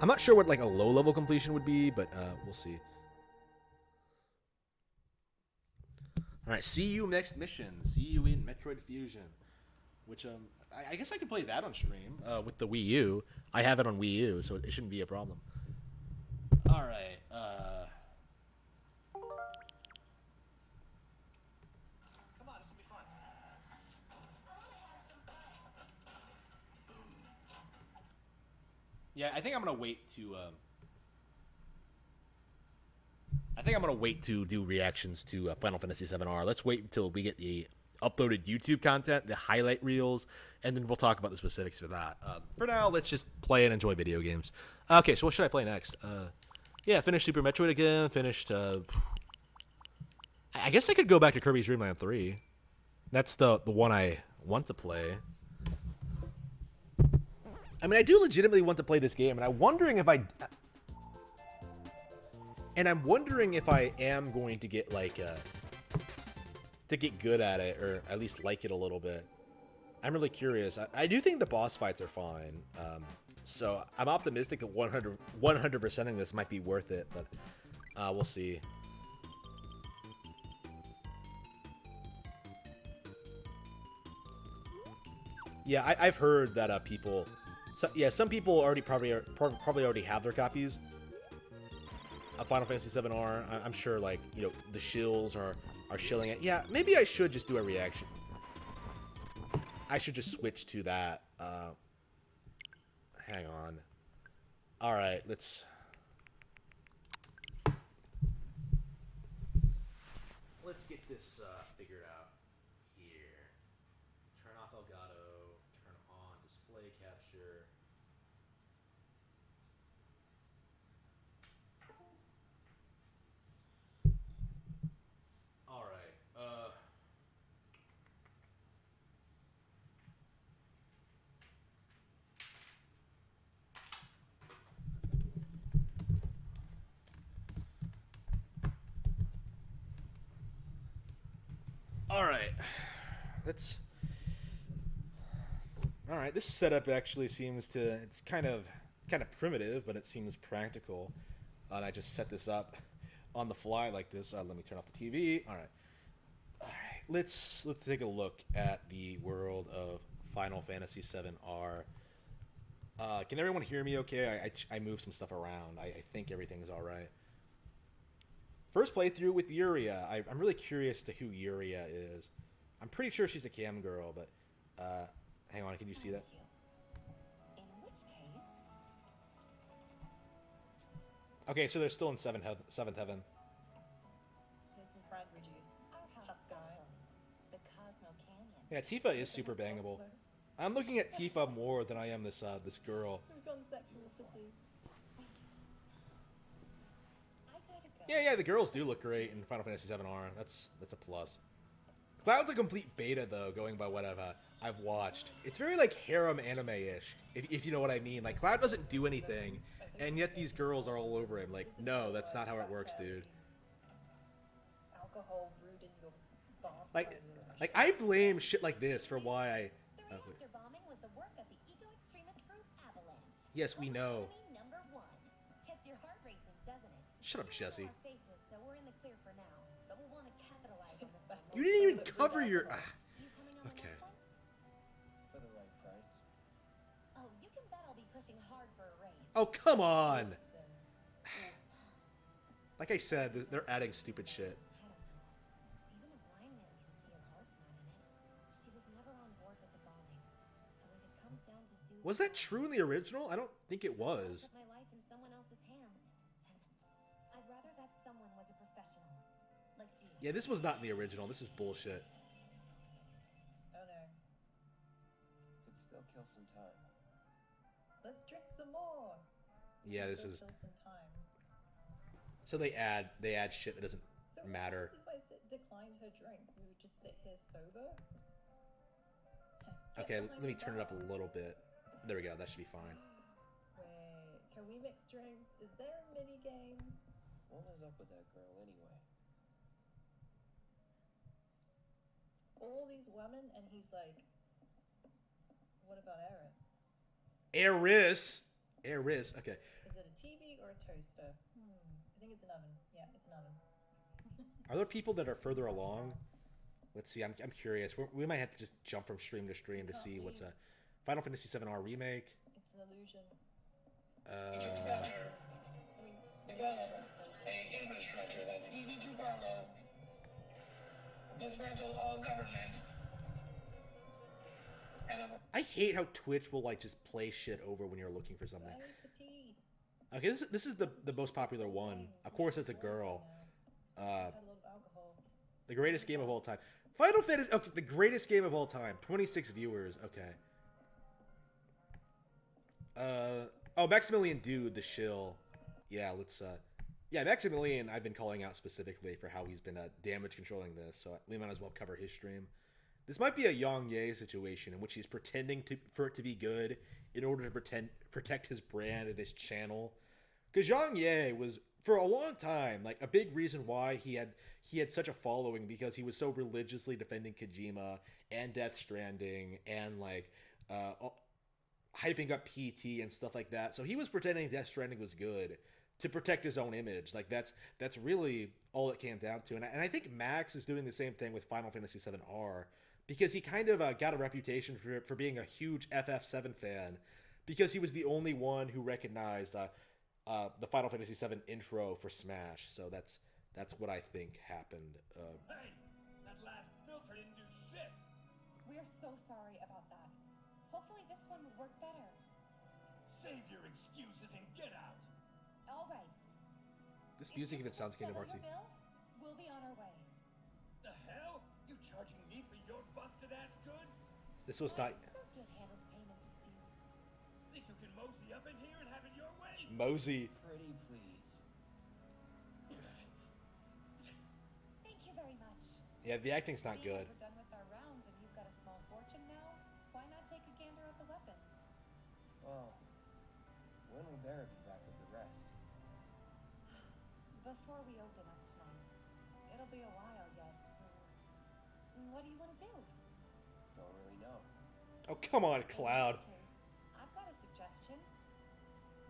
Speaker 1: I'm not sure what like a low level completion would be, but we'll see. All right, see you next mission. See you in Metroid Fusion, which I guess I could play that on stream with the Wii U. I have it on Wii U, so it shouldn't be a problem. All right.
Speaker 8: Come on, this will be fun.
Speaker 1: Yeah, I think I'm gonna wait to. I think I'm gonna wait to do reactions to Final Fantasy VII-R. Let's wait until we get the uploaded YouTube content, the highlight reels, and then we'll talk about the specifics for that. For now, let's just play and enjoy video games. Okay, so what should I play next? Yeah, finished Super Metroid again. Finished. I guess I could go back to Kirby's Dream Land 3. That's the one I want to play. I mean, I do legitimately want to play this game, and I'm wondering if I am going to get like to get good at it, or at least like it a little bit. I'm really curious. I do think the boss fights are fine, so I'm optimistic that 100%ing this might be worth it, but we'll see. Yeah, I've heard that people. So, yeah, some people already probably already have their copies of Final Fantasy VII-R. I'm sure, like, you know, the shills are shilling it. Yeah, maybe I should just do a reaction. I should just switch to that. Hang on. All right, let's get this figured out here. Turn off Elgato. Turn on display capture. All right. All right. Let's. All right. This setup actually seems to. It's kind of primitive, but it seems practical. And I just set this up on the fly like this. Let me turn off the TV. All right. All right. Let's take a look at the world of Final Fantasy VII-R. Can everyone hear me okay? I moved some stuff around. I think everything's all right. First playthrough with Yuria. I'm really curious to who Yuria is. I'm pretty sure she's a cam girl, but hang on, can you see that?
Speaker 9: In which case?
Speaker 1: Okay, so they're still in seventh heaven.
Speaker 10: Here's some cranberry juice.
Speaker 9: Oh, how
Speaker 10: Tough guy.
Speaker 9: special. The Cosmo Canyon.
Speaker 1: Yeah, Tifa is super bangable. I'm looking at Tifa more than I am this girl.
Speaker 10: We've gone Sex in the City.
Speaker 9: I gotta go.
Speaker 1: Yeah, the girls do look great in Final Fantasy VII-R. That's a plus. Cloud's a complete beta though, going by what I've watched. It's very like harem anime-ish, if you know what I mean. Like Cloud doesn't do anything, and yet these girls are all over him. Like, no, that's not how it works, dude.
Speaker 10: alcohol brewed in your bath.
Speaker 1: Like I blame shit like this for why I.
Speaker 9: The reactor bombing was the work of the eco-extremist group Avalanche.
Speaker 1: Yes, we know.
Speaker 9: Enemy number one. Gets your heart racing, doesn't it?
Speaker 1: Shut up,
Speaker 9: We don't know
Speaker 1: Jesse.
Speaker 9: our faces, so we're in the clear for now. But we'll want to capitalize on this one.
Speaker 1: You didn't even cover your.
Speaker 9: You coming on
Speaker 1: Okay.
Speaker 9: the next one?
Speaker 8: For the right price.
Speaker 9: Oh, you can bet I'll be pushing hard for a raise.
Speaker 1: Oh come on! Like I said, they're adding stupid shit.
Speaker 9: I don't know. Even a blind man can see her heart's not in it. She was never on board with the bombings. So if it comes down to do
Speaker 1: Was that true in the original? I don't think it was.
Speaker 9: Put my life in someone else's hands, then I'd rather that someone was a professional. Like you.
Speaker 1: Yeah, this was not in the original. This is bullshit.
Speaker 10: Oh no.
Speaker 8: Could still kill some time.
Speaker 10: Let's drink some more.
Speaker 1: Yeah, this
Speaker 10: Still
Speaker 1: is.
Speaker 10: kill some time.
Speaker 1: So they add shit that doesn't
Speaker 10: So what
Speaker 1: matter.
Speaker 10: happens if I declined her drink? We would just sit here sober? Get
Speaker 1: Okay,
Speaker 10: behind
Speaker 1: let me
Speaker 10: the
Speaker 1: turn it up
Speaker 10: bar.
Speaker 1: a little bit. There we go. That should be fine.
Speaker 10: Wait, can we mix drinks? Is there a mini game?
Speaker 8: What was up with that girl anyway?
Speaker 10: All these women, and he's like, what about Erin?
Speaker 1: Eris. Okay.
Speaker 10: Is it a TV or a toaster? I think it's an oven. Yeah, it's an oven.
Speaker 1: Are there people that are further along? Let's see. I'm curious. We might have to just jump from stream to stream to see what's a Final Fantasy VII-R remake.
Speaker 10: It's an illusion.
Speaker 11: Infrastructure that's easy to follow. Dismantle all government.
Speaker 1: I hate how Twitch will like just play shit over when you're looking for something.
Speaker 10: I need to pee.
Speaker 1: Okay, this is the most popular one. Of course, it's a girl.
Speaker 10: Had a lot of alcohol.
Speaker 1: The greatest game of all time. Final Fantasy. Okay, the greatest game of all time. 26 viewers. Okay. Oh, Maximilian Dude, the shill. Yeah, let's. Yeah, Maximilian. I've been calling out specifically for how he's been damage controlling this, so we might as well cover his stream. This might be a Yang Ye situation in which he's pretending for it to be good in order to protect his brand and his channel. Because Yang Ye was for a long time like a big reason why he had such a following, because he was so religiously defending Kojima and Death Stranding and like hyping up PT and stuff like that. So he was pretending Death Stranding was good to protect his own image. Like that's really all it came down to. And I think Max is doing the same thing with Final Fantasy VII-R, because he kind of got a reputation for being a huge FF7 fan, because he was the only one who recognized the Final Fantasy VII intro for Smash. So that's what I think happened.
Speaker 11: Hey, that last filter didn't do shit.
Speaker 9: We're so sorry about that. Hopefully this one will work better.
Speaker 11: Save your excuses and get out.
Speaker 9: All right.
Speaker 1: This music even sounds Kingdom Heartsy.
Speaker 9: We'll be on our way.
Speaker 11: The hell? You charging me for your busted ass goods?
Speaker 1: This was not
Speaker 9: Associate handles payment disputes.
Speaker 11: Think you can mosey up in here and have it your way?
Speaker 1: Mosey.
Speaker 8: Pretty please.
Speaker 9: Thank you very much.
Speaker 1: Yeah, the acting's not
Speaker 9: Seeing
Speaker 1: good.
Speaker 9: as we're done with our rounds and you've got a small fortune now, why not take a gander at the weapons?
Speaker 8: Well, when will Barra be back with the rest?
Speaker 9: Before we open up tonight, it'll be a while yet, so what do you want to do?
Speaker 8: Don't really know.
Speaker 1: Oh, come on, Cloud.
Speaker 9: In any case, I've got a suggestion.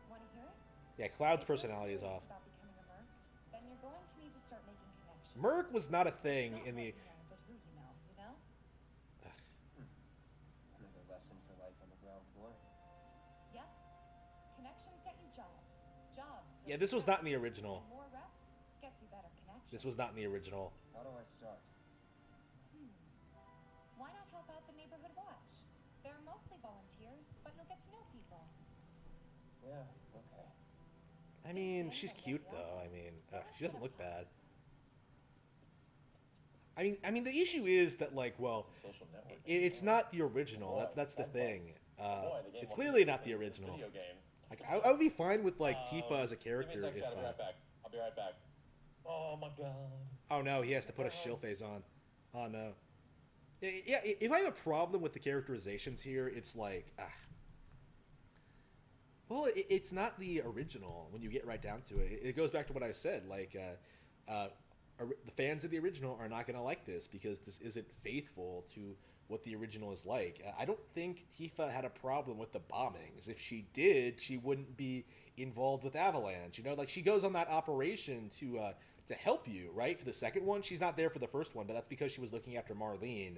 Speaker 9: Want to hear it?
Speaker 1: Yeah, Cloud's
Speaker 9: If you're
Speaker 1: personality is
Speaker 9: serious
Speaker 1: off.
Speaker 9: about becoming a merc, then you're going to need to start making connections.
Speaker 1: Merc was not a thing
Speaker 9: It's
Speaker 1: in
Speaker 9: not
Speaker 1: the.
Speaker 9: what you know, but who you know, you know?
Speaker 8: Another lesson for life on the ground floor.
Speaker 9: Yep. Connections get you jobs. Jobs.
Speaker 1: Yeah,
Speaker 9: build
Speaker 1: this
Speaker 9: you
Speaker 1: was
Speaker 9: rep,
Speaker 1: not in the original.
Speaker 9: and more rep gets you better connections.
Speaker 1: This was not in the original.
Speaker 8: How do I start?
Speaker 9: Why not help out the neighborhood watch? They're mostly volunteers, but you'll get to know people.
Speaker 8: Yeah, okay.
Speaker 1: I mean, she's cute though. I mean, she doesn't look bad. I mean, the issue is that like, well, it's not the original. That's the thing. It's clearly not the original. Like, I would be fine with like Tifa as a character if.
Speaker 12: I'll be right back. Oh my god.
Speaker 1: Oh no, he has to put a shill phase on. Oh no. Yeah, if I have a problem with the characterizations here, it's like, well, it's not the original when you get right down to it. It goes back to what I said. Like, the fans of the original are not going to like this because this isn't faithful to what the original is like. I don't think Tifa had a problem with the bombings. If she did, she wouldn't be involved with Avalanche. You know, like she goes on that operation to help you, right? For the second one, she's not there for the first one, but that's because she was looking after Marlene.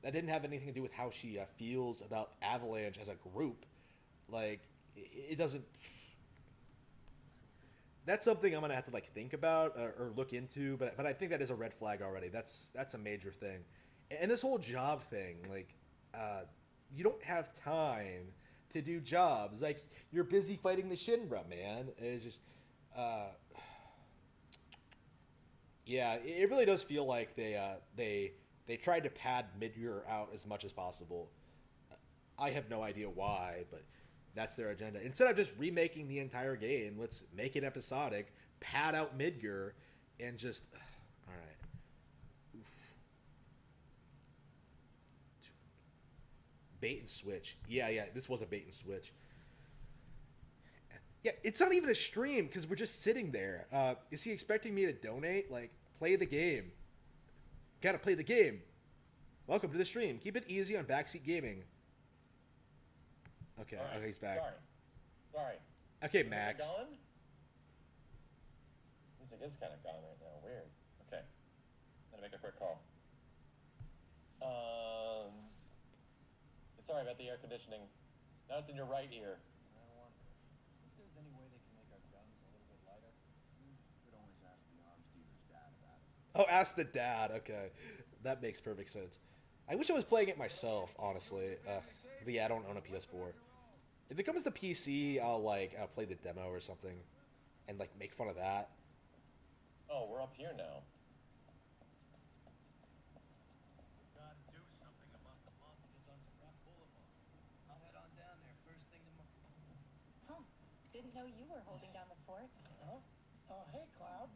Speaker 1: That didn't have anything to do with how she feels about Avalanche as a group. Like, it doesn't. That's something I'm gonna have to like think about or look into, but I think that is a red flag already. That's a major thing, and this whole job thing, like, you don't have time to do jobs. Like, you're busy fighting the Shinra, man. It's just, yeah, it really does feel like they tried to pad Midgar out as much as possible. I have no idea why, but that's their agenda. Instead of just remaking the entire game, let's make it episodic, pad out Midgar, and just... all right. Oof. Bait and switch. Yeah, this was a bait and switch. Yeah, it's not even a stream, because we're just sitting there. Is he expecting me to donate? Like, play the game. Gotta play the game. Welcome to the stream. Keep it easy on Backseat Gaming. Okay,
Speaker 12: Right.
Speaker 1: Okay, he's back.
Speaker 12: Sorry.
Speaker 1: Okay,
Speaker 12: Is the
Speaker 1: Max.
Speaker 12: Music gone? Music is kind of gone right now. Weird. Okay. I'm gonna make a quick call. Sorry about the air conditioning. Now it's in your right ear.
Speaker 8: I wonder if there's any way they can make our guns a little bit lighter. Could always ask the arms dealer's dad about it.
Speaker 1: Oh, ask the dad. Okay, that makes perfect sense. I wish I was playing it myself, honestly. But yeah, I don't own a PS4. If it comes to PC, I'll play the demo or something, and like make fun of that.
Speaker 12: Oh, we're up here now.
Speaker 11: Gotta do something about the monsters on Scrap Boulevard.
Speaker 8: I'll head on down there first thing tomorrow.
Speaker 9: Huh. Didn't know you were holding down the fort.
Speaker 8: Huh? Hey, Cloud.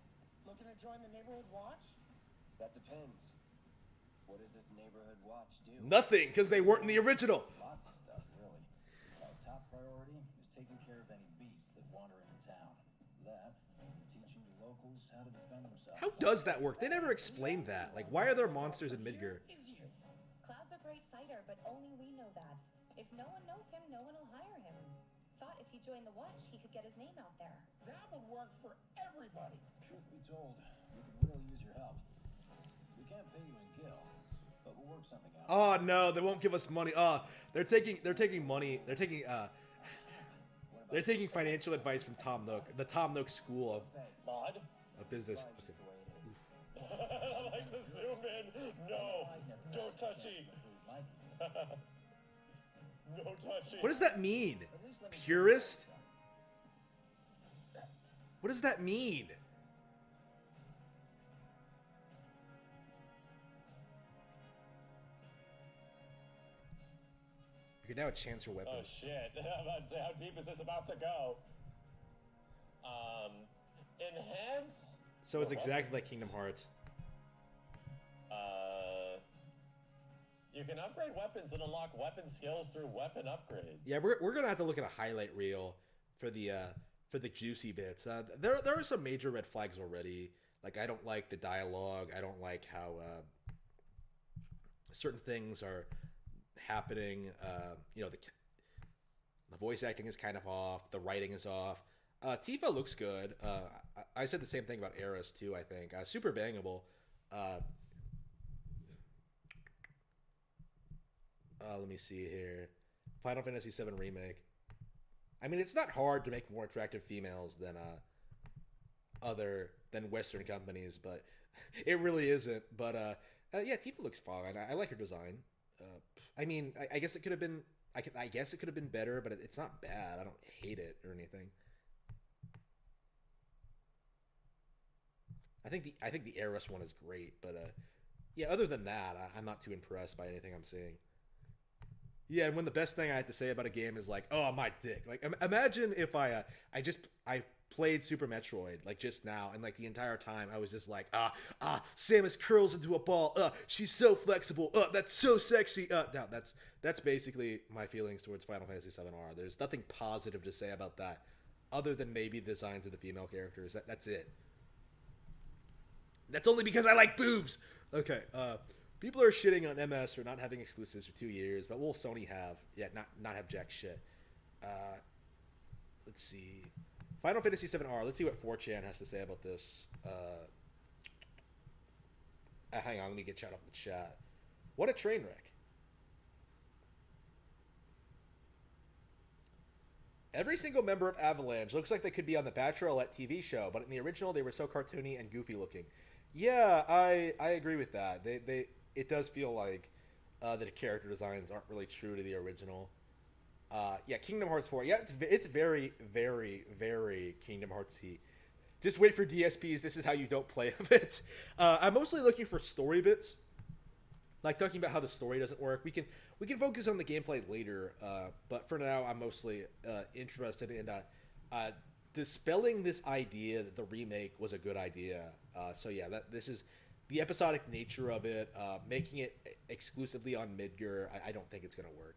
Speaker 8: Looking to join the neighborhood watch? That depends. What does this neighborhood watch do?
Speaker 1: Nothing, because they weren't in the original.
Speaker 8: Lots of stuff, really. Our top priority is taking care of any beasts that wander into town. That, and teaching the locals how to defend themselves.
Speaker 1: How does that work? They never explained that. Like, why are there monsters in Midgar?
Speaker 9: Cloud's a great fighter, but only we know that. If no one knows him, no one will hire him. Thought if he joined the watch, he could get his name out there.
Speaker 8: That would work for everybody. Truth be told, we could really use your help. We can't pay you in gil, but we'll work something out.
Speaker 1: Oh no, they won't give us money. They're taking money. They're taking financial advice from Tom Nook, the Tom Nook School of Business.
Speaker 12: I like the zoom in. No, no touchy. No touchy.
Speaker 1: What does that mean? Purist? What does that mean? You can now chance your weapon.
Speaker 12: Oh shit! I'm about to say, how deep is this about to go? Enhance.
Speaker 1: So it's exactly like Kingdom Hearts.
Speaker 12: You can upgrade weapons and unlock weapon skills through weapon upgrades.
Speaker 1: Yeah, we're gonna have to look at a highlight reel for the juicy bits. There are some major red flags already. Like, I don't like the dialogue. I don't like how certain things are happening. The voice acting is kind of off. The writing is off. Tifa looks good. I said the same thing about Eris too. I think super bangable. Let me see here. Final Fantasy VII Remake. I mean, it's not hard to make more attractive females than Western companies, but it really isn't. But yeah, Tifa looks fine. I like her design. I mean, I guess it could have been. I guess it could have been better, but it's not bad. I don't hate it or anything. I think the Eris one is great, but yeah. Other than that, I'm not too impressed by anything I'm seeing. Yeah, and when the best thing I have to say about a game is like, oh, my dick. Like, imagine if I played Super Metroid like just now, and like the entire time I was just like, Samus curls into a ball. She's so flexible. That's so sexy. No, that's basically my feelings towards Final Fantasy VII-R. There's nothing positive to say about that, other than maybe the designs of the female characters. That's it. That's only because I like boobs. Okay, people are shitting on MS for not having exclusives for 2 years, but will Sony have? Yeah, not have jack shit. Let's see. Final Fantasy VII-R. Let's see what 4chan has to say about this. Hang on, let me get chat up in the chat. What a train wreck. Every single member of Avalanche looks like they could be on the Bachelorette TV show, but in the original they were so cartoony and goofy looking. Yeah, I agree with that. It does feel like the character designs aren't really true to the original. Yeah, Kingdom Hearts 4. Yeah, it's very, very, very Kingdom Hearts-y. Just wait for DSPs. This is how you don't play of it. I'm mostly looking for story bits, like talking about how the story doesn't work. We can focus on the gameplay later, but for now, I'm mostly interested in dispelling this idea that the remake was a good idea. So yeah, this is the episodic nature of it, making it exclusively on Midgar. I don't think it's gonna work.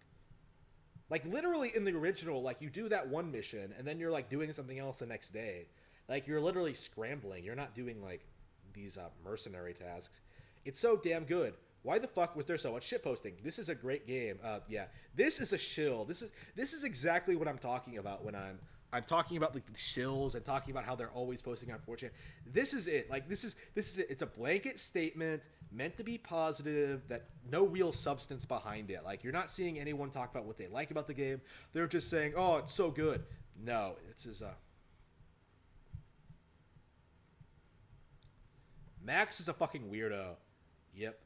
Speaker 1: Like literally in the original, like you do that one mission and then you're like doing something else the next day. Like you're literally scrambling. You're not doing like these mercenary tasks. It's so damn good. Why the fuck was there so much shitposting? This is a great game. Yeah, this is a shill. This is exactly what I'm talking about when I'm talking about like the shills and talking about how they're always posting on 4chan. This is it. Like this is it. It's a blanket statement meant to be positive, that no real substance behind it. Like you're not seeing anyone talk about what they like about the game. They're just saying, "Oh, it's so good." No, it's just Max is a fucking weirdo. Yep.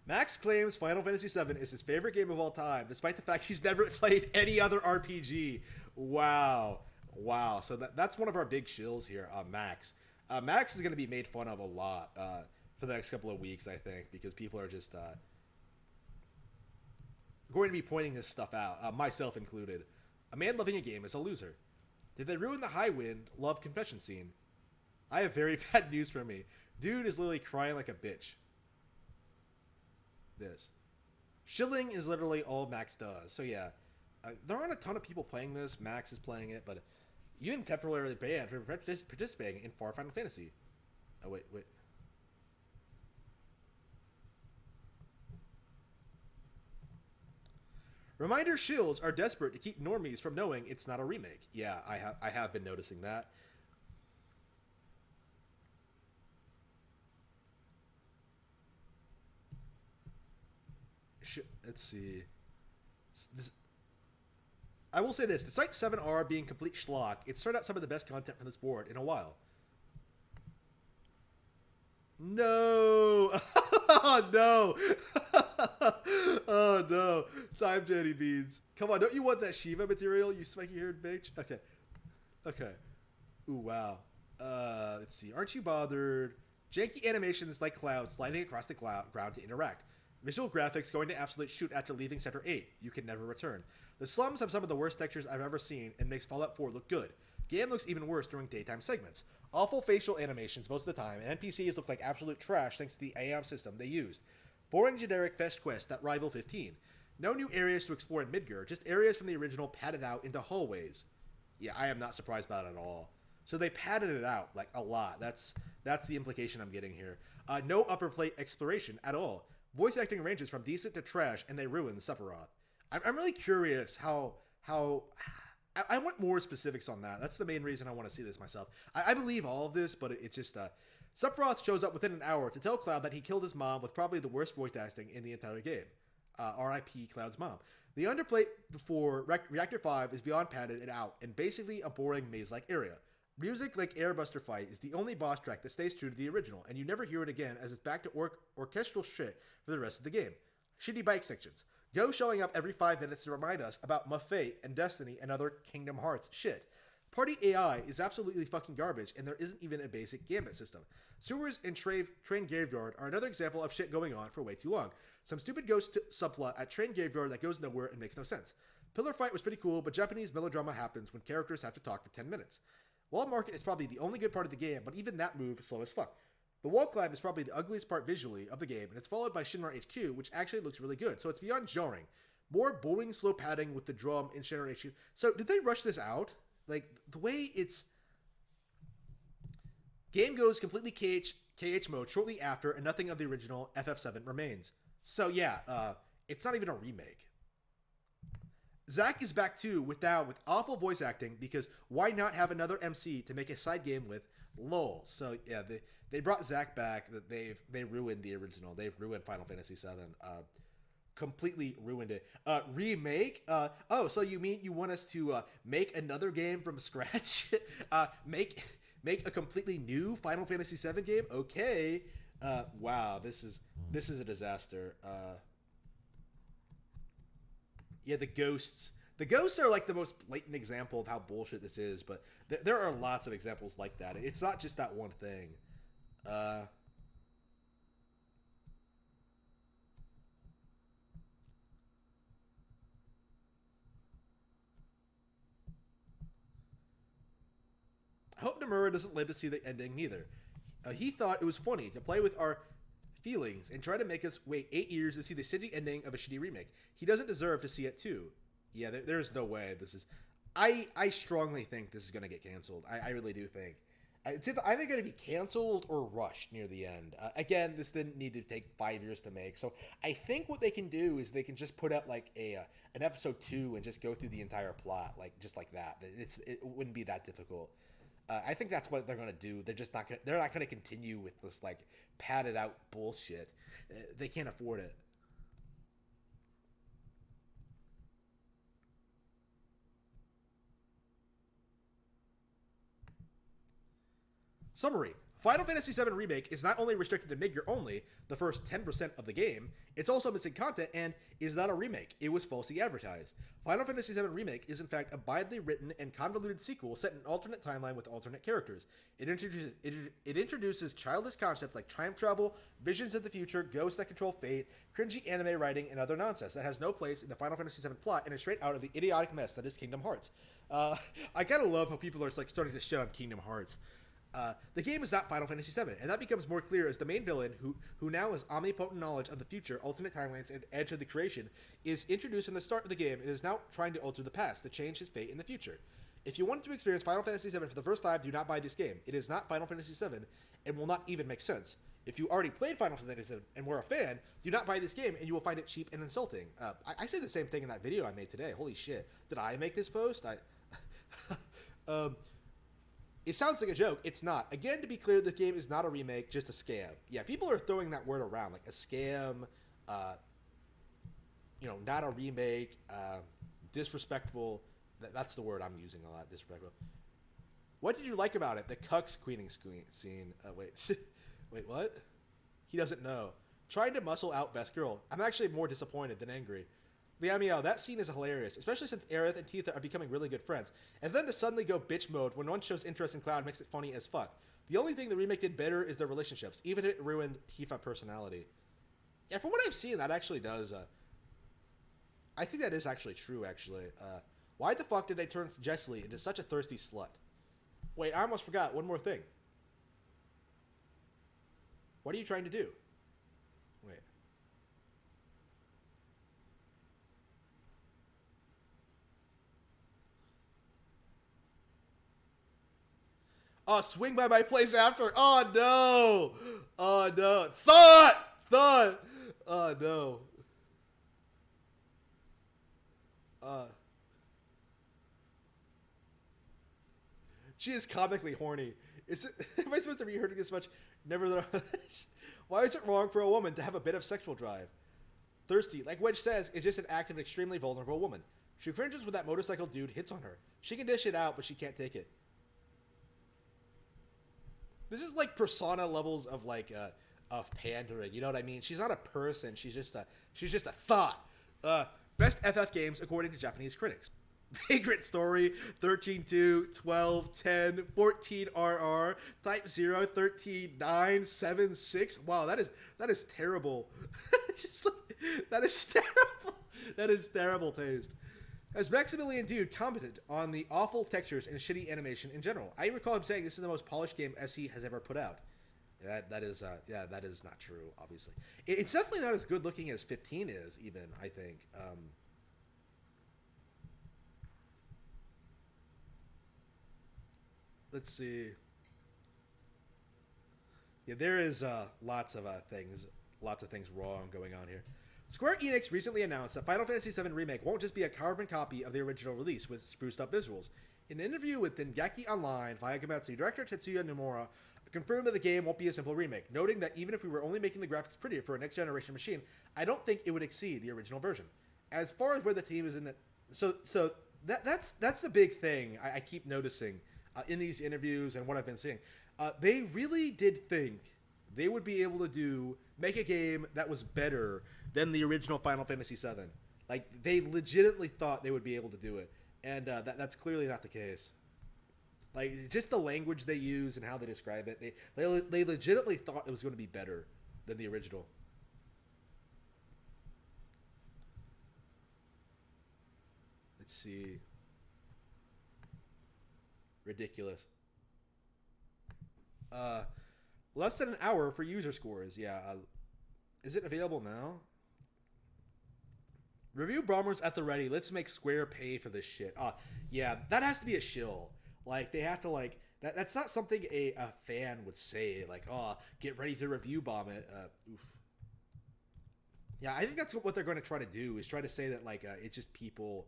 Speaker 1: Max claims Final Fantasy VII is his favorite game of all time, despite the fact he's never played any other RPG. Wow. Wow. So that's one of our big shills here, Max. Max is going to be made fun of a lot for the next couple of weeks, I think, because people are just going to be pointing this stuff out, myself included. A man loving a game is a loser. Did they ruin the Highwind love confession scene? I have very bad news for me. Dude is literally crying like a bitch. This. Shilling is literally all Max does. So yeah, there aren't a ton of people playing this. Max is playing it, but you can temporarily banned for participating in Far Final Fantasy. Oh, wait. Reminder shills are desperate to keep normies from knowing it's not a remake. Yeah, I have been noticing that. Let's see. I will say this. Despite 7R being complete schlock, it's turned out some of the best content from this board in a while. No! Oh, no! Oh, no. Time Jenny Beans. Come on, don't you want that Shiva material, you spiky-haired bitch? Okay. Ooh, wow. Let's see. Aren't you bothered? Janky animations like Cloud sliding across the ground to interact. Visual graphics going to absolute shoot after leaving Sector 8. You can never return. The slums have some of the worst textures I've ever seen and makes Fallout 4 look good. Game looks even worse during daytime segments. Awful facial animations most of the time, and NPCs look like absolute trash thanks to the AI system they used. Boring generic fetch quests that rival 15. No new areas to explore in Midgar, just areas from the original padded out into hallways. Yeah, I am not surprised by that at all. So they padded it out, like, a lot. That's the implication I'm getting here. No upper plate exploration at all. Voice acting ranges from decent to trash, and they ruin Sephiroth. I'm really curious how I want more specifics on that. That's the main reason I want to see this myself. I believe all of this, but it's just Sephiroth shows up within an hour to tell Cloud that he killed his mom with probably the worst voice acting in the entire game. R.I.P. Cloud's mom. The underplate for Reactor 5 is beyond padded and out, and basically a boring maze-like area. Music like Airbuster Fight is the only boss track that stays true to the original, and you never hear it again as it's back to orchestral shit for the rest of the game. Shitty bike sections. Go showing up every 5 minutes to remind us about Mafate and Destiny and other Kingdom Hearts shit. Party AI is absolutely fucking garbage, and there isn't even a basic gambit system. Sewers and Train Graveyard are another example of shit going on for way too long. Some stupid ghost subplot at Train Graveyard that goes nowhere and makes no sense. Pillar Fight was pretty cool, but Japanese melodrama happens when characters have to talk for 10 minutes. Wall Market is probably the only good part of the game, but even that move is slow as fuck. The wall climb is probably the ugliest part visually of the game, and it's followed by Shinra HQ, which actually looks really good, so it's beyond jarring. More boring slow padding with the drum in Shinra HQ. So, did they rush this out? Like, the way it's... Game goes completely KH mode shortly after, and nothing of the original FF7 remains. So yeah, it's not even a remake. Zack is back too with awful voice acting, because why not have another MC to make a side game with? Lol. So yeah, they brought Zack back. That they ruined the original. They've ruined Final Fantasy VII. Completely ruined it. Remake? Oh, so you mean you want us to make another game from scratch? Make a completely new Final Fantasy VII game? Okay. Wow, this is a disaster. Yeah, the ghosts. The ghosts are like the most blatant example of how bullshit this is, but there are lots of examples like that. It's not just that one thing. I hope Nomura doesn't live to see the ending neither. He thought it was funny to play with our feelings and try to make us wait 8 years to see the shitty ending of a shitty remake. He doesn't deserve to see it too. Yeah, there's no way this is... I strongly think this is going to get canceled. I really do think. It's either going to be canceled or rushed near the end. Again, this didn't need to take 5 years to make. So I think what they can do is they can just put out like an episode 2 and just go through the entire plot, like just like that. It wouldn't be that difficult. I think that's what they're going to do. They're not going to continue with this like padded out bullshit. They can't afford it. Summary. Final Fantasy VII Remake is not only restricted to Midgar only, the first 10% of the game, it's also missing content and is not a remake. It was falsely advertised. Final Fantasy VII Remake is in fact a badly written and convoluted sequel set in an alternate timeline with alternate characters. It introduces childish concepts like time travel, visions of the future, ghosts that control fate, cringy anime writing, and other nonsense that has no place in the Final Fantasy VII plot and is straight out of the idiotic mess that is Kingdom Hearts. I kind of love how people are like starting to shit on Kingdom Hearts. The game is not Final Fantasy VII, and that becomes more clear as the main villain, who now has omnipotent knowledge of the future, alternate timelines, and edge of the creation, is introduced in the start of the game and is now trying to alter the past to change his fate in the future. If you want to experience Final Fantasy VII for the first time, do not buy this game. It is not Final Fantasy VII and will not even make sense. If you already played Final Fantasy VII and were a fan, do not buy this game and you will find it cheap and insulting. I said the same thing in that video I made today. Holy shit. Did I make this post? It sounds like a joke. It's not. Again, to be clear, the game is not a remake, just a scam. Yeah, people are throwing that word around, like a scam, not a remake, disrespectful. That's the word I'm using a lot, disrespectful. What did you like about it? The cucks queening scene. Wait, what? He doesn't know. Trying to muscle out best girl. I'm actually more disappointed than angry. Liamiao, that scene is hilarious, especially since Aerith and Tifa are becoming really good friends. And then to suddenly go bitch mode when one shows interest in Cloud makes it funny as fuck. The only thing the remake did better is their relationships, even if it ruined Tifa personality. Yeah, from what I've seen, that actually does. I think that is actually true, actually. Why the fuck did they turn Jessie into such a thirsty slut? Wait, I almost forgot one more thing. What are you trying to do? Wait. Oh, swing by my place after. Oh, no. Oh, no. Thought. Oh, no. She is comically horny. Am I supposed to be hurting this much? Nevertheless, why is it wrong for a woman to have a bit of sexual drive? Thirsty, like Wedge says, is just an act of an extremely vulnerable woman. She cringes when that motorcycle dude hits on her. She can dish it out, but she can't take it. This is like Persona levels of of pandering. You know what I mean? She's not a person. She's just a thought. Best FF games according to Japanese critics. Vagrant Story, 13-2, 12-10, 14-RR, Type 0, 13-9, 7-6. Wow, that is terrible. That is terrible. That is terrible taste. As Maximilian Dude commented on the awful textures and shitty animation in general. I recall him saying this is the most polished game SE has ever put out. That is not true, obviously. It's definitely not as good looking as 15 is, even, I think. let's see. Yeah, there is lots of things wrong going on here. Square Enix recently announced that Final Fantasy VII Remake won't just be a carbon copy of the original release with spruced up visuals. In an interview with Dengeki Online, Viagamatsu director Tetsuya Nomura confirmed that the game won't be a simple remake, noting that even if we were only making the graphics prettier for a next-generation machine, I don't think it would exceed the original version. As far as where the team is in the... So that's the big thing I keep noticing in these interviews and what I've been seeing. They really did think they would be able to make a game that was better than the original Final Fantasy VII. Like, they legitimately thought they would be able to do it. And that's clearly not the case. Like, just the language they use and how they describe it, they legitimately thought it was going to be better than the original. Let's see. Ridiculous. Less than an hour for user scores. Yeah. Is it available now? Review bombers at the ready. Let's make Square pay for this shit. Yeah, that has to be a shill. Like, they have to, like... That's not something a fan would say. Like, get ready to review bomb it. Oof. Yeah, I think that's what they're going to try to do, is try to say that, like, it's just people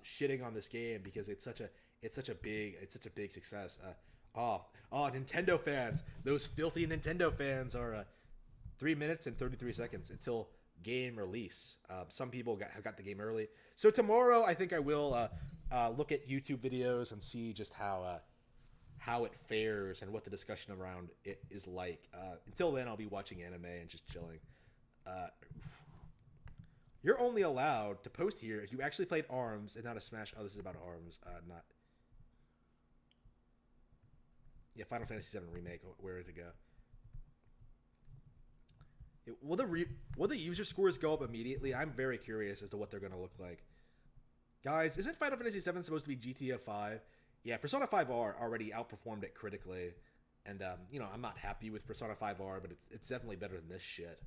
Speaker 1: shitting on this game because it's such a big success. Nintendo fans. Those filthy Nintendo fans are 3 minutes and 33 seconds until game release. Some people have got the game early. So tomorrow, I think I will look at YouTube videos and see just how it fares and what the discussion around it is like. Until then, I'll be watching anime and just chilling. You're only allowed to post here if you actually played ARMS and not a Smash. Oh, this is about ARMS, not... Yeah, Final Fantasy VII Remake. Where did it go? Will the user scores go up immediately? I'm very curious as to what they're going to look like. Guys, isn't Final Fantasy VII supposed to be GTA 5? Yeah, Persona 5R already outperformed it critically. And, I'm not happy with Persona 5R, but it's definitely better than this shit.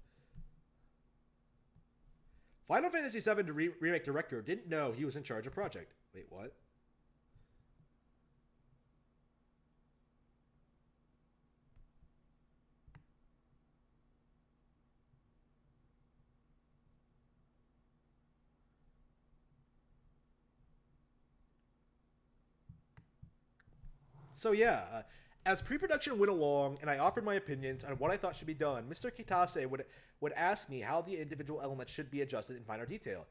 Speaker 1: Final Fantasy VII Remake director didn't know he was in charge of project. Wait, what? So yeah, as pre-production went along and I offered my opinions on what I thought should be done, Mr. Kitase would ask me how the individual elements should be adjusted in finer detail.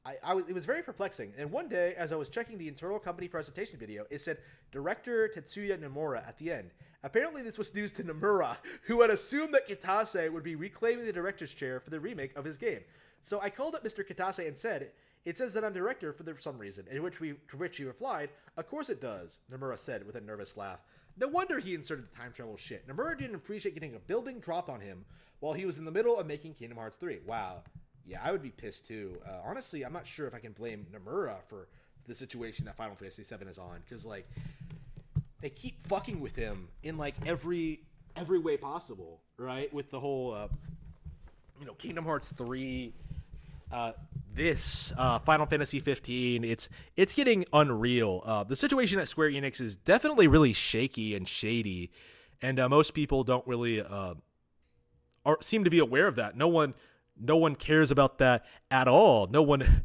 Speaker 1: It was very perplexing, and one day, as I was checking the internal company presentation video, it said Director Tetsuya Nomura at the end. Apparently this was news to Nomura, who had assumed that Kitase would be reclaiming the director's chair for the remake of his game. So I called up Mr. Kitase and said, "It says that I'm director for some reason," to which he replied, "Of course it does," Nomura said with a nervous laugh. No wonder he inserted the time travel shit. Nomura didn't appreciate getting a building dropped on him while he was in the middle of making Kingdom Hearts 3. Wow. Yeah, I would be pissed too. Honestly, I'm not sure if I can blame Nomura for the situation that Final Fantasy VII is on, because, like, they keep fucking with him in, like, every way possible, right? With the whole, Kingdom Hearts 3... This Final Fantasy 15, it's getting unreal. The situation at Square Enix is definitely really shaky and shady, and most people don't really seem to be aware of that. No one cares about that at all. No one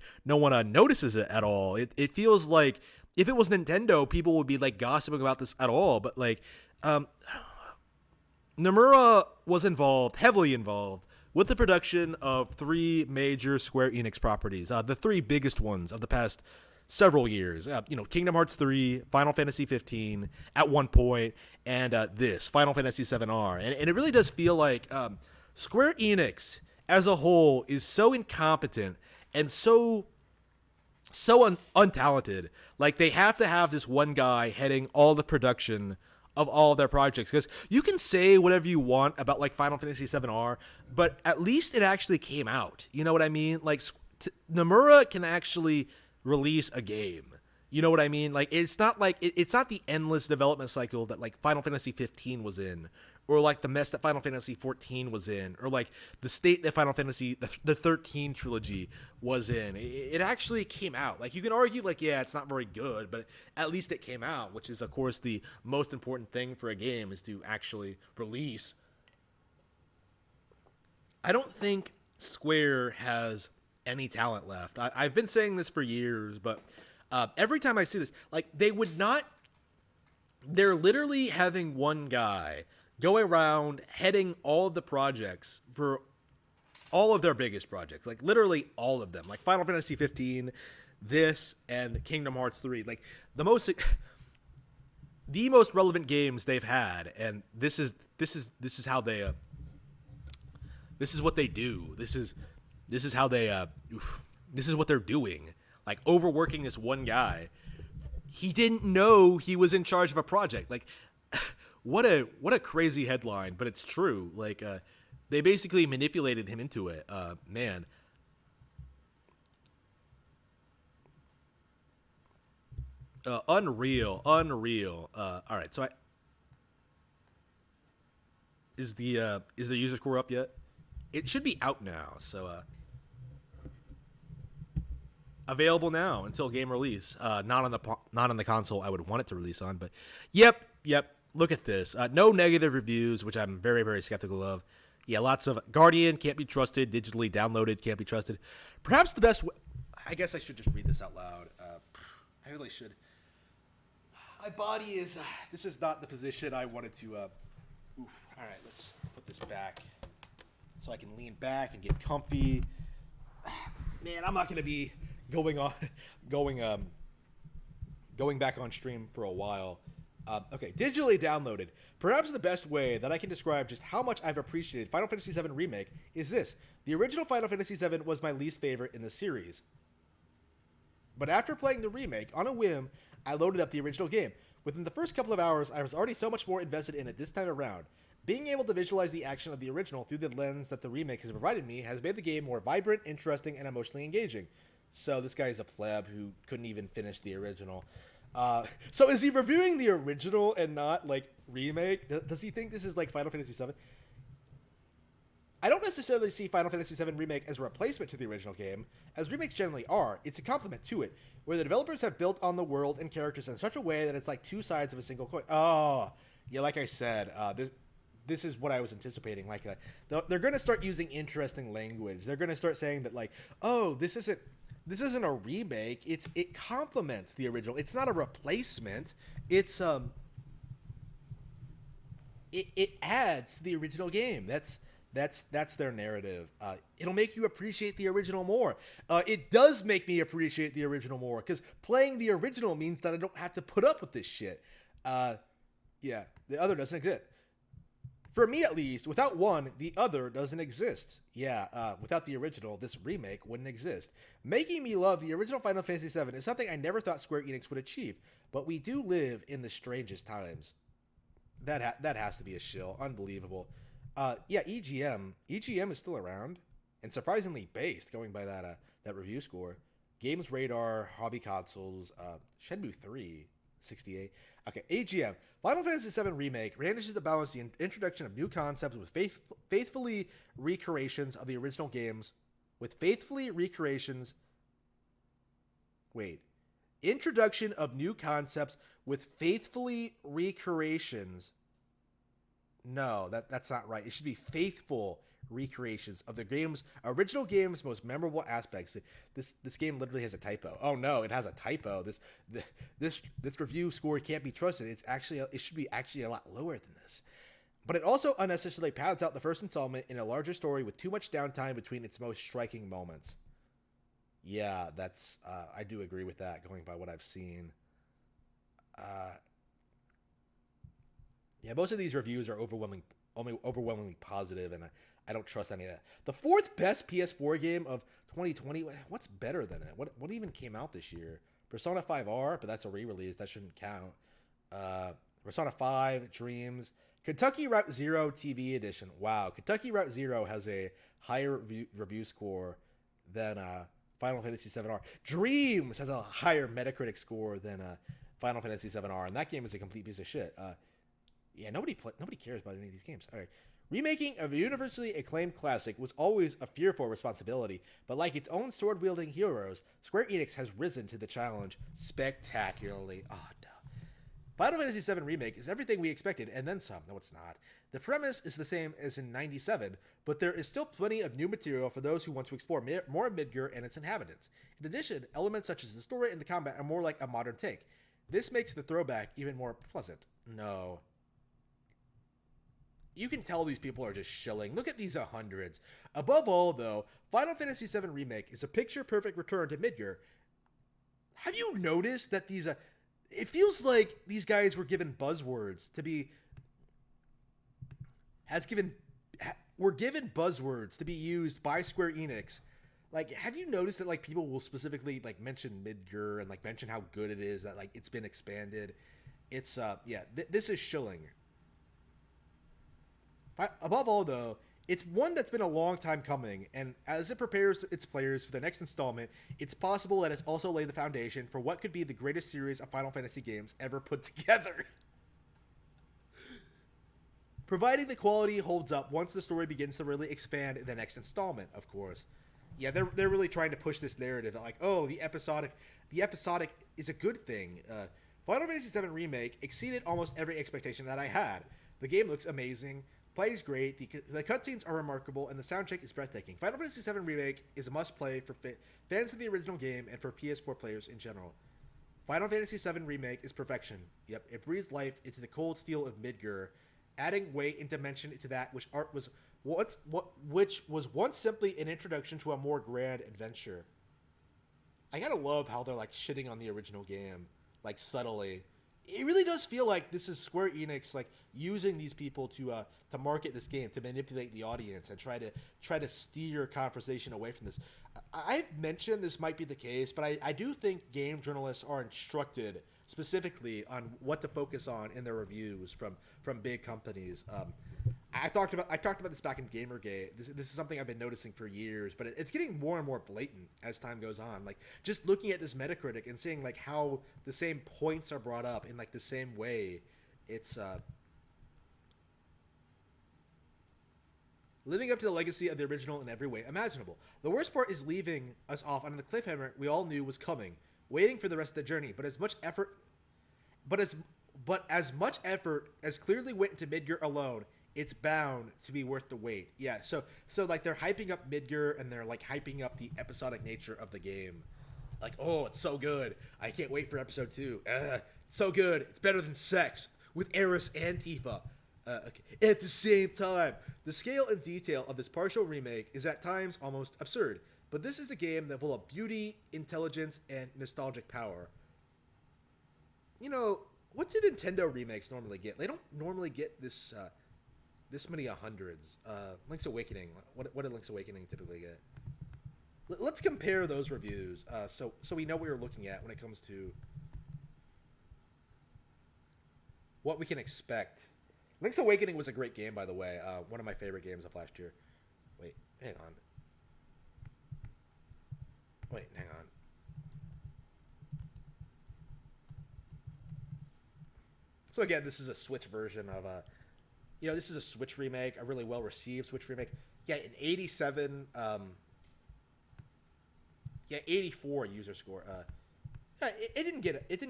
Speaker 1: notices it at all. It feels like if it was Nintendo, people would be like gossiping about this at all. But like, Nomura was heavily involved, with the production of 3 major Square Enix properties, the 3 biggest ones of the past several years. Kingdom Hearts 3, Final Fantasy 15 at one point, and this, Final Fantasy 7R. And it really does feel like Square Enix as a whole is so incompetent and so untalented. Like, they have to have this one guy heading all the production of all of their projects, because you can say whatever you want about like Final Fantasy 7R, but at least it actually came out. You know what I mean? Like, Nomura can actually release a game. You know what I mean? Like, it's not like it's not the endless development cycle that like Final Fantasy 15 was in, or like the mess that Final Fantasy 14 was in, or like the state that Final Fantasy the 13 trilogy was in. It actually came out. Like, you can argue like, yeah, it's not very good, but at least it came out, which is of course the most important thing for a game, is to actually release. I don't think Square has any talent left. I've been saying this for years, but every time I see this, like, they're literally having one guy go around heading all of the projects for all of their biggest projects, like literally all of them, like Final Fantasy 15, this, and Kingdom Hearts 3, like the most relevant games they've had, and this is how they this is what they do. This is how they this is what they're doing. Like, overworking this one guy. He didn't know he was in charge of a project. Like, what a crazy headline, but it's true. Like, they basically manipulated him into it. Man. Unreal. All right, so is the user score up yet? It should be out now. So available now until game release. Not on the console I would want it to release on, but yep. Look at this. No negative reviews, which I'm very, very skeptical of. Yeah, lots of Guardian can't be trusted. Digitally downloaded can't be trusted. Perhaps the best way, I guess I should just read this out loud. I really should. My body is. This is not the position I wanted to. All right, let's put this back so I can lean back and get comfy. Man, I'm not gonna be going back on stream for a while. Okay, digitally downloaded. Perhaps the best way that I can describe just how much I've appreciated Final Fantasy VII Remake is this. The original Final Fantasy VII was my least favorite in the series. But after playing the remake, on a whim, I loaded up the original game. Within the first couple of hours, I was already so much more invested in it this time around. Being able to visualize the action of the original through the lens that the remake has provided me has made the game more vibrant, interesting, and emotionally engaging. So this guy is a pleb who couldn't even finish the original. So is he reviewing the original and not, like, remake? Does he think this is like Final Fantasy VII? I don't necessarily see Final Fantasy VII Remake as a replacement to the original game, as remakes generally are. It's a complement to it, where the developers have built on the world and characters in such a way that it's like two sides of a single coin. Oh, yeah, like I said, this is what I was anticipating. Like, they're going to start using interesting language. They're going to start saying that, like, oh, this isn't a remake. It complements the original. It's not a replacement. It's it adds to the original game. That's their narrative. It'll make you appreciate the original more. It does make me appreciate the original more, because playing the original means that I don't have to put up with this shit. Yeah, the other doesn't exist. For me, at least, without one, the other doesn't exist. Yeah, without the original, this remake wouldn't exist. Making me love the original Final Fantasy VII is something I never thought Square Enix would achieve, but we do live in the strangest times. That has to be a shill. Unbelievable. Yeah, EGM is still around, and surprisingly based, going by that review score. Games Radar, Hobby Consoles, Shenmue 3, 68. Okay, AGM. Final Fantasy VII Remake manages to balance the introduction of new concepts with faithfully recreations of the original games. Introduction of new concepts with faithfully recreations. No, that's not right. It should be faithful recreations of the original game's most memorable aspects. This game literally has a typo. Oh no, it has a typo. This review score can't be trusted. It should be actually a lot lower than this. But it also unnecessarily pads out the first installment in a larger story with too much downtime between its most striking moments. Yeah, that's I do agree with that, going by what I've seen. Yeah, most of these reviews are overwhelmingly positive, and I don't trust any of that. The fourth best PS4 game of 2020. What's better than it? What even came out this year? Persona 5R, but that's a re-release. That shouldn't count. Persona 5, Dreams, Kentucky Route Zero TV Edition. Wow, Kentucky Route Zero has a higher review score than Final Fantasy VII-R. Dreams has a higher Metacritic score than Final Fantasy VII-R, and that game is a complete piece of shit. Yeah, nobody cares about any of these games. All right. Remaking of a universally acclaimed classic was always a fearful responsibility, but like its own sword-wielding heroes, Square Enix has risen to the challenge spectacularly. Oh, no. Final Fantasy VII Remake is everything we expected, and then some. No, it's not. The premise is the same as in 97, but there is still plenty of new material for those who want to explore more of Midgar and its inhabitants. In addition, elements such as the story and the combat are more like a modern take. This makes the throwback even more pleasant. No. You can tell these people are just shilling. Look at these 100s. Above all, though, Final Fantasy VII Remake is a picture-perfect return to Midgar. Have you noticed that these... it feels like these guys were given buzzwords to be... were given buzzwords to be used by Square Enix. Like, have you noticed that, like, people will specifically, like, mention Midgar and, like, mention how good it is, that, like, it's been expanded? It's, this is shilling. Above all, though, it's one that's been a long time coming, and as it prepares its players for the next installment, it's possible that it's also laid the foundation for what could be the greatest series of Final Fantasy games ever put together. Providing the quality holds up once the story begins to really expand in the next installment, of course. Yeah, they're really trying to push this narrative that, like, oh, the episodic is a good thing. Final Fantasy VII Remake exceeded almost every expectation that I had. The game looks amazing. Plays great, the cutscenes are remarkable, and the soundtrack is breathtaking. Final Fantasy VII Remake is a must-play for fans of the original game and for PS4 players in general. Final Fantasy VII Remake is perfection. Yep, it breathes life into the cold steel of Midgar, adding weight and dimension to that which was once simply an introduction to a more grand adventure. I gotta love how they're, like, shitting on the original game, like, subtly. It really does feel like this is Square Enix, like, using these people to market this game, to manipulate the audience and try to steer conversation away from this. I've mentioned this might be the case, but I do think game journalists are instructed specifically on what to focus on in their reviews from big companies. I talked about this back in Gamergate. This is something I've been noticing for years, but it's getting more and more blatant as time goes on. Like, just looking at this Metacritic and seeing, like, how the same points are brought up in, like, the same way. It's living up to the legacy of the original in every way imaginable. The worst part is leaving us off on the cliffhanger we all knew was coming, waiting for the rest of the journey. But as much effort as clearly went into Midgar alone, it's bound to be worth the wait. Yeah, so like, they're hyping up Midgar, and they're, like, hyping up the episodic nature of the game. Like, oh, it's so good. I can't wait for episode 2. So good. It's better than sex with Eris and Tifa. At the same time. The scale and detail of this partial remake is at times almost absurd, but this is a game that full of beauty, intelligence, and nostalgic power. You know, what do Nintendo remakes normally get? They don't normally get this many 100s. Link's Awakening. What did Link's Awakening typically get? Let's compare those reviews, so we know what we're looking at when it comes to what we can expect. Link's Awakening was a great game, by the way. One of my favorite games of last year. Wait, hang on. So again, this is a Switch version of this is a Switch remake, a really well-received Switch remake. Yeah, an 87, 84 user score. It didn't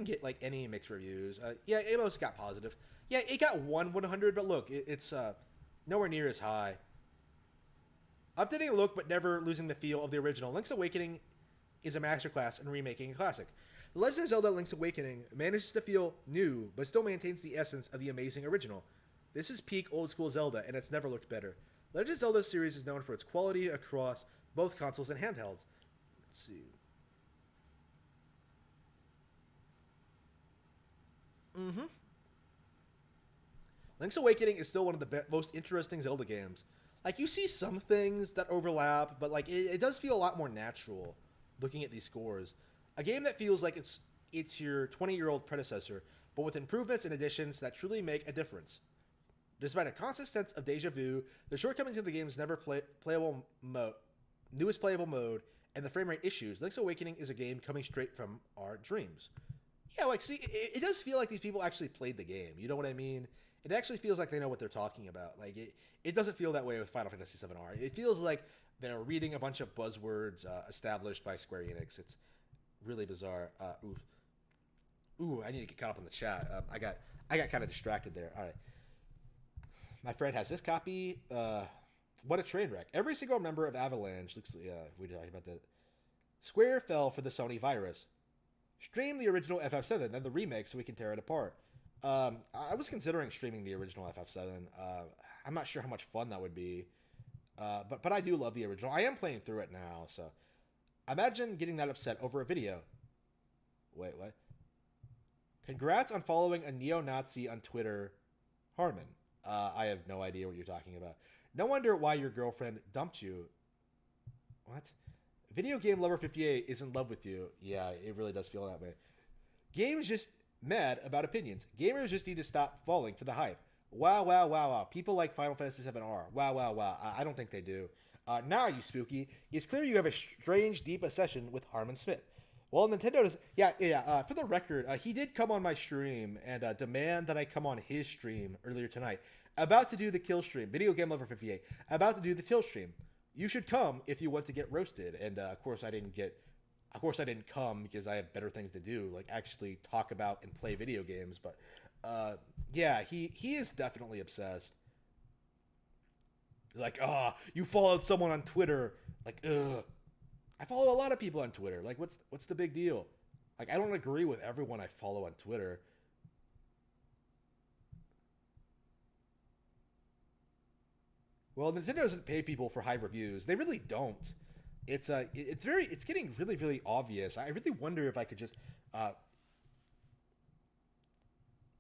Speaker 1: get like any mixed reviews. It most got positive. Yeah, it got 100, but look, it's nowhere near as high. Updating a look, but never losing the feel of the original. Link's Awakening is a masterclass in remaking a classic. The Legend of Zelda Link's Awakening manages to feel new, but still maintains the essence of the amazing original. This is peak old-school Zelda, and it's never looked better. Legend of Zelda series is known for its quality across both consoles and handhelds. Let's see. Link's Awakening is still one of the most interesting Zelda games. Like, you see some things that overlap, but like it does feel a lot more natural looking at these scores. A game that feels like it's your 20-year-old predecessor, but with improvements and additions that truly make a difference. Despite a constant sense of deja vu, the shortcomings of the game's newest playable mode and the frame rate issues. Link's Awakening is a game coming straight from our dreams. Yeah, like, see, it does feel like these people actually played the game. You know what I mean? It actually feels like they know what they're talking about. Like, it doesn't feel that way with Final Fantasy VII-R. It feels like they're reading a bunch of buzzwords established by Square Enix. It's really bizarre. Ooh, I need to get caught up on the chat. I got kind of distracted there. All right. My friend has this copy. What a train wreck. Every single member of Avalanche looks. We talked about that. Square fell for the Sony virus. Stream the original FF7, then the remake, so we can tear it apart. I was considering streaming the original FF7. I'm not sure how much fun that would be, but I do love the original. I am playing through it now, so imagine getting that upset over a video. Wait, what? Congrats on following a neo-Nazi on Twitter, Harmon. I have no idea what you're talking about. No wonder why your girlfriend dumped you. What? Video Game Lover 58 is in love with you. Yeah, it really does feel that way. Games just mad about opinions. Gamers just need to stop falling for the hype. Wow, wow, wow, wow. People like Final Fantasy VII-R. Wow, wow, wow. I don't think they do. Now, you spooky, it's clear you have a strange, deep obsession with Harmon Smith. Well, Nintendo does... Yeah. For the record, he did come on my stream and demand that I come on his stream earlier tonight. About to do the kill stream. Video Game Lover 58. About to do the kill stream. You should come if you want to get roasted. And, of course, I didn't come because I have better things to do, like actually talk about and play video games. But, yeah, he is definitely obsessed. Like, you followed someone on Twitter. Like, ugh. I follow a lot of people on Twitter. Like, what's the big deal? Like, I don't agree with everyone I follow on Twitter. Well, Nintendo doesn't pay people for high reviews. They really don't. It's getting really, really obvious. I really wonder if I could just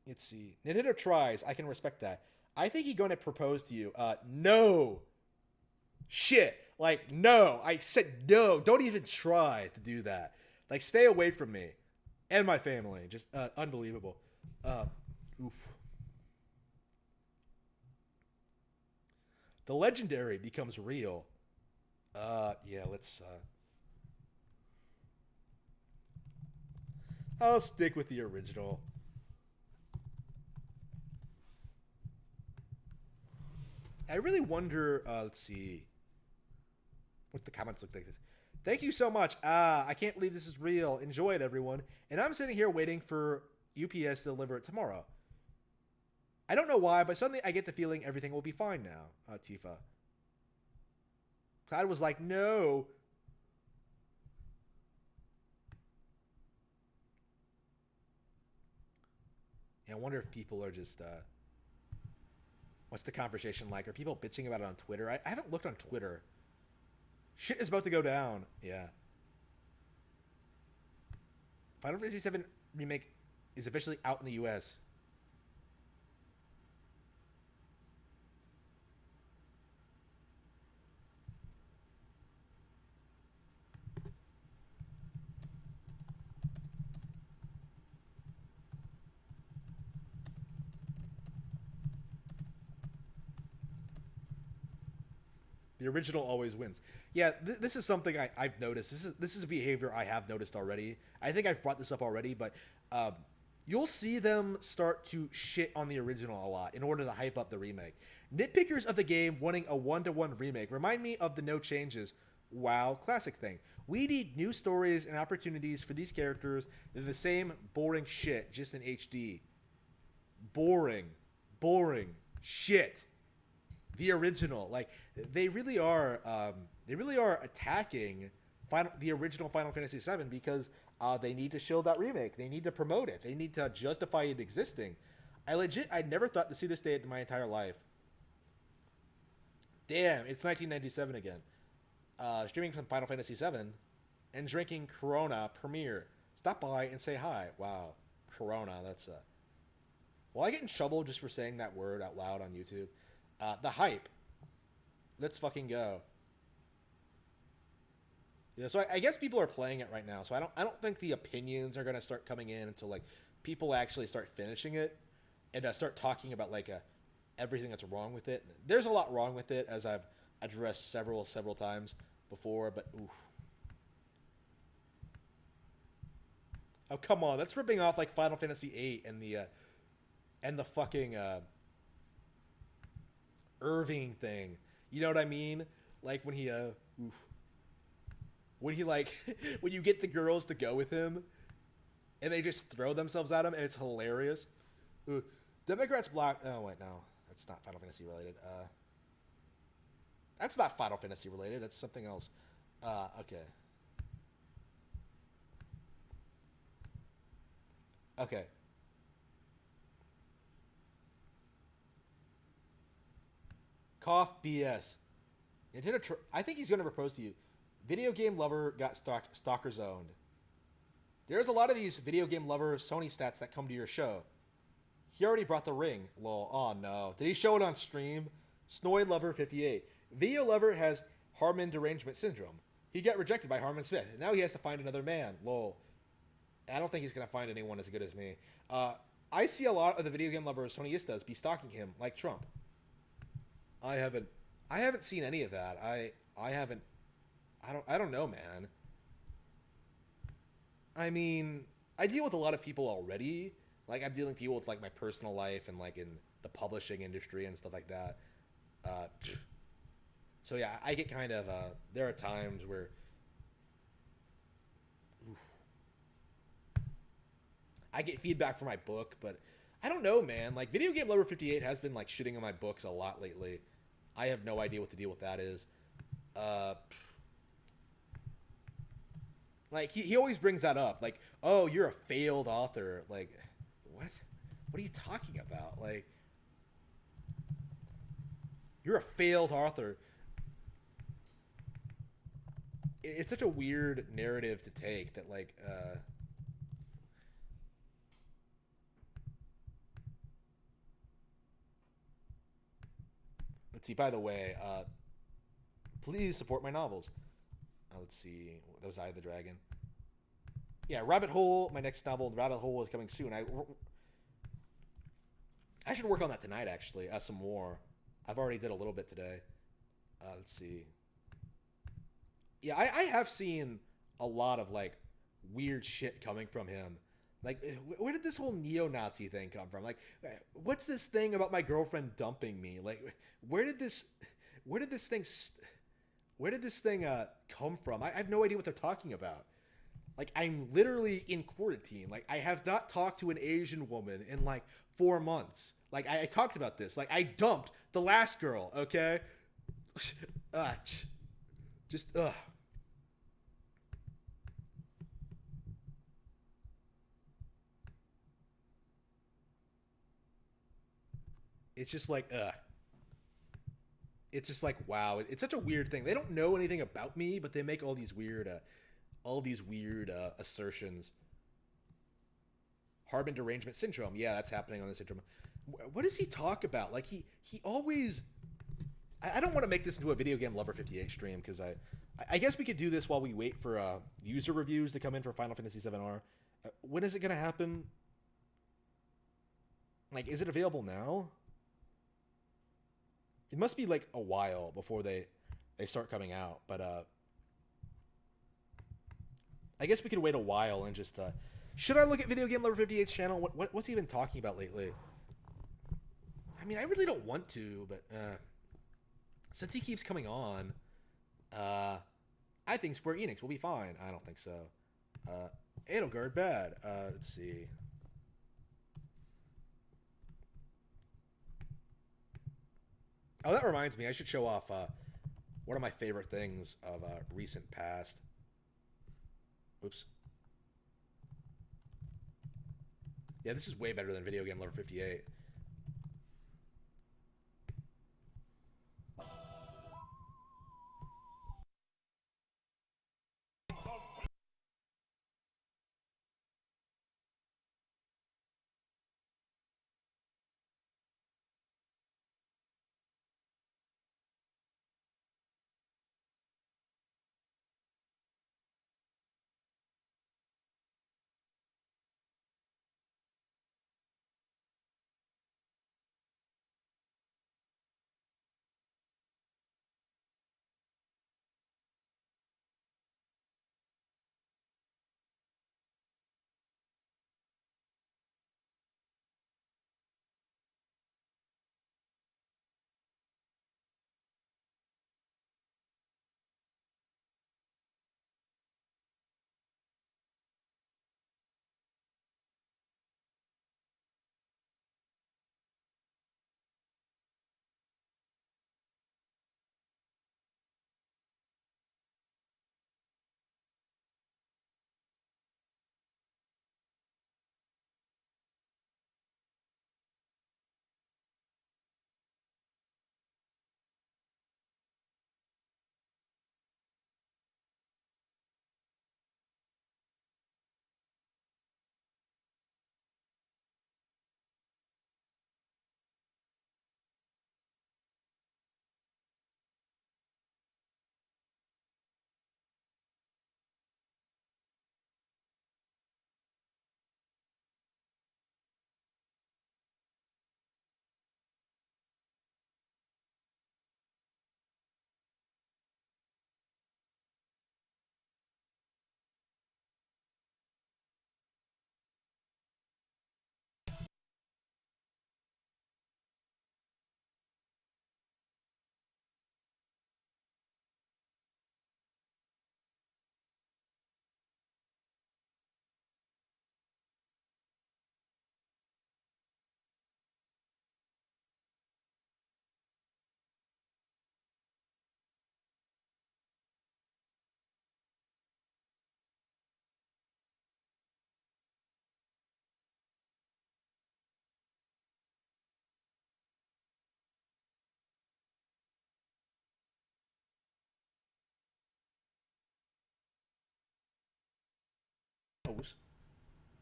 Speaker 1: let's see. Nintendo tries. I can respect that. I think he's going to propose to you. No. Shit. Like, no. I said no. Don't even try to do that. Like, stay away from me and my family. Just unbelievable. Oof. The legendary becomes real. Yeah, let's... I'll stick with the original. I really wonder... let's see. What the comments look like. Thank you so much. I can't believe this is real. Enjoy it, everyone. And I'm sitting here waiting for UPS to deliver it tomorrow. I don't know why, but suddenly I get the feeling everything will be fine now, Tifa. Cloud was like, no. Yeah, I wonder if people are just, what's the conversation like? Are people bitching about it on Twitter? I haven't looked on Twitter. Shit is about to go down. Yeah. Final Fantasy VII Remake is officially out in the US. The original always wins. Yeah, this is something I've noticed. This is a behavior I have noticed already. I think I've brought this up already, but you'll see them start to shit on the original a lot in order to hype up the remake. Nitpickers of the game wanting a one-to-one remake remind me of the no changes WoW classic thing. We need new stories and opportunities for these characters. They're the same boring shit, just in HD. Boring shit. The original, like they really are attacking the original Final Fantasy VII because they need to show that remake. They need to promote it. They need to justify it existing. I never thought to see this day in my entire life. Damn, it's 1997 again. Streaming from Final Fantasy VII and drinking Corona Premier. Stop by and say hi. Wow, Corona. That's Will I get in trouble just for saying that word out loud on YouTube? The hype. Let's fucking go. Yeah, so I guess people are playing it right now. So I don't think the opinions are gonna start coming in until like people actually start finishing it and start talking about like everything that's wrong with it. There's a lot wrong with it, as I've addressed several times before. But oof. Oh, come on. That's ripping off, like, Final Fantasy VIII and the fucking, Irving thing. You know what I mean? Like, when he, when he, like, when you get the girls to go with him, and they just throw themselves at him, and it's hilarious. Ooh. Democrats block... Oh, wait, no. That's not Final Fantasy related. That's not Final Fantasy related. That's something else. Okay. Okay. Cough BS. Nintendo. I think he's gonna propose to you. Video game lover got stalker zoned. There's a lot of these video game lover Sony stats that come to your show. He already brought the ring. Lol. Oh no. Did he show it on stream? Snoid Lover 58. Video Lover has Harmon derangement syndrome. He got rejected by Harmon Smith, and now he has to find another man. Lol. I don't think he's gonna find anyone as good as me. I see a lot of the video game lovers Sonyistas be stalking him like Trump. I haven't seen any of that. I don't know, man. I mean, I deal with a lot of people already. Like, I'm dealing with people with, like, my personal life and, like, in the publishing industry and stuff like that. So, yeah, I get kind of, there are times where... Oof. I get feedback for my book, but I don't know, man. Like, Video Game Lover 58 has been, like, shitting on my books a lot lately. I have no idea what the deal with that is. Like, he always brings that up. Like, oh, you're a failed author. Like, what? What are you talking about? Like, you're a failed author. It's such a weird narrative to take that, like, let's see, by the way, please support my novels. Let's see, that was Eye of the Dragon. Yeah, Rabbit Hole, my next novel, Rabbit Hole, is coming soon. I should work on that tonight, actually, some more. I've already did a little bit today. Let's see. Yeah, I have seen a lot of, like, weird shit coming from him. Like, where did this whole neo-Nazi thing come from? Like, what's this thing about my girlfriend dumping me? Like, where did this thing come from? I have no idea what they're talking about. Like, I'm literally in quarantine. Like, I have not talked to an Asian woman in, like, 4 months. Like, I talked about this. Like, I dumped the last girl, okay? Just, ugh. It's just like, it's just like, wow. It's such a weird thing. They don't know anything about me, but they make all these weird assertions. Harbin derangement syndrome. Yeah, that's happening on the syndrome. What does he talk about? Like, he always... I don't want to make this into a Video Game Lover 58 stream, because I guess we could do this while we wait for user reviews to come in for Final Fantasy VII-R. When is it going to happen? Like, is it available now? It must be, like, a while before they start coming out, but I guess we could wait a while and just... should I look at Video Game Lover 58's channel? What's he been talking about lately? I mean, I really don't want to, but since he keeps coming on, I think Square Enix will be fine. I don't think so. Edelgard, bad. Let's see. Oh, that reminds me. I should show off one of my favorite things of recent past. Oops. Yeah, this is way better than Video Game Lover 58.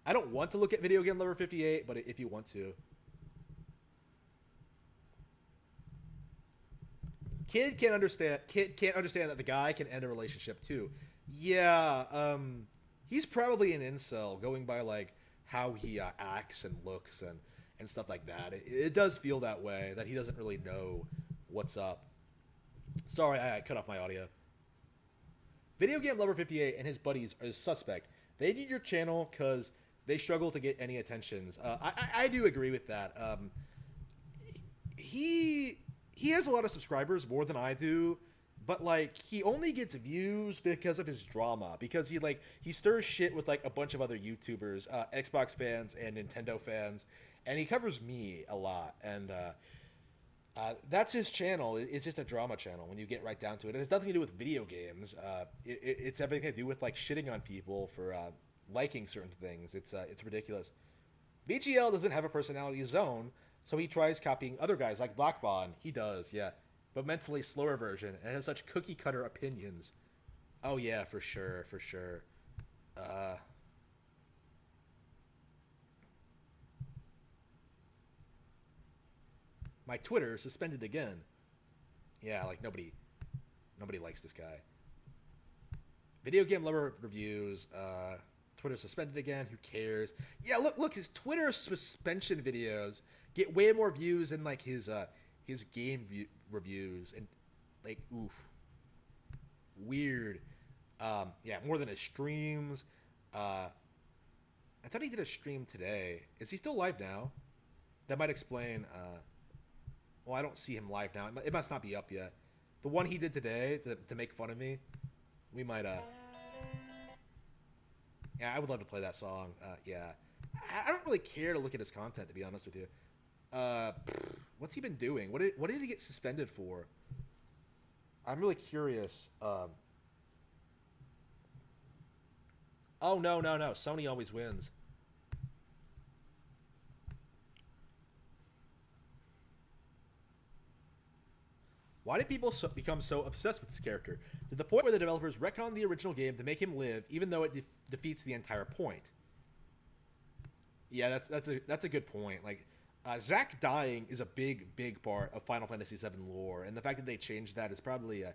Speaker 1: I don't want to look at Video Game Lover 58, but if you want to. Kid can't understand that the guy can end a relationship too. Yeah, he's probably an incel, going by like how he acts and looks and stuff like that. It does feel that way, that he doesn't really know what's up. Sorry, I cut off my audio. Video Game Lover 58 and his buddies are suspect. They need your channel because they struggle to get any attentions. I do agree with that. He has a lot of subscribers, more than I do, but like he only gets views because of his drama, because he stirs shit with like a bunch of other YouTubers, Xbox fans and Nintendo fans, and he covers me a lot, and that's his channel. It's just a drama channel when you get right down to it. It has nothing to do with video games. It's everything to do with like shitting on people for liking certain things. It's ridiculous. BGL doesn't have a personality of his own, so he tries copying other guys like Blackbon. He does, yeah, but mentally slower version, and has such cookie cutter opinions. Oh yeah, for sure. My Twitter suspended again. Yeah, like nobody likes this guy. Video Game Lover reviews. Twitter suspended again. Who cares? Yeah, look. His Twitter suspension videos get way more views than like his game reviews, and like oof, weird. Yeah, more than his streams. I thought he did a stream today. Is he still live now? That might explain. Well, I don't see him live now. It must not be up yet. The one he did today to make fun of me, we might yeah, I would love to play that song. Yeah, I don't really care to look at his content, to be honest with you. What's he been doing? What did he get suspended for? I'm really curious. Oh no! Sony always wins. Why did people become so obsessed with this character? To the point where the developers retconned the original game to make him live, even though it defeats the entire point. Yeah, that's a good point. Like, Zack dying is a big part of Final Fantasy VII lore, and the fact that they changed that is probably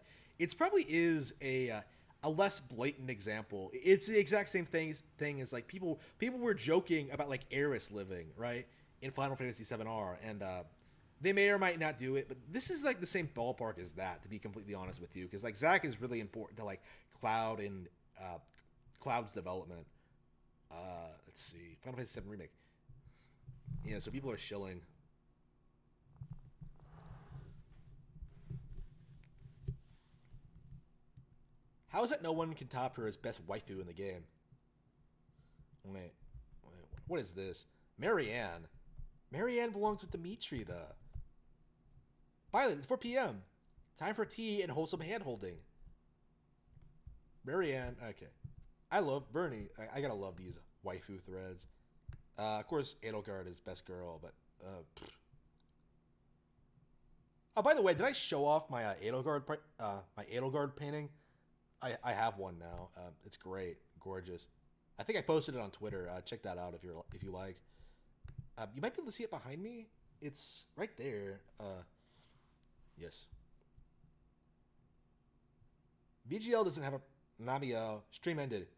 Speaker 1: a less blatant example. It's the exact same thing as like people were joking about like Aeris living, right, in Final Fantasy VII-R, and they may or might not do it, but this is like the same ballpark as that, to be completely honest with you, because like Zack is really important to like Cloud and Cloud's development. Let's see, Final Fantasy VII Remake. Yeah, so people are shilling. How is it no one can top her as best waifu in the game? Wait, what is this? Marianne. Marianne belongs with Dimitri, though. Violet, it's 4 p.m. Time for tea and wholesome hand-holding. Marianne, okay. I love Bernie. I gotta love these waifu threads. Of course, Edelgard is best girl, but... Oh, by the way, did I show off my Edelgard painting? I have one now. It's great, gorgeous. I think I posted it on Twitter. Check that out if you like. You might be able to see it behind me. It's right there. Yes. BGL doesn't have a... Namiel, stream ended.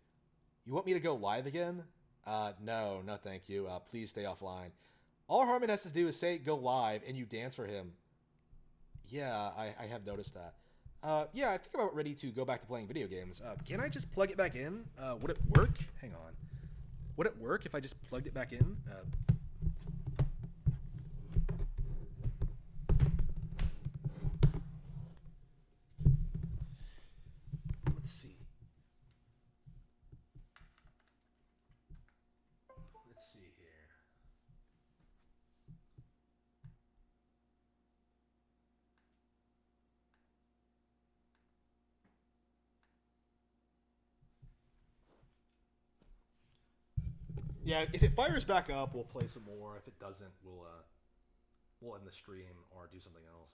Speaker 1: You want me to go live again? No, thank you. Please stay offline. All Harmon has to do is say go live, and you dance for him. Yeah, I have noticed that. Yeah, I think I'm about ready to go back to playing video games. Can I just plug it back in? Would it work? Hang on. Would it work if I just plugged it back in? Let's see. Let's see here. Yeah, if it fires back up, we'll play some more. If it doesn't, we'll end the stream or do something else.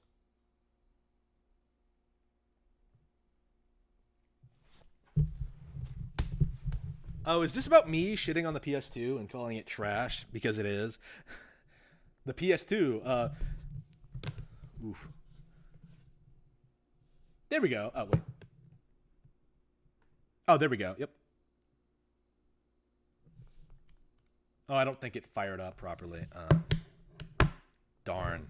Speaker 1: Oh, is this about me shitting on the PS2 and calling it trash? Because it is. The PS2, oof. There we go. Oh, wait. Oh, there we go. Yep. Oh, I don't think it fired up properly. Darn.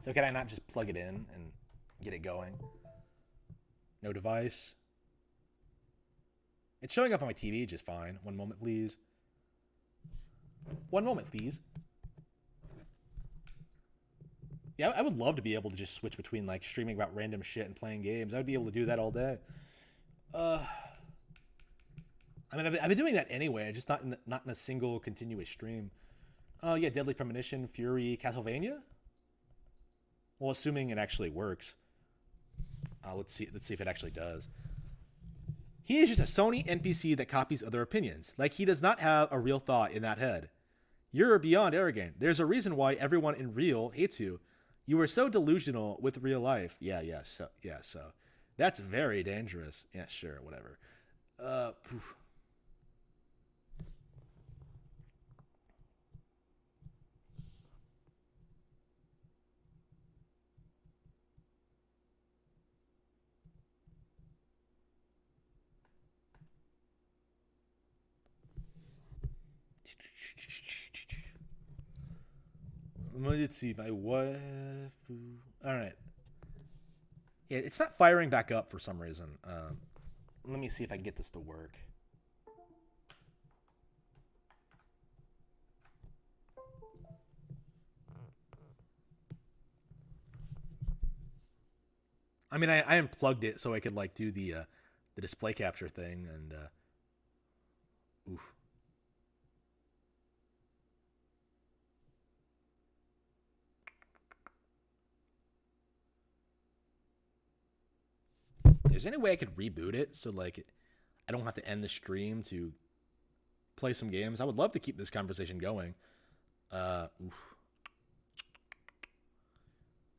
Speaker 1: So can I not just plug it in and get it going? No device. It's showing up on my TV just fine. One moment, please. One moment, please. Yeah, I would love to be able to just switch between like streaming about random shit and playing games. I would be able to do that all day. I mean, I've been doing that anyway, just not in a single continuous stream. Oh yeah, Deadly Premonition, Fury, Castlevania. Well, assuming it actually works. Let's see if it actually does. He is just a Sony NPC that copies other opinions. Like he does not have a real thought in that head. You're beyond arrogant. There's a reason why everyone in real hates you. You are so delusional with real life. So that's very dangerous. Yeah, sure, whatever. Poof. Let's see, my wife. All right. Yeah, it's not firing back up for some reason. Let me see if I can get this to work. I mean, I unplugged it so I could like do the display capture thing, and oof. Is there any way I could reboot it so like I don't have to end the stream to play some games? I would love to keep this conversation going. Oof.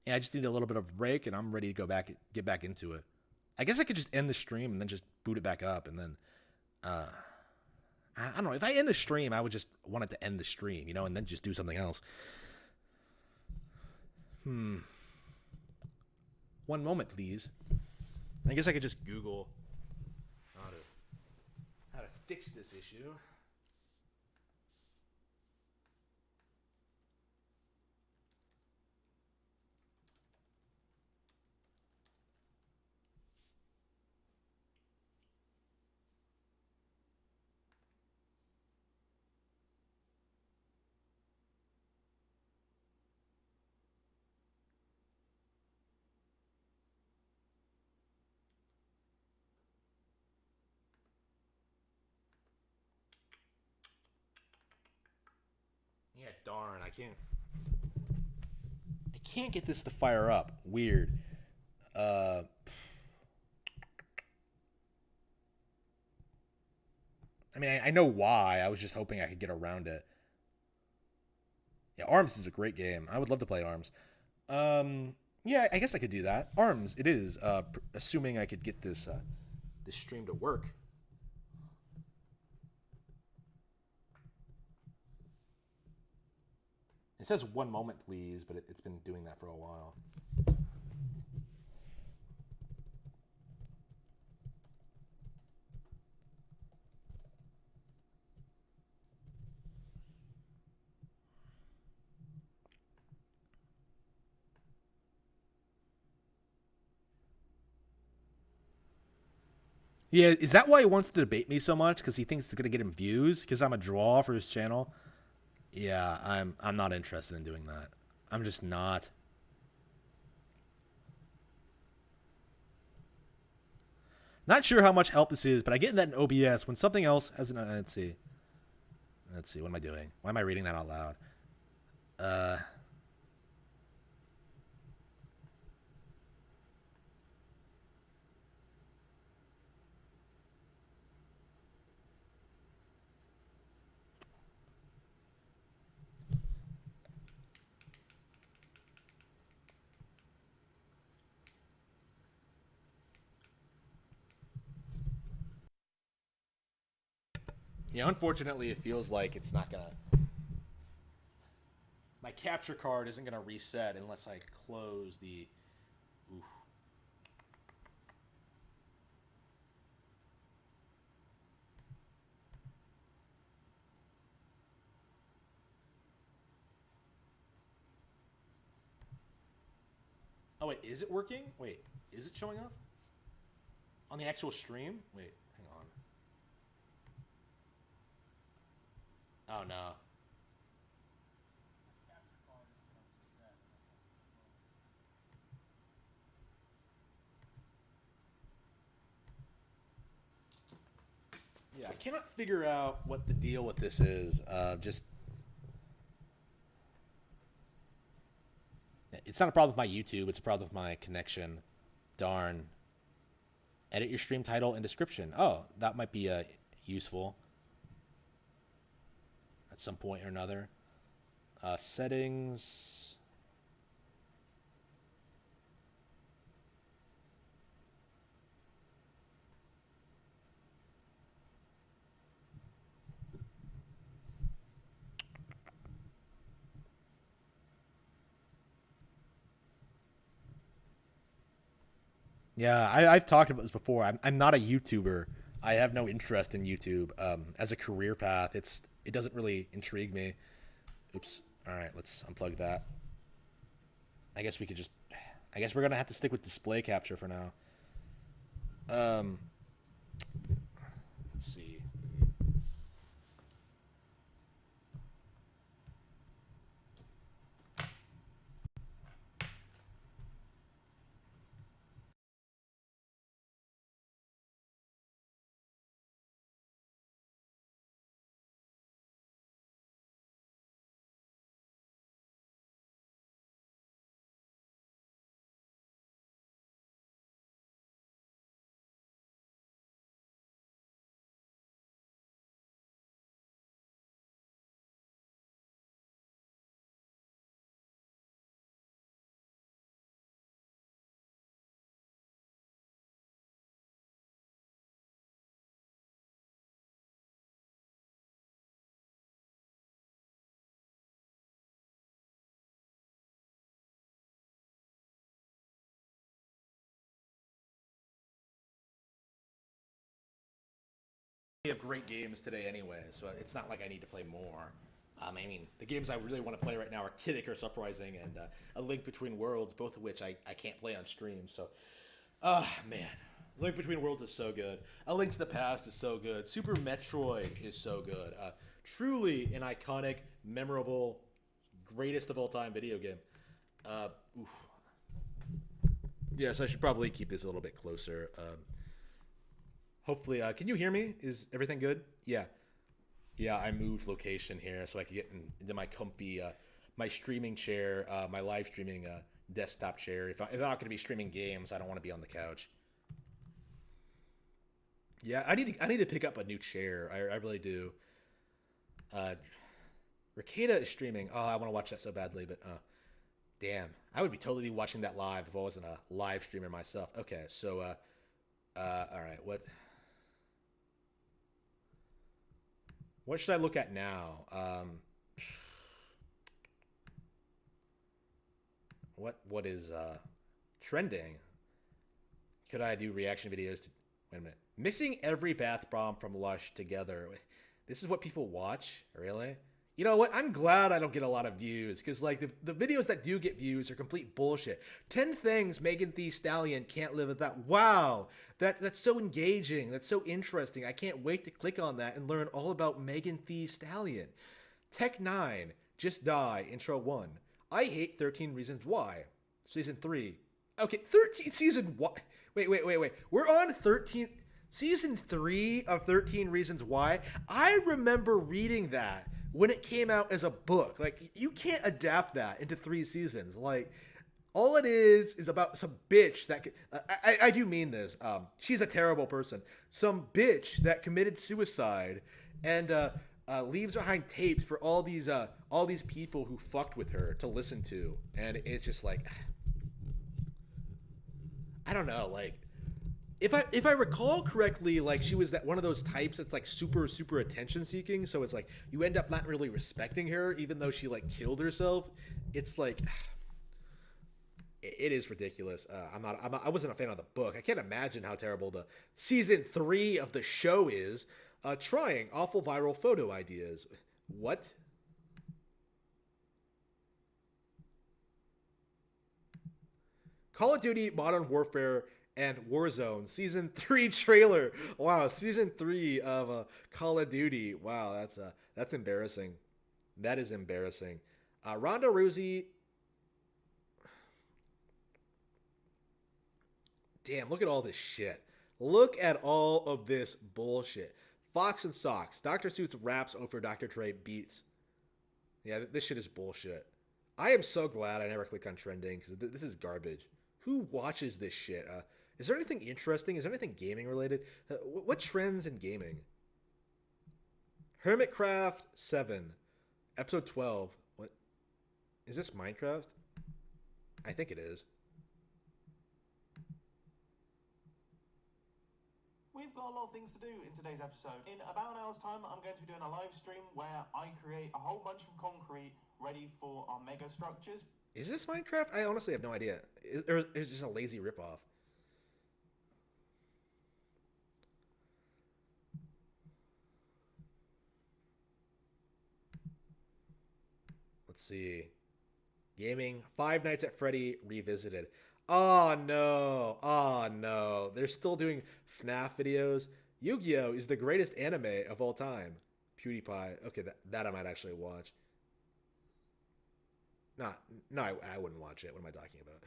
Speaker 1: Yeah, I just need a little bit of a break, and I'm ready to get back into it. I guess I could just end the stream and then just boot it back up, and then I don't know. If I end the stream, I would just want it to end the stream, you know, and then just do something else. One moment, please. I guess I could just Google how to fix this issue. Yeah, darn, I can't get this to fire up. Weird. I mean, I know why. I was just hoping I could get around it. Yeah, ARMS is a great game. I would love to play ARMS. Yeah, I guess I could do that. ARMS, it is. Assuming I could get this stream to work. It says 1 moment, please, but it's been doing that for a while. Yeah, is that why he wants to debate me so much? Because he thinks it's gonna get him views? Because I'm a draw for his channel? Yeah, I'm not interested in doing that. I'm just not. Not sure how much help this is, but I get that in OBS when something else has an. Let's see. What am I doing? Why am I reading that out loud? Yeah, unfortunately, it feels like it's not gonna. My capture card isn't gonna reset unless I close the. Oof. Oh wait, is it working? Wait, is it showing up on the actual stream? Wait, hang on. Oh no. Yeah, I cannot figure out what the deal with this is. Just it's not a problem with my YouTube. It's a problem with my connection. Darn. Edit your stream title and description. Oh, that might be useful at some point or another. Settings. Yeah, I've talked about this before. I'm not a YouTuber. I have no interest in YouTube as a career path. It doesn't really intrigue me. Oops. All right, let's unplug that. I guess we're gonna have to stick with display capture for now. Let's see. We have great games today anyway, so it's not like I need to play more. I mean, the games I really want to play right now are Kid Icarus Uprising and A Link Between Worlds, both of which I can't play on stream. So, man, Link Between Worlds is so good. A Link to the Past is so good. Super Metroid is so good. Truly an iconic, memorable, greatest of all time video game. Oof. Yes, I should probably keep this a little bit closer. Hopefully, can you hear me? Is everything good? Yeah. Yeah, I moved location here so I could get into my comfy, my streaming chair, my live streaming desktop chair. If I'm not going to be streaming games, I don't want to be on the couch. Yeah, I need to pick up a new chair. I really do. Ricada is streaming. Oh, I want to watch that so badly, but damn, I would be totally watching that live if I wasn't a live streamer myself. Okay, so all right, what should I look at now? What is trending? Could I do reaction videos to? Wait a minute. Mixing every bath bomb from Lush together. This is what people watch? Really? You know what? I'm glad I don't get a lot of views because like the videos that do get views are complete bullshit. 10 things Megan Thee Stallion can't live without. Wow, that's so engaging. That's so interesting. I can't wait to click on that and learn all about Megan Thee Stallion. Tech 9, Just Die, Intro 1. I hate 13 Reasons Why. Season 3. Okay, 13 season what? Wait. We're on 13 season 3 of 13 Reasons Why. I remember reading that when it came out as a book. Like, you can't adapt that into 3 seasons. Like, all it is about some bitch that I do mean this. She's a terrible person. Some bitch that committed suicide and leaves behind tapes for all these people who fucked with her to listen to. And it's just like, I don't know, like, if I recall correctly, like she was that one of those types that's like super attention seeking. So it's like you end up not really respecting her, even though she like killed herself. It's like it is ridiculous. I wasn't a fan of the book. I can't imagine how terrible the season 3 of the show is. Trying awful viral photo ideas. What? Call of Duty Modern Warfare and Warzone Season 3 trailer. Wow, Season 3 of Call of Duty. Wow, that's embarrassing. That is embarrassing. Ronda Rousey. Damn, look at all this shit. Look at all of this bullshit. Fox and Socks. Dr. Seuss raps over Dr. Dre beats. Yeah, this shit is bullshit. I am so glad I never click on trending because this is garbage. Who watches this shit? Is there anything interesting? Is there anything gaming related? What trends in gaming? Hermitcraft 7. Episode 12. What? Is this Minecraft? I think it is.
Speaker 13: We've got a lot of things to do in today's episode. In about an hour's time, I'm going to be doing a live stream where I create a whole bunch of concrete ready for our mega structures.
Speaker 1: Is this Minecraft? I honestly have no idea. It's just a lazy ripoff. Let's see. Gaming. Five Nights at Freddy Revisited. Oh no. Oh no. They're still doing FNAF videos. Yu-Gi-Oh! Is the greatest anime of all time. PewDiePie. Okay, that I might actually watch. No, I wouldn't watch it. What am I talking about?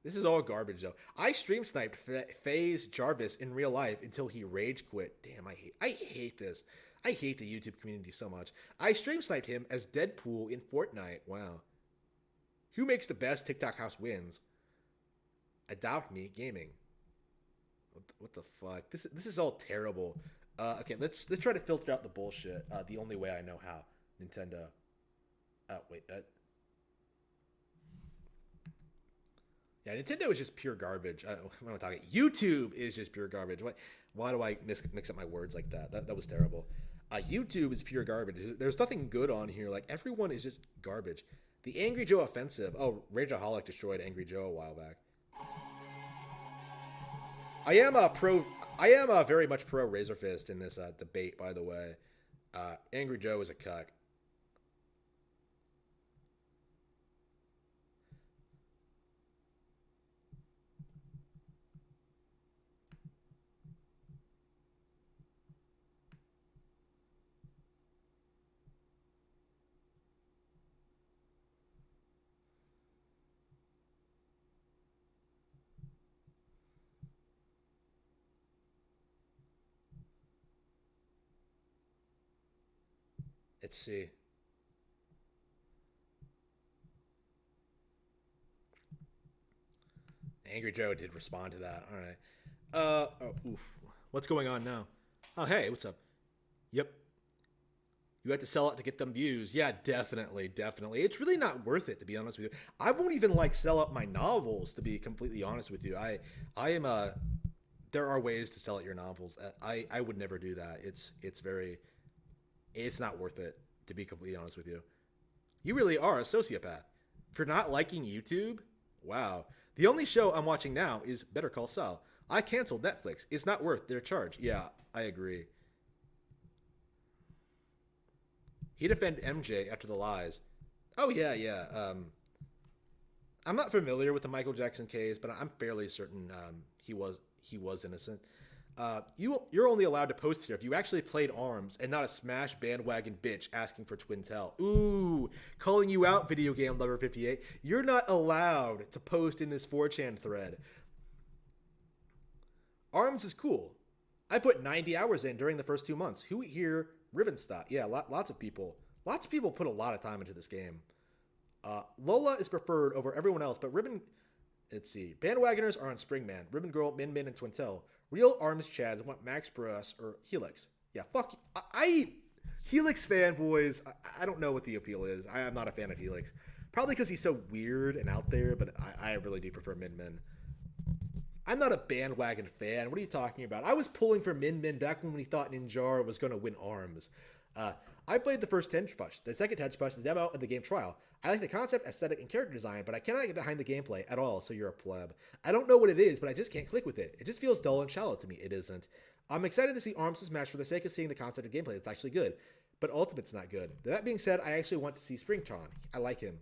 Speaker 1: This is all garbage, though. I stream sniped FaZe Jarvis in real life until he rage quit. Damn, I hate this. I hate the YouTube community so much. I stream sniped him as Deadpool in Fortnite. Wow. Who makes the best TikTok house wins? Adopt Me Gaming. What the fuck? This is all terrible. Okay, let's try to filter out the bullshit. The only way I know how. Nintendo. Wait. Yeah, Nintendo is just pure garbage. What am I talking? YouTube is just pure garbage. Why do I mix up my words like that? That was terrible. YouTube is pure garbage. There's nothing good on here. Like, everyone is just garbage. The Angry Joe offensive. Oh, Rageaholic destroyed Angry Joe a while back. I am very much pro Razor Fist in this debate, by the way. Angry Joe is a cuck. Let's see. Angry Joe did respond to that. All right. What's going on now? Oh, hey, what's up? Yep. You have to sell it to get them views. Yeah, definitely. It's really not worth it, to be honest with you. I won't even sell out my novels, to be completely honest with you. I am there are ways to sell out your novels. I would never do that. It's not worth it, to be completely honest with you. You really are a sociopath. For not liking YouTube? Wow. The only show I'm watching now is Better Call Saul. I canceled Netflix. It's not worth their charge. Yeah, I agree. He defended MJ after the lies. Oh, yeah. I'm not familiar with the Michael Jackson case, but I'm fairly certain he was innocent. You're only allowed to post here if you actually played ARMS and not a Smash bandwagon bitch asking for Twintel. Ooh, calling you out, Video Game Lover 58. You're not allowed to post in this 4chan thread. ARMS is cool. I put 90 hours in during the first 2 months. Who here? Ribbonstock. Yeah, lots of people. Lots of people put a lot of time into this game. Lola is preferred over everyone else, but let's see. Bandwagoners are on Springman, Ribbon Girl, Min Min, and Twintel. Real ARMS Chads want Max Brus or Helix. Yeah, fuck you. Helix fanboys, I don't know what the appeal is. I am not a fan of Helix. Probably because he's so weird and out there, but I really do prefer Min Min. I'm not a bandwagon fan. What are you talking about? I was pulling for Min Min back when we thought Ninjar was going to win ARMS. I played the first Tenchi, the second Tenchi, the demo, and the game trial. I like the concept, aesthetic, and character design, but I cannot get behind the gameplay at all, so you're a pleb. I don't know what it is, but I just can't click with it. It just feels dull and shallow to me. It isn't. I'm excited to see ARMS Smash for the sake of seeing the concept of gameplay. It's actually good, but Ultimate's not good. That being said, I actually want to see Springtron. I like him.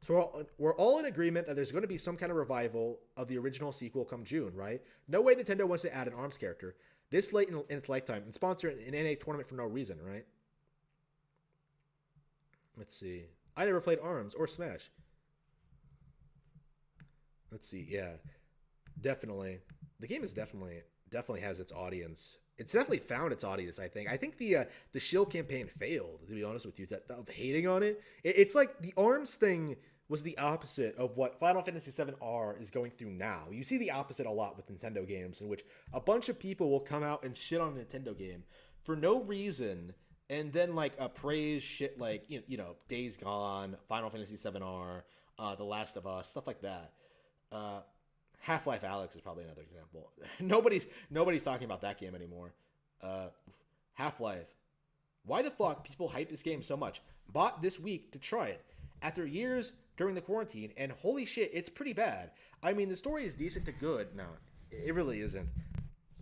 Speaker 1: So we're all in agreement that there's going to be some kind of revival of the original sequel come June, right? No way Nintendo wants to add an ARMS character this late in its lifetime and sponsor an NA tournament for no reason, right? Let's see. I never played ARMS or Smash. Let's see. Yeah, definitely. The game is definitely has its audience. It's definitely found its audience, I think. I think the Shield campaign failed, to be honest with you. That hating on it. It's like the ARMS thing was the opposite of what Final Fantasy VII R is going through now. You see the opposite a lot with Nintendo games, in which a bunch of people will come out and shit on a Nintendo game for no reason, and then like praise shit like you know Days Gone, Final Fantasy VII R, The Last of Us, stuff like that. Half-Life Alyx is probably another example. Nobody's talking about that game anymore. Half-Life. Why the fuck people hype this game so much? Bought this week to try it. After years during the quarantine, and holy shit, it's pretty bad. I mean, the story is decent to good. No, it really isn't.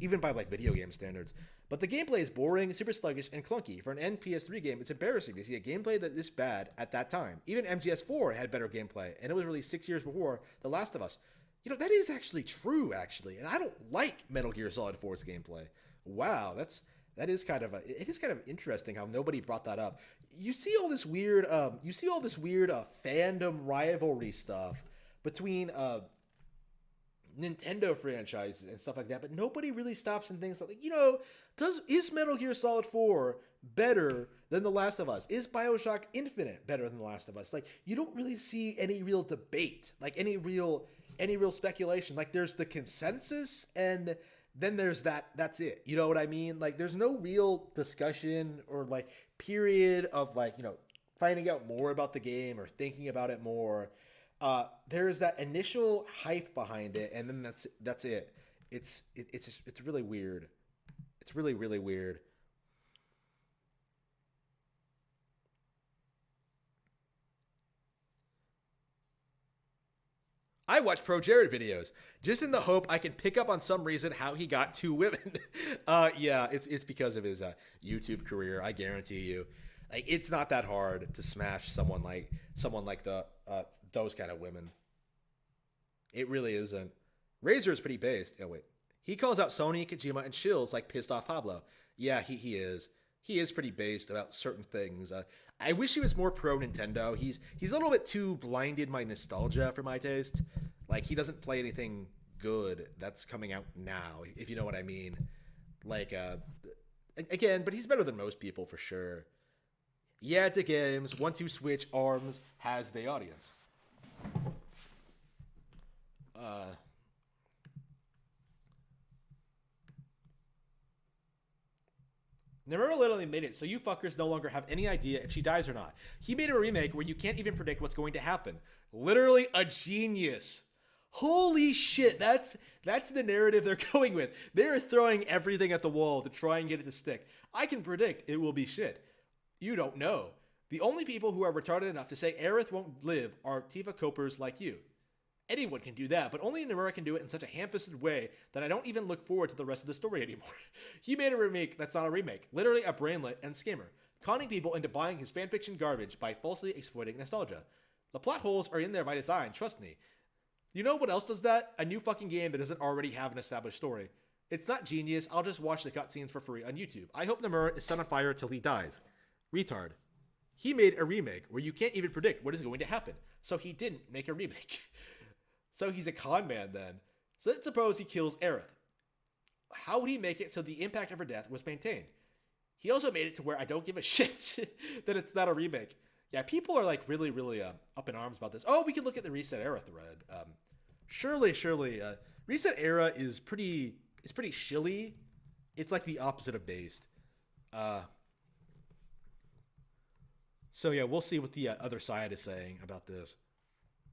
Speaker 1: Even by like video game standards. But the gameplay is boring, super sluggish, and clunky. For an NPS3 game, it's embarrassing to see a gameplay that this bad at that time. Even MGS4 had better gameplay, and it was released 6 years before The Last of Us. You know, that is actually true, actually. And I don't like Metal Gear Solid 4's gameplay. Wow, it is kind of interesting how nobody brought that up. You see all this weird fandom rivalry stuff between Nintendo franchises and stuff like that, but nobody really stops and thinks like, you know, is Metal Gear Solid 4 better than The Last of Us? Is BioShock Infinite better than The Last of Us? Like, you don't really see any real debate, like any real speculation. Like, there's the consensus, and then there's that's it. You know what I mean? Like, there's no real discussion or like period of like, you know, finding out more about the game or thinking about it more. There's that initial hype behind it, and then that's it. It's really weird. It's really, really weird. I watch Pro Jared videos just in the hope I can pick up on some reason how he got 2 women. Yeah, it's because of his YouTube career. I guarantee you, like, it's not that hard to smash someone like the those kind of women. It really isn't. Razor is pretty based. Oh wait, he calls out Sony, Kojima, and Shills like pissed off Pablo. Yeah, he is. He is pretty based about certain things. I wish he was more pro Nintendo. He's a little bit too blinded by nostalgia for my taste. Like, he doesn't play anything good that's coming out now, if you know what I mean. Like, again, but he's better than most people for sure. Yeah, it's a games. 1-2 Switch, ARMS has the audience. Nomura literally made it so you fuckers no longer have any idea if she dies or not. He made a remake where you can't even predict what's going to happen. Literally a genius. Holy shit, that's the narrative they're going with. They're throwing everything at the wall to try and get it to stick. I can predict it will be shit. You don't know. The only people who are retarded enough to say Aerith won't live are Tifa Copers like you. Anyone can do that, but only Nomura can do it in such a ham-fisted way that I don't even look forward to the rest of the story anymore. He made a remake that's not a remake, literally a brainlet and scammer, conning people into buying his fanfiction garbage by falsely exploiting nostalgia. The plot holes are in there by design, trust me. You know what else does that? A new fucking game that doesn't already have an established story. It's not genius, I'll just watch the cutscenes for free on YouTube. I hope Nomura is set on fire till he dies. Retard. He made a remake where you can't even predict what is going to happen, so he didn't make a remake. So he's a con man then. So let's suppose he kills Aerith. How would he make it so the impact of her death was maintained? He also made it to where I don't give a shit that it's not a remake. Yeah, people are like really, really up in arms about this. Oh, we could look at the Reset Era thread. Surely, Reset Era is pretty shilly. It's like the opposite of based. So yeah, we'll see what the other side is saying about this.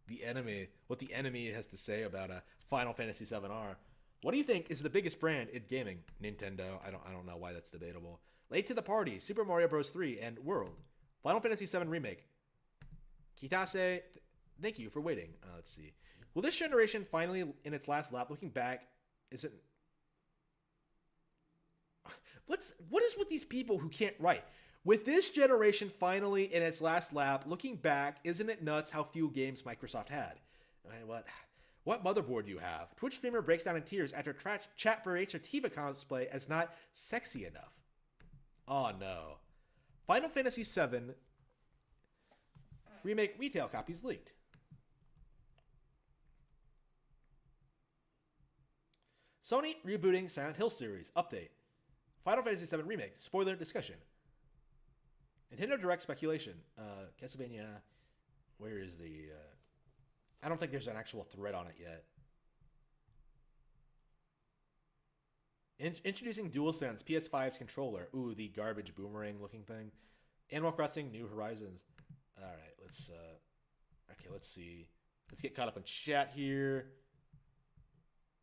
Speaker 1: the enemy, what the enemy has to say about Final Fantasy VII-R. What do you think is the biggest brand in gaming? Nintendo. I don't know why that's debatable. Late to the party, Super Mario Bros. 3 and World. Final Fantasy VII Remake. Kitase, thank you for waiting. Let's see. Will this generation finally, in its last lap, looking back, is it... What is with these people who can't write? With this generation finally in its last lap, looking back, isn't it nuts how few games Microsoft had? What motherboard do you have? Twitch streamer breaks down in tears after chat berates her Tifa cosplay as not sexy enough. Oh no. Final Fantasy VII Remake retail copies leaked. Sony rebooting Silent Hill series. Update. Final Fantasy VII Remake. Spoiler discussion. Nintendo Direct speculation. Castlevania. Where is the... I don't think there's an actual thread on it yet. Introducing DualSense PS5's controller. Ooh, the garbage boomerang looking thing. Animal Crossing New Horizons. All right, let's... okay, let's see. Let's get caught up in chat here.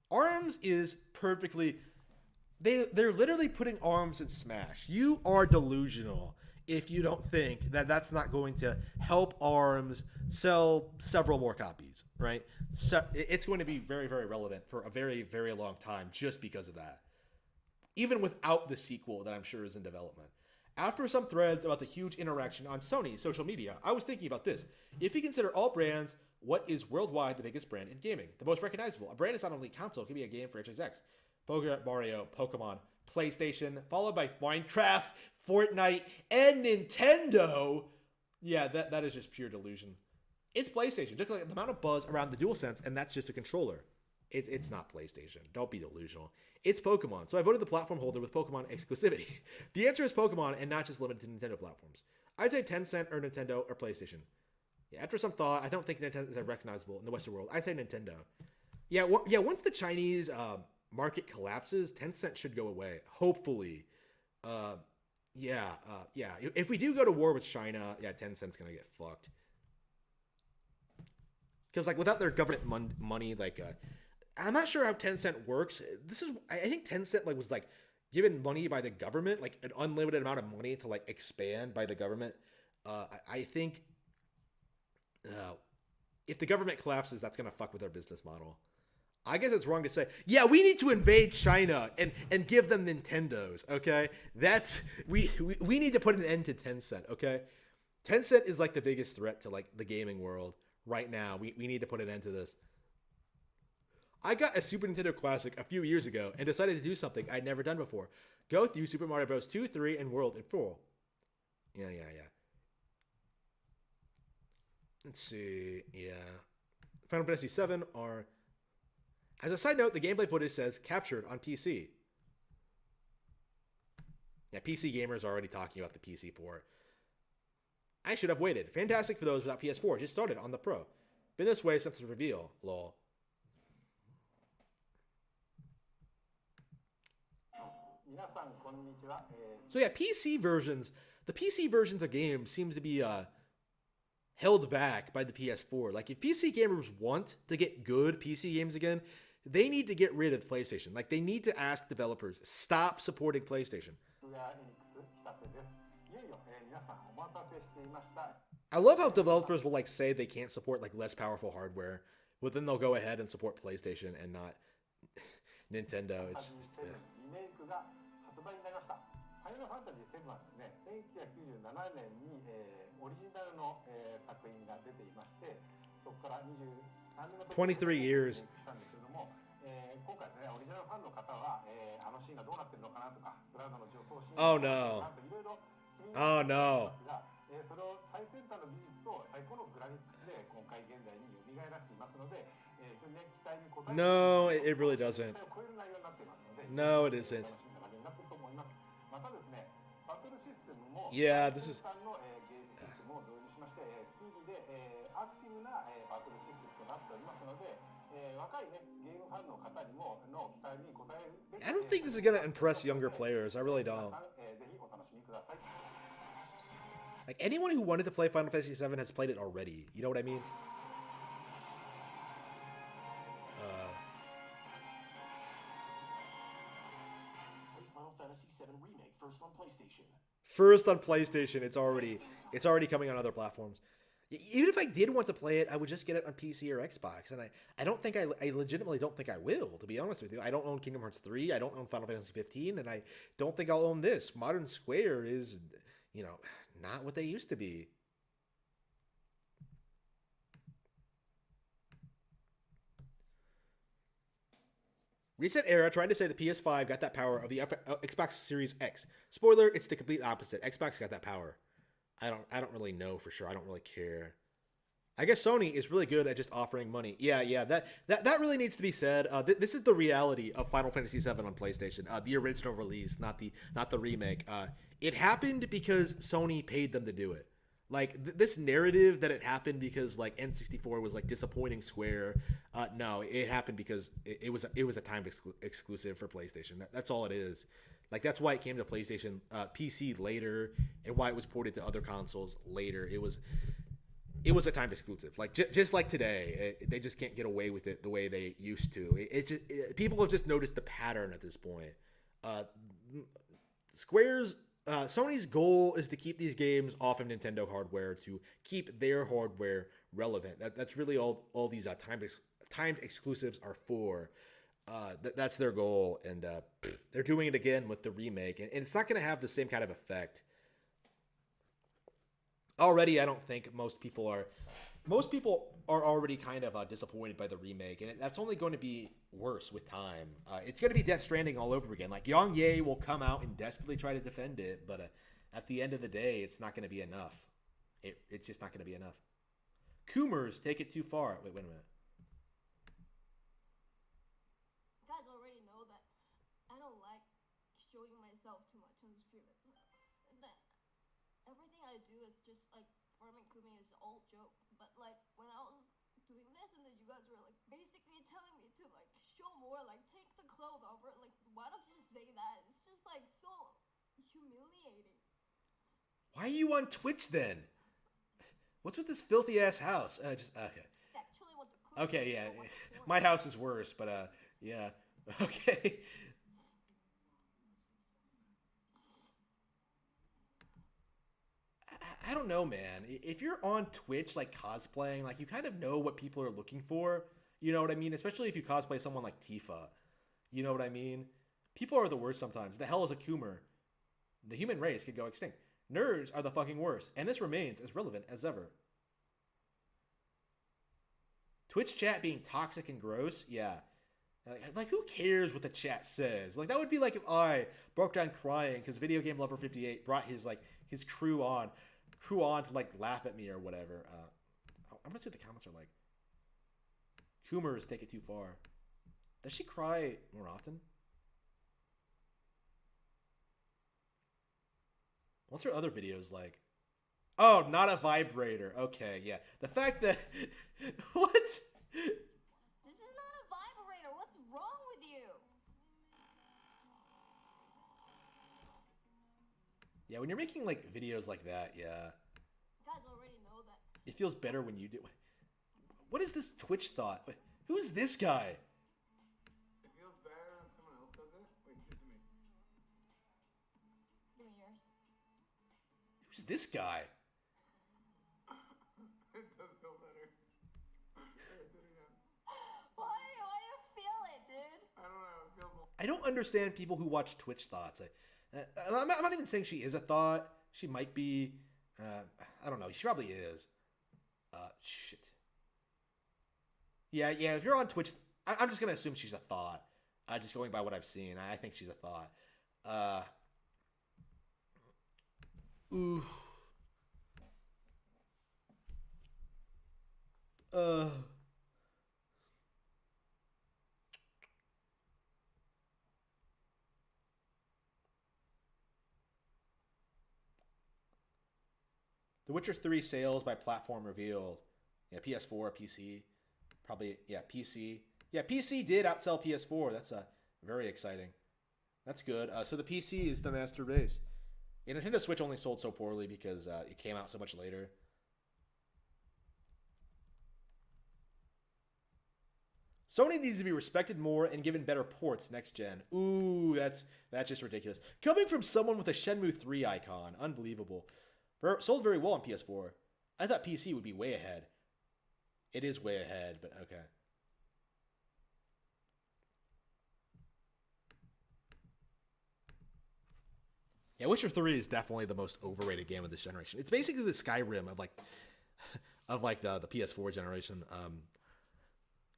Speaker 1: ARMS is perfectly... They're literally putting ARMS in Smash. You are delusional if you don't think that that's not going to help ARMS sell several more copies, right? So it's going to be very, very relevant for a very, very long time just because of that. Even without the sequel that I'm sure is in development. After some threads about the huge interaction on Sony's social media, I was thinking about this. If you consider all brands, what is worldwide the biggest brand in gaming? The most recognizable. A brand is not only console, it can be a game for HSX. Mario, Pokemon, PlayStation, followed by Minecraft, Fortnite, and Nintendo. Yeah, that is just pure delusion. It's PlayStation. Just like the amount of buzz around the DualSense, and that's just a controller. It's not PlayStation. Don't be delusional. It's Pokemon. So I voted the platform holder with Pokemon exclusivity. The answer is Pokemon and not just limited to Nintendo platforms. I'd say Tencent or Nintendo or PlayStation. Yeah, after some thought, I don't think Nintendo is recognizable in the Western world. I'd say Nintendo. Yeah, once the Chinese market collapses, Tencent should go away. Hopefully. Yeah. If we do go to war with China, yeah, Tencent's gonna get fucked. Because like without their government money, like I'm not sure how Tencent works. I think Tencent was given money by the government, like an unlimited amount of money to like expand by the government. I think if the government collapses, that's gonna fuck with their business model. I guess it's wrong to say, yeah, we need to invade China and give them Nintendos, okay? We need to put an end to Tencent, okay? Tencent is like the biggest threat to like the gaming world right now. We need to put an end to this. I got a Super Nintendo Classic a few years ago and decided to do something I'd never done before. Go through Super Mario Bros. 2, 3, and World in full. Yeah. Let's see, yeah. Final Fantasy VII are... As a side note, the gameplay footage says captured on PC. Yeah, PC gamers are already talking about the PC port. I should have waited. Fantastic for those without PS4. Just started on the Pro. Been this way since the reveal. Lol. So yeah, PC versions. The PC versions of games seems to be held back by the PS4. Like if PC gamers want to get good PC games again, they need to get rid of PlayStation. Like they need to ask developers, stop supporting PlayStation. I love how developers will like say they can't support like less powerful hardware, but then they'll go ahead and support PlayStation and not Nintendo. It's yeah.
Speaker 14: ファイナルファンタジー7はですね、1997年に、オリジナルの、作品が出ていまして、そこから23年の時に
Speaker 1: 23 years
Speaker 14: したんですけれども、今回ですね、オリジナルファンの方は、あのシーンがどうなってるのかなとか、クラウドの女装シーン
Speaker 1: Oh no.
Speaker 14: いろいろ気になっていますが、それを最先端の技術と最高のグラフィックスで今回現代に蘇らせていますので、期待に応えて
Speaker 1: No, it really doesn't.
Speaker 14: 期待を超える内容になっていますので、
Speaker 1: No, it isn't.
Speaker 14: 楽しみな内容になっていると思います。またですね、バトルシステムも
Speaker 1: Yeah, this is
Speaker 14: 最先端のゲームシステムを導入しまして、スピーディーでアクティブなバトルシステムとなっておりますので、若いねゲームファンの方にもの期待に応えるべく
Speaker 1: I don't think this is gonna impress younger players. I really don't.
Speaker 14: ぜひお楽しみください。
Speaker 1: Like anyone who wanted to play Final Fantasy VII has played it already. You know what I mean?
Speaker 15: Fantasy VII Remake first on PlayStation.
Speaker 1: First on PlayStation, it's already coming on other platforms. Even if I did want to play it, I would just get it on PC or Xbox, and I don't think I legitimately don't think I will, to be honest with you. I don't own Kingdom Hearts 3, I don't own Final Fantasy 15, and I don't think I'll own this. Modern Square is, not what they used to be. Recent Era trying to say the PS5 got that power of the Xbox Series X. Spoiler, it's the complete opposite. Xbox got that power. I don't really know for sure. I don't really care. I guess Sony is really good at just offering money. Yeah, that really needs to be said. This is the reality of Final Fantasy VII on PlayStation, the original release, not the remake. It happened because Sony paid them to do it. Like this narrative that it happened because like N64 was like disappointing Square. No, it happened because it was a timed exclusive for PlayStation. That's all it is. Like that's why it came to PlayStation PC later, and why it was ported to other consoles later. It was a timed exclusive. Like just like today, they just can't get away with it the way they used to. People have just noticed the pattern at this point. Sony's goal is to keep these games off of Nintendo hardware, to keep their hardware relevant. That's really all these timed exclusives are for. That's their goal, and they're doing it again with the remake, and it's not going to have the same kind of effect. Already, I don't think most people are already kind of disappointed by the remake, and that's only going to be worse with time. It's going to be Death Stranding all over again. Like Yang Ye will come out and desperately try to defend it, but at the end of the day, it's not going to be enough. It's just not going to be enough. Coomers take it too far. Wait a minute.
Speaker 16: You guys already know that I don't like showing myself too much on the stream, and that everything I do is just like farming Kumi is an old joke. But like when I was doing this, and then you guys were like basically telling me to like show more, like take the clothes off, like why don't you just say that? It's just like so humiliating.
Speaker 1: Why are you on Twitch then? What's with this filthy ass house? Okay.
Speaker 16: It's actually what the
Speaker 1: okay, yeah. My house is worse, but yeah. Okay. I don't know, man. If you're on Twitch, like cosplaying, like you kind of know what people are looking for. You know what I mean? Especially if you cosplay someone like Tifa. You know what I mean? People are the worst sometimes. The hell is a Coomer? The human race could go extinct. Nerds are the fucking worst, and this remains as relevant as ever. Twitch chat being toxic and gross? Yeah. Like who cares what the chat says? Like that would be like if I broke down crying because Video Game Lover 58 brought his crew on to like laugh at me or whatever. I'm gonna see what the comments are like. Coomers take it too far. Does she cry more often? What's her other videos like? Oh, not a vibrator. Okay, yeah. The fact that what?
Speaker 16: This is not a vibrator. What's wrong with you?
Speaker 1: Yeah, when you're making like videos like that, yeah.
Speaker 16: You guys already know that.
Speaker 1: It feels better when you do. What is this Twitch thought? Who is this guy?
Speaker 14: It feels better when someone else does it? Wait, give it to me.
Speaker 16: Give me yours.
Speaker 1: Who's this guy?
Speaker 14: It does feel better.
Speaker 16: Why do you feel it, dude?
Speaker 14: I don't know. It feels.
Speaker 1: I don't understand people who watch Twitch thoughts. I'm not even saying she is a thought. She might be. I don't know. She probably is. Shit. Yeah. If you're on Twitch, I'm just gonna assume she's a thought. Just going by what I've seen, I think she's a thought. Ooh. The Witcher 3 sales by platform revealed. Yeah, PS4, PC. Probably, yeah, PC. Yeah, PC did outsell PS4. That's very exciting. That's good. So the PC is the master race. Yeah, Nintendo Switch only sold so poorly because it came out so much later. Sony needs to be respected more and given better ports next gen. Ooh, that's just ridiculous. Coming from someone with a Shenmue 3 icon. Unbelievable. Sold very well on PS4. I thought PC would be way ahead. It is way ahead, but okay. Yeah, Witcher 3 is definitely the most overrated game of this generation. It's basically the Skyrim of the PS4 generation.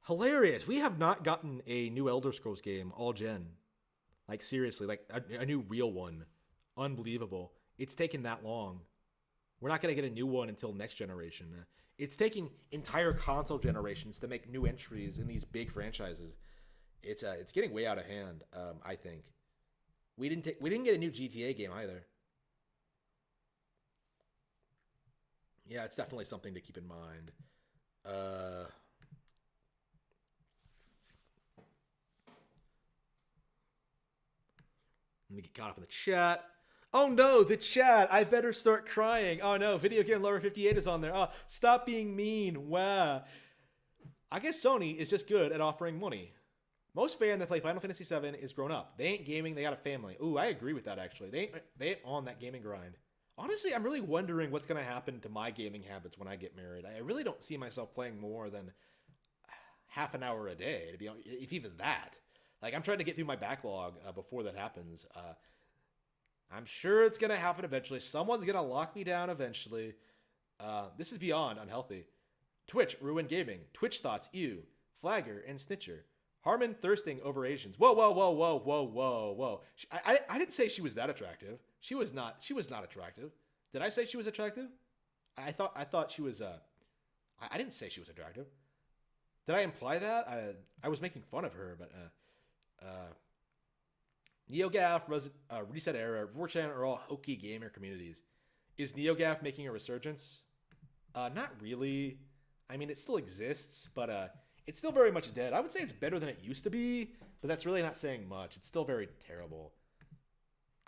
Speaker 1: Hilarious. We have not gotten a new Elder Scrolls game all gen. Like seriously, like a new real one. Unbelievable. It's taken that long. We're not going to get a new one until next generation. It's taking entire console generations to make new entries in these big franchises. It's getting way out of hand, I think. We didn't get a new GTA game either. Yeah, it's definitely something to keep in mind. Let me get caught up in the chat. Oh no, the chat. I better start crying. Oh no, Video Game Lover 58 is on there. Oh, stop being mean. Wow. I guess Sony is just good at offering money. Most fan that play Final Fantasy VII is grown up. They ain't gaming, they got a family. Ooh, I agree with that actually. They ain't on that gaming grind. Honestly, I'm really wondering what's going to happen to my gaming habits when I get married. I really don't see myself playing more than half an hour a day, to be honest, if even that. Like, I'm trying to get through my backlog before that happens. I'm sure it's going to happen eventually. Someone's going to lock me down eventually. This is beyond unhealthy. Twitch, ruined gaming. Twitch thoughts, ew. Flagger and Snitcher. Harmon thirsting over Asians. Whoa, whoa, whoa, whoa, whoa, whoa, whoa. I didn't say she was that attractive. She was not attractive. Did I say she was attractive? I thought she was, I didn't say she was attractive. Did I imply that? I was making fun of her, but, NeoGAF, Reset Era, 4chan are all hokey gamer communities. Is NeoGAF making a resurgence? Not really. I mean, it still exists, but, it's still very much dead. I would say it's better than it used to be, but that's really not saying much. It's still very terrible.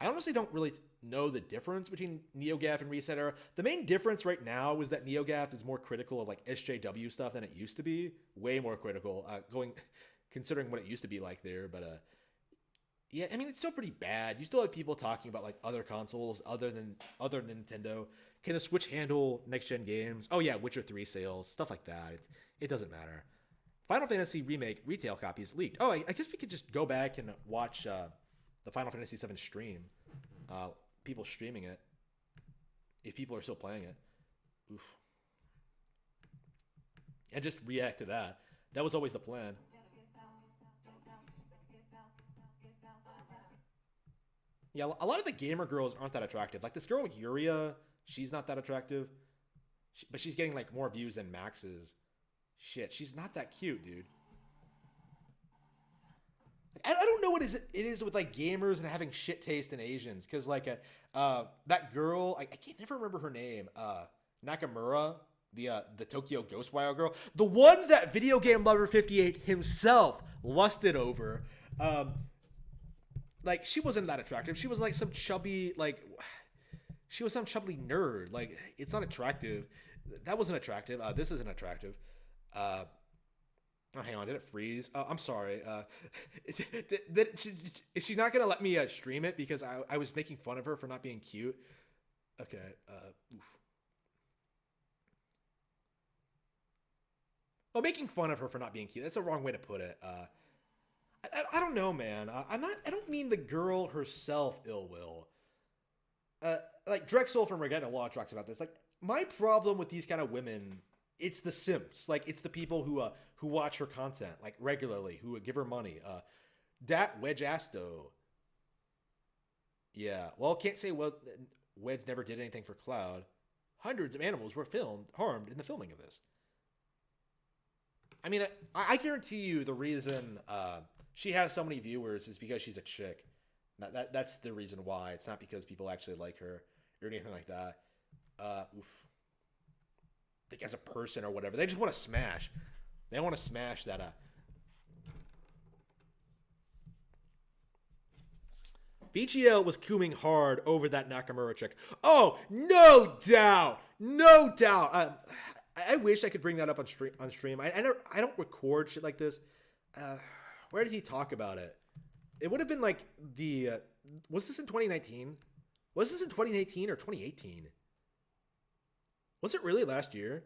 Speaker 1: I honestly don't really know the difference between NeoGAF and Reset Era. The main difference right now is that NeoGAF is more critical of like SJW stuff than it used to be. Way more critical, considering what it used to be like there. But yeah, I mean, it's still pretty bad. You still have people talking about like other consoles other than Nintendo. Can the Switch handle next gen games? Oh yeah, Witcher 3 sales, stuff like that. It doesn't matter. Final Fantasy Remake retail copies leaked. Oh, I guess we could just go back and watch the Final Fantasy VII stream. People streaming it. If people are still playing it. Oof. And just react to that. That was always the plan. Yeah, a lot of the gamer girls aren't that attractive. Like this girl Yuria, she's not that attractive. But she's getting like more views than Max's. Shit, she's not that cute, dude. I don't know what it is with like gamers and having shit taste in Asians, because like that girl, I can't never remember her name. Nakamura, the Tokyo Ghostwire girl, the one that Video Game Lover 58 himself lusted over. Like she wasn't that attractive. She was like some chubby nerd. Like it's not attractive. That wasn't attractive. This isn't attractive. Oh, hang on. Did it freeze? I'm sorry. Is she not going to let me stream it because I was making fun of her for not being cute? Okay. Oof. Oh, making fun of her for not being cute. That's the wrong way to put it. I don't know, man. I don't mean the girl herself ill will. Like Drexel from Regretted Law talks about this. Like my problem with these kind of women, it's the simps. Like it's the people who watch her content like regularly, who give her money. Dat Wedge Asto. Yeah. Well, can't say Wedge never did anything for Cloud. Hundreds of animals were harmed in the filming of this. I mean, I guarantee you the reason she has so many viewers is because she's a chick. That's the reason why. It's not because people actually like her or anything like that. Oof. Like as a person or whatever. They just want to smash. They want to smash that. VGL was cooming hard over that Nakamura chick. Oh, no doubt. No doubt. I wish I could bring that up on stream. I don't record shit like this. Where did he talk about it? It would have been like the. Was this in 2019? Was this in 2018 or 2018? Was it really last year?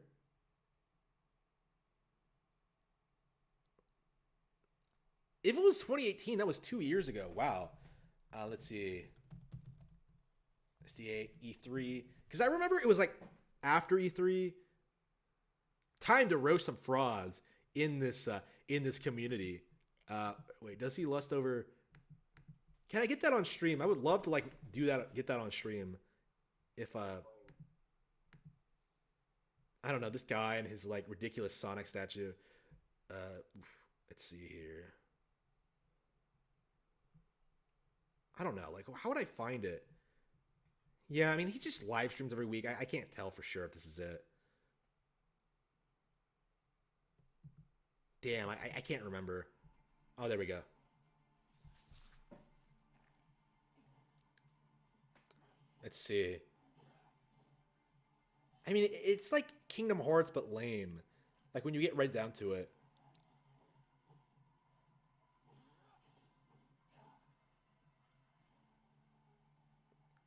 Speaker 1: If it was 2018, that was 2 years ago. Wow. Let's see. FDA, E3. Because I remember it was like after E3. Time to roast some frauds in this community. Wait, does he lust over? Can I get that on stream? I would love to like do that. Get that on stream. If I don't know, this guy and his like ridiculous Sonic statue. Let's see here. I don't know. Like, how would I find it? Yeah, I mean, he just live streams every week. I can't tell for sure if this is it. Damn, I can't remember. Oh, there we go. Let's see. I mean, it's like Kingdom Hearts, but lame. Like, when you get right down to it.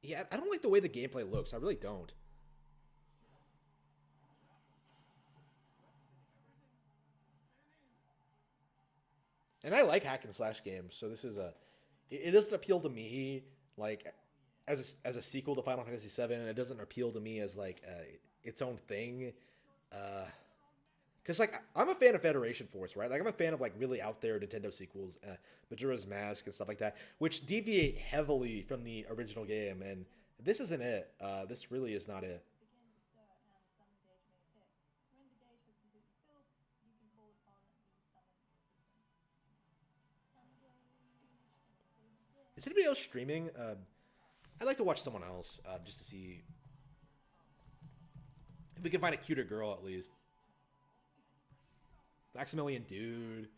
Speaker 1: Yeah, I don't like the way the gameplay looks. I really don't. And I like hack and slash games, so this is it doesn't appeal to me like as a sequel to Final Fantasy VII, and it doesn't appeal to me as like its own thing. Because like I'm a fan of Federation Force, right? Like I'm a fan of like really out there Nintendo sequels, Majora's Mask and stuff like that, which deviate heavily from the original game. And this isn't it. This really is not it. Is anybody else streaming? I'd like to watch someone else just to see if we can find a cuter girl at least. Maximilian Dude,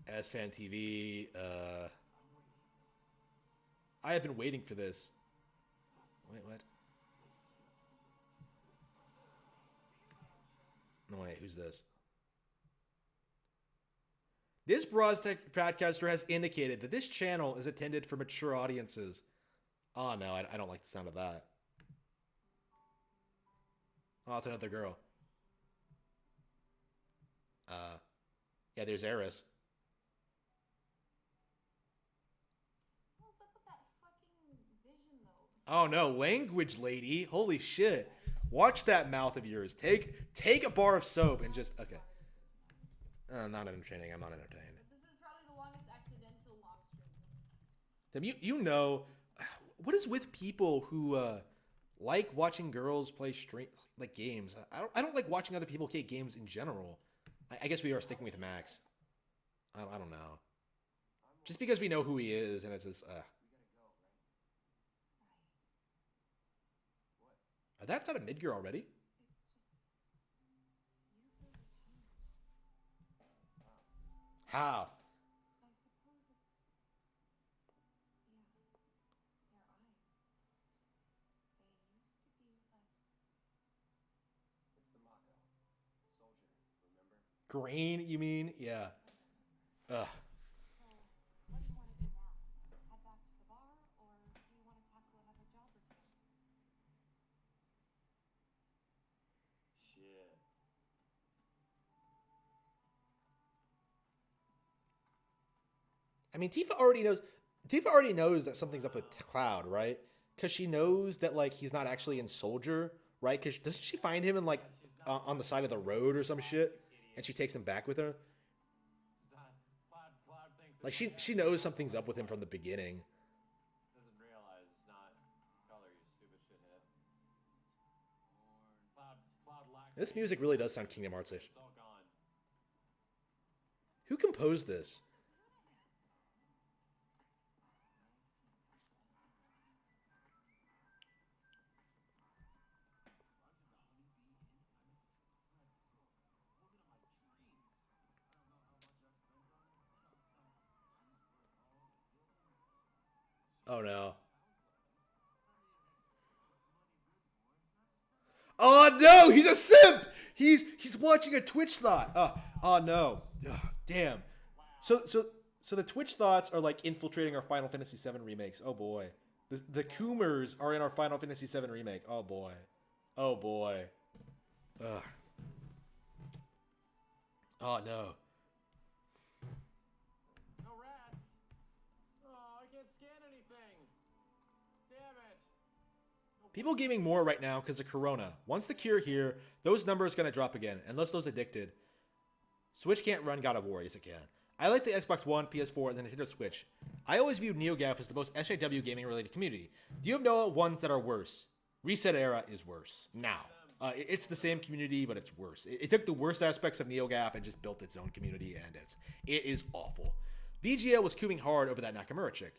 Speaker 1: as Fan TV. I have been waiting for this. Wait, what? No, wait, who's this? This broadcaster has indicated that this channel is intended for mature audiences. Oh, no, I don't like the sound of that. Oh, it's another girl. Yeah, there's Eris.
Speaker 16: What's up with that fucking vision, though?
Speaker 1: Oh, no, language, lady. Holy shit. Watch that mouth of yours. Take a bar of soap and just... Okay. Not entertaining. I'm not entertained.
Speaker 16: This is probably the longest accidental log stream.
Speaker 1: Tim, you know, what is with people who like watching girls play like games? I don't like watching other people play games in general. I guess we are sticking with Max. I don't know. Just because we know who he is and it's just... That's out of Midgar already? How?
Speaker 9: I suppose it's... yeah, your eyes. They used to be less...
Speaker 15: It's the Mako. Soldier, remember?
Speaker 1: Green, you mean? Yeah. Ugh.
Speaker 9: So, what do you want to do now? Head back to the bar, or do you want to tackle another job or two?
Speaker 12: Shit.
Speaker 1: I mean, Tifa already knows that something's up with Cloud, right? Because she knows that like he's not actually in Soldier, right? Because doesn't she find him in like on the side of the road or some shit, and she takes him back with her? Like she knows something's up with him from the beginning.
Speaker 12: Doesn't realize it's not color, you stupid shithead. Cloud lacks...
Speaker 1: This music really does sound Kingdom Hearts-ish.
Speaker 12: It's all gone.
Speaker 1: Who composed this? Oh no. Oh no, he's a simp! he's watching a Twitch thought. Oh no. Ugh, damn. So the Twitch thoughts are like infiltrating our Final Fantasy VII remakes. Oh boy. The Coomers are in our Final Fantasy VII remake. Oh boy. Oh boy. Ugh. Oh no.
Speaker 12: No rats. Oh, I can't scan anything. Damn it.
Speaker 1: People gaming more right now because of Corona. Once the cure here, those numbers gonna drop again, unless those addicted. Switch can't run God of War, yes it can. I like the Xbox One, PS4, and the Nintendo Switch. I always view NeoGAF as the most SJW gaming related community. Do you know ones that are worse? Reset Era is worse. Now. It's the same community, but it's worse. It took the worst aspects of NeoGAF and just built its own community, and it is awful. VGL was cooing hard over that Nakamura chick.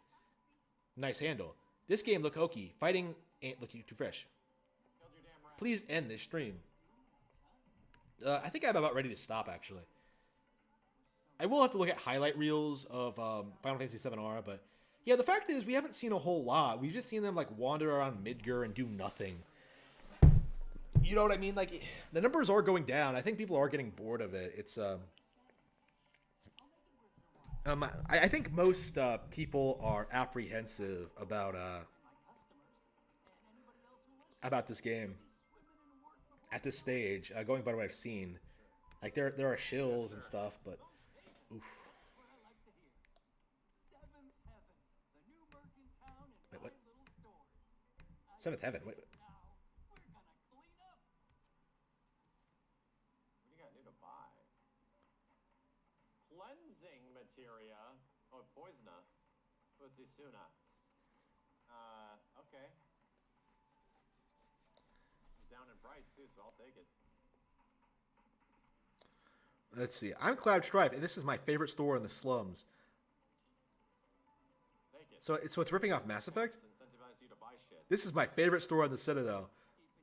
Speaker 1: Nice handle. This game look hokey. Fighting ain't looking too fresh. Please end this stream. I think I'm about ready to stop, actually. I will have to look at highlight reels of Final Fantasy VII Aura, but yeah, the fact is we haven't seen a whole lot. We've just seen them like wander around Midgar and do nothing. You know what I mean? Like, the numbers are going down. I think people are getting bored of it. It's I think most people are apprehensive about this game at this stage. Going by what I've seen, like there are shills and stuff, but oof. Wait, what? Seventh Heaven. Wait.
Speaker 12: Cleansing materia. Oh, poisoner. What's this sooner? Okay. It's down in price too, so I'll take it.
Speaker 1: Let's see. I'm Cloud Strife, and this is my favorite store in the slums.
Speaker 12: Take it.
Speaker 1: So it's ripping off Mass Effect?
Speaker 12: Incentivize you to buy shit.
Speaker 1: This is my favorite store on the Citadel.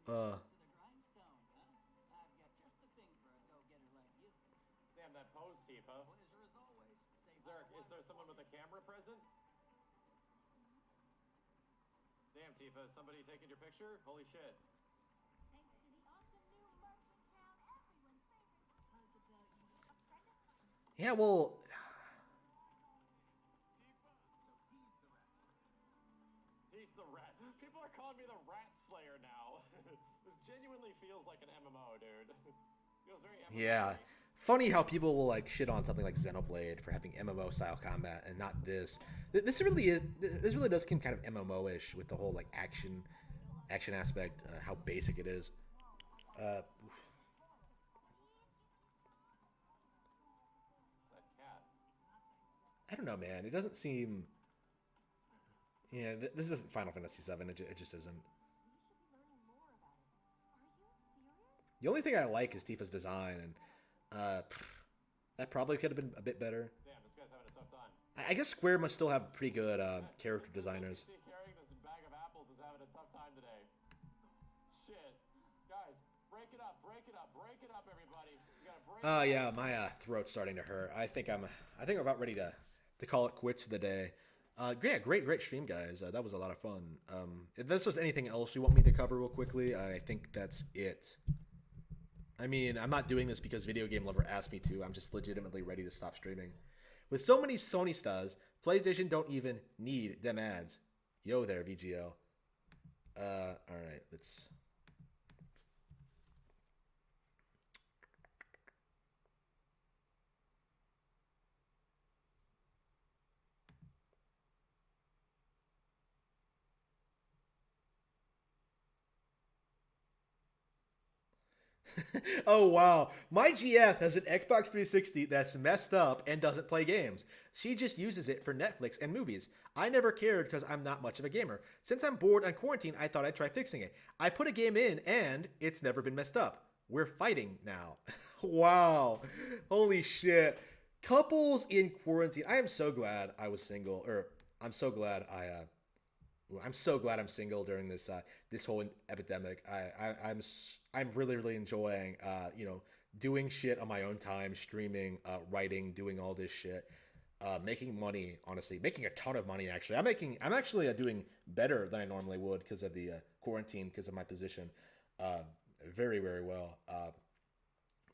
Speaker 12: Damn that pose, Tifa. Is there someone with a camera present? Damn, Tifa, is somebody taking your picture? Holy shit.
Speaker 1: Yeah, well,
Speaker 12: He's the rat. People are calling me the Rat Slayer now. This genuinely feels like an MMO, dude. Feels very MMO.
Speaker 1: yeah. Funny how people will like shit on something like Xenoblade for having MMO style combat and not this. This really does seem kind of MMO-ish with the whole like action aspect, how basic it is. I don't know, man. It doesn't seem. Yeah, this isn't Final Fantasy VII. It just isn't. The only thing I like is Tifa's design, and that probably could have been a bit better.
Speaker 12: Damn, this guy's having a tough time.
Speaker 1: I guess Square must still have pretty good character designers.
Speaker 12: See, carrying this bag of apples is having a tough time today. Shit, guys, break it up, everybody. You gotta break.
Speaker 1: Yeah, my throat's starting to hurt. I think I'm about ready to call it quits for the day. Yeah, great stream, guys. That was a lot of fun. If there's anything else you want me to cover real quickly, I think that's it. I mean, I'm not doing this because Video Game Lover asked me to. I'm just legitimately ready to stop streaming. With so many Sony stars, PlayStation don't even need them ads. Yo there, VGL. Alright, let's... Oh wow, my GF has an Xbox 360 that's messed up and doesn't play games. She just uses it for Netflix and movies. I never cared because I'm not much of a gamer. Since I'm bored on quarantine, I thought I'd try fixing it. I put a game in and it's never been messed up. We're fighting now. Wow, holy shit. Couples in quarantine. I am so glad I was single, or I'm so glad I'm single during this this whole epidemic. I'm really enjoying doing shit on my own time, streaming, writing, doing all this shit, making money. Honestly, making a ton of money. Actually, I'm actually doing better than I normally would because of the quarantine, because of my position. Very well.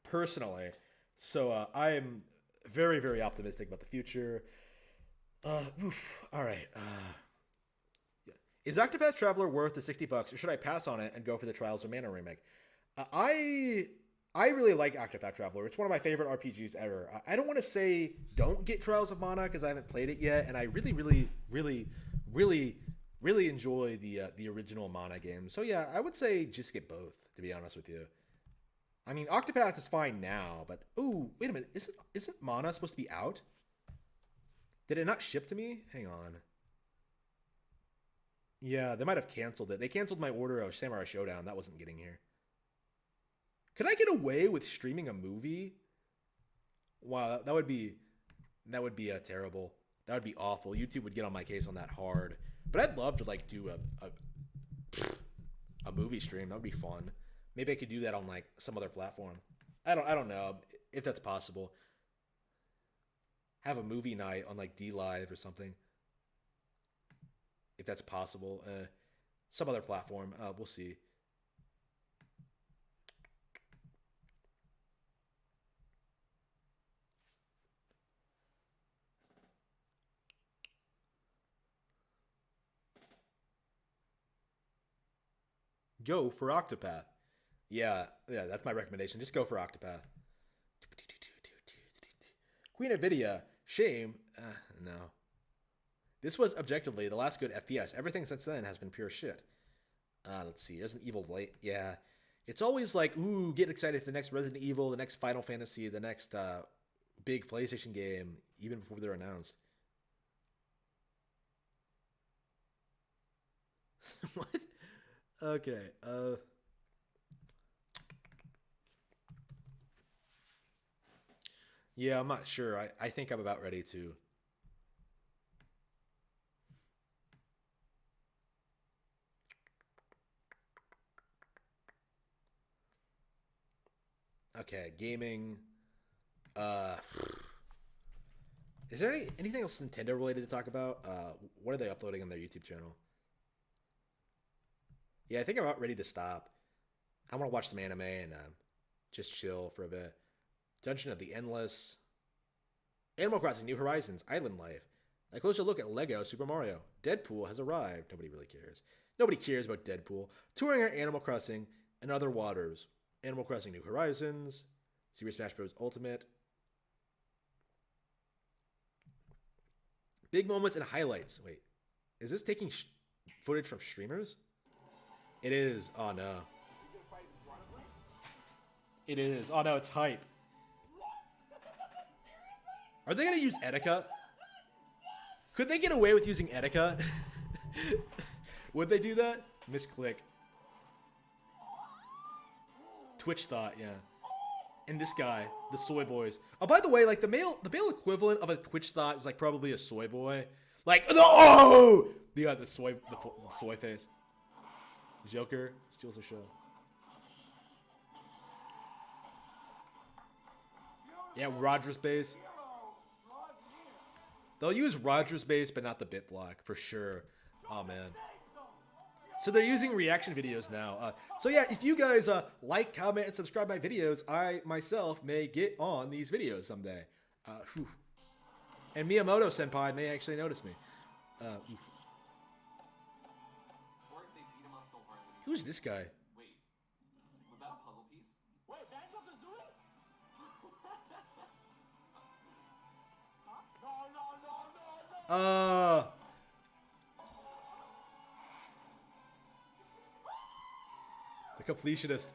Speaker 1: personally. So I am very, very optimistic about the future. All right. Is Octopath Traveler worth the $60, or should I pass on it and go for the Trials of Mana remake? I really like Octopath Traveler. It's one of my favorite RPGs ever. I don't want to say don't get Trials of Mana because I haven't played it yet, and I really, really, really, really, really enjoy the original Mana game. So yeah, I would say just get both, to be honest with you. I mean, Octopath is fine now, but ooh, wait a minute, isn't Mana supposed to be out? Did it not ship to me? Hang on. Yeah, they might have canceled it. They canceled my order of Samurai Showdown. That wasn't getting here. Could I get away with streaming a movie? Wow, that would be terrible. That would be awful. YouTube would get on my case on that hard. But I'd love to like do a movie stream. That would be fun. Maybe I could do that on like some other platform. I don't know if that's possible. Have a movie night on like D Live or something. If that's possible. Some other platform. We'll see. Go for Octopath. Yeah, that's my recommendation. Just go for Octopath. Queen of Vidia. Shame. No. This was objectively the last good FPS. Everything since then has been pure shit. Let's see. Resident Evil late. Yeah. It's always like, ooh, get excited for the next Resident Evil, the next Final Fantasy, the next big PlayStation game, even before they're announced. What? Okay. Yeah, I'm not sure. I think I'm about ready to. Okay, gaming. Is there anything else Nintendo related to talk about? What are they uploading on their YouTube channel? Yeah, I think I'm about ready to stop. I want to watch some anime and just chill for a bit. Dungeon of the Endless. Animal Crossing New Horizons. Island Life. A closer look at Lego Super Mario. Deadpool has arrived. Nobody really cares. Nobody cares about Deadpool. Touring our Animal Crossing and Other Waters. Animal Crossing New Horizons. Super Smash Bros. Ultimate. Big moments and highlights. Wait, is this taking footage from streamers? It is. Oh no. It is. Oh no, it's hype. Are they gonna use Etika? Could they get away with using Etika? Would they do that? Misclick. Twitch thought, yeah. And this guy, the soy boys. Oh, by the way, like the male equivalent of a Twitch thought is like probably a soy boy. Like, oh, the soy face. Joker steals the show. Yeah, Rogers base. They'll use Rogers base, but not the bit block for sure. Oh man. So they're using reaction videos now. So yeah, if you guys like, comment, and subscribe my videos, I myself may get on these videos someday. And Miyamoto Senpai may actually notice me. Who's this guy?
Speaker 12: Wait, was that a puzzle piece?
Speaker 11: Wait, Banjo-Kazooie? No.
Speaker 1: The completionist.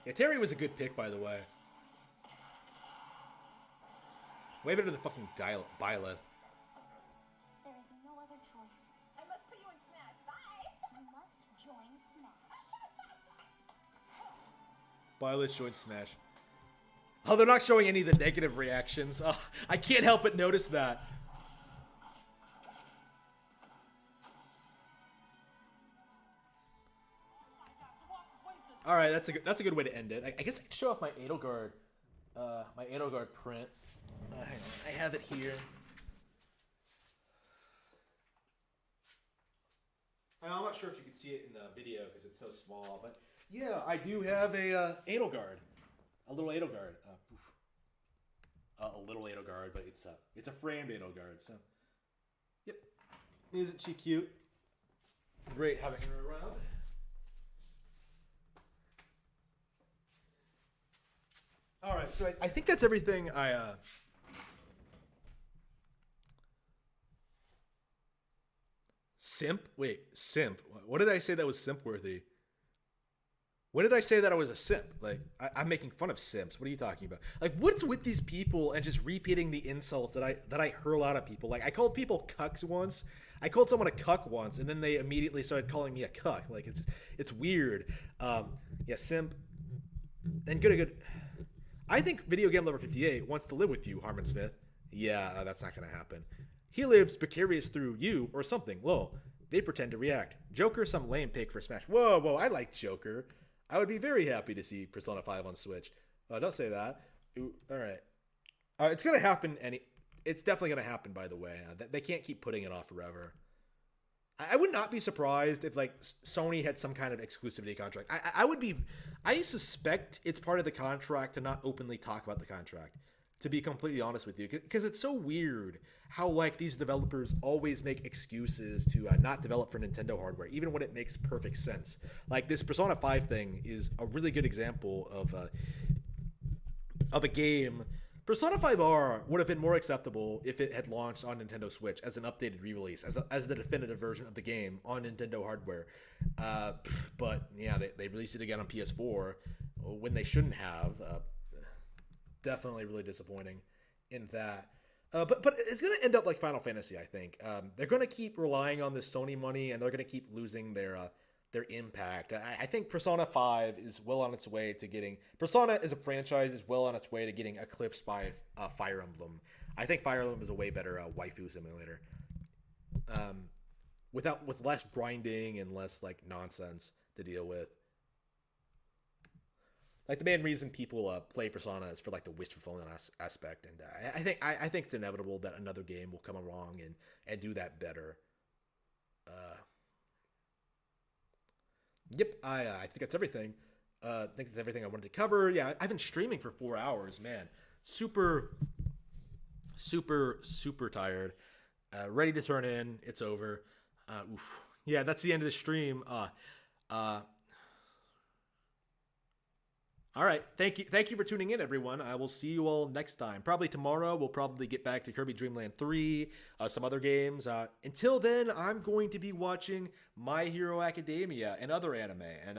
Speaker 1: Yeah, Terry was a good pick, by the way. Way better than fucking Bila.
Speaker 9: There is no other choice.
Speaker 10: I must put you in Smash. Bye.
Speaker 9: You must join Smash.
Speaker 1: Violet joined Smash. Oh, they're not showing any of the negative reactions. Oh, I can't help but notice that. All right, that's a good way to end it. I guess I could show off my Edelgard my Edelgard print. Hang on, I have it here. I'm not sure if you can see it in the video because it's so small, but yeah, I do have a Edelgard, a little Edelgard. A little Edelgard, but it's a framed Edelgard. So, yep, isn't she cute? Great having her around. All right, so I think that's everything I. Simp? Wait, simp. What did I say that was simp worthy? When did I say that I was a simp? Like, I'm making fun of simps. What are you talking about? Like, what's with these people and just repeating the insults that I hurl out at people? Like, I called people cucks once. I called someone a cuck once, and then they immediately started calling me a cuck. Like, it's weird. Yeah, simp. And good. I think Video Game Lover 58 wants to live with you, Harmon Smith. Yeah, that's not going to happen. He lives vicarious through you or something. Lol. They pretend to react. Joker, some lame pick for Smash. Whoa, I like Joker. I would be very happy to see Persona 5 on Switch. Don't say that. Ooh, all right. It's going to happen. It's definitely going to happen, by the way. They can't keep putting it off forever. I would not be surprised if like Sony had some kind of exclusivity contract. I suspect it's part of the contract to not openly talk about the contract, to be completely honest with you, because it's so weird how like these developers always make excuses to not develop for Nintendo hardware, even when it makes perfect sense. Like this Persona 5 thing is a really good example of a game. Persona 5R would have been more acceptable if it had launched on Nintendo Switch as an updated re-release, as the definitive version of the game on Nintendo hardware. But yeah, they released it again on PS4 when they shouldn't have. Definitely really disappointing in that. But it's going to end up like Final Fantasy, I think. They're going to keep relying on this Sony money, and they're going to keep losing their impact. I think Persona 5 is well on its way to getting... Persona as a franchise is well on its way to getting eclipsed by Fire Emblem. I think Fire Emblem is a way better waifu simulator. With less grinding and less like nonsense to deal with. Like the main reason people play Persona is for like the wish fulfillment aspect, and I think it's inevitable that another game will come along and do that better. Yep, I think that's everything. I think that's everything I wanted to cover. Yeah, I've been streaming for 4 hours, man. Super tired. Ready to turn in. It's over. Oof. Yeah, that's the end of the stream. All right. Thank you for tuning in, everyone. I will see you all next time. Probably tomorrow. We'll probably get back to Kirby Dream Land 3, some other games. Until then, I'm going to be watching My Hero Academia and other anime. And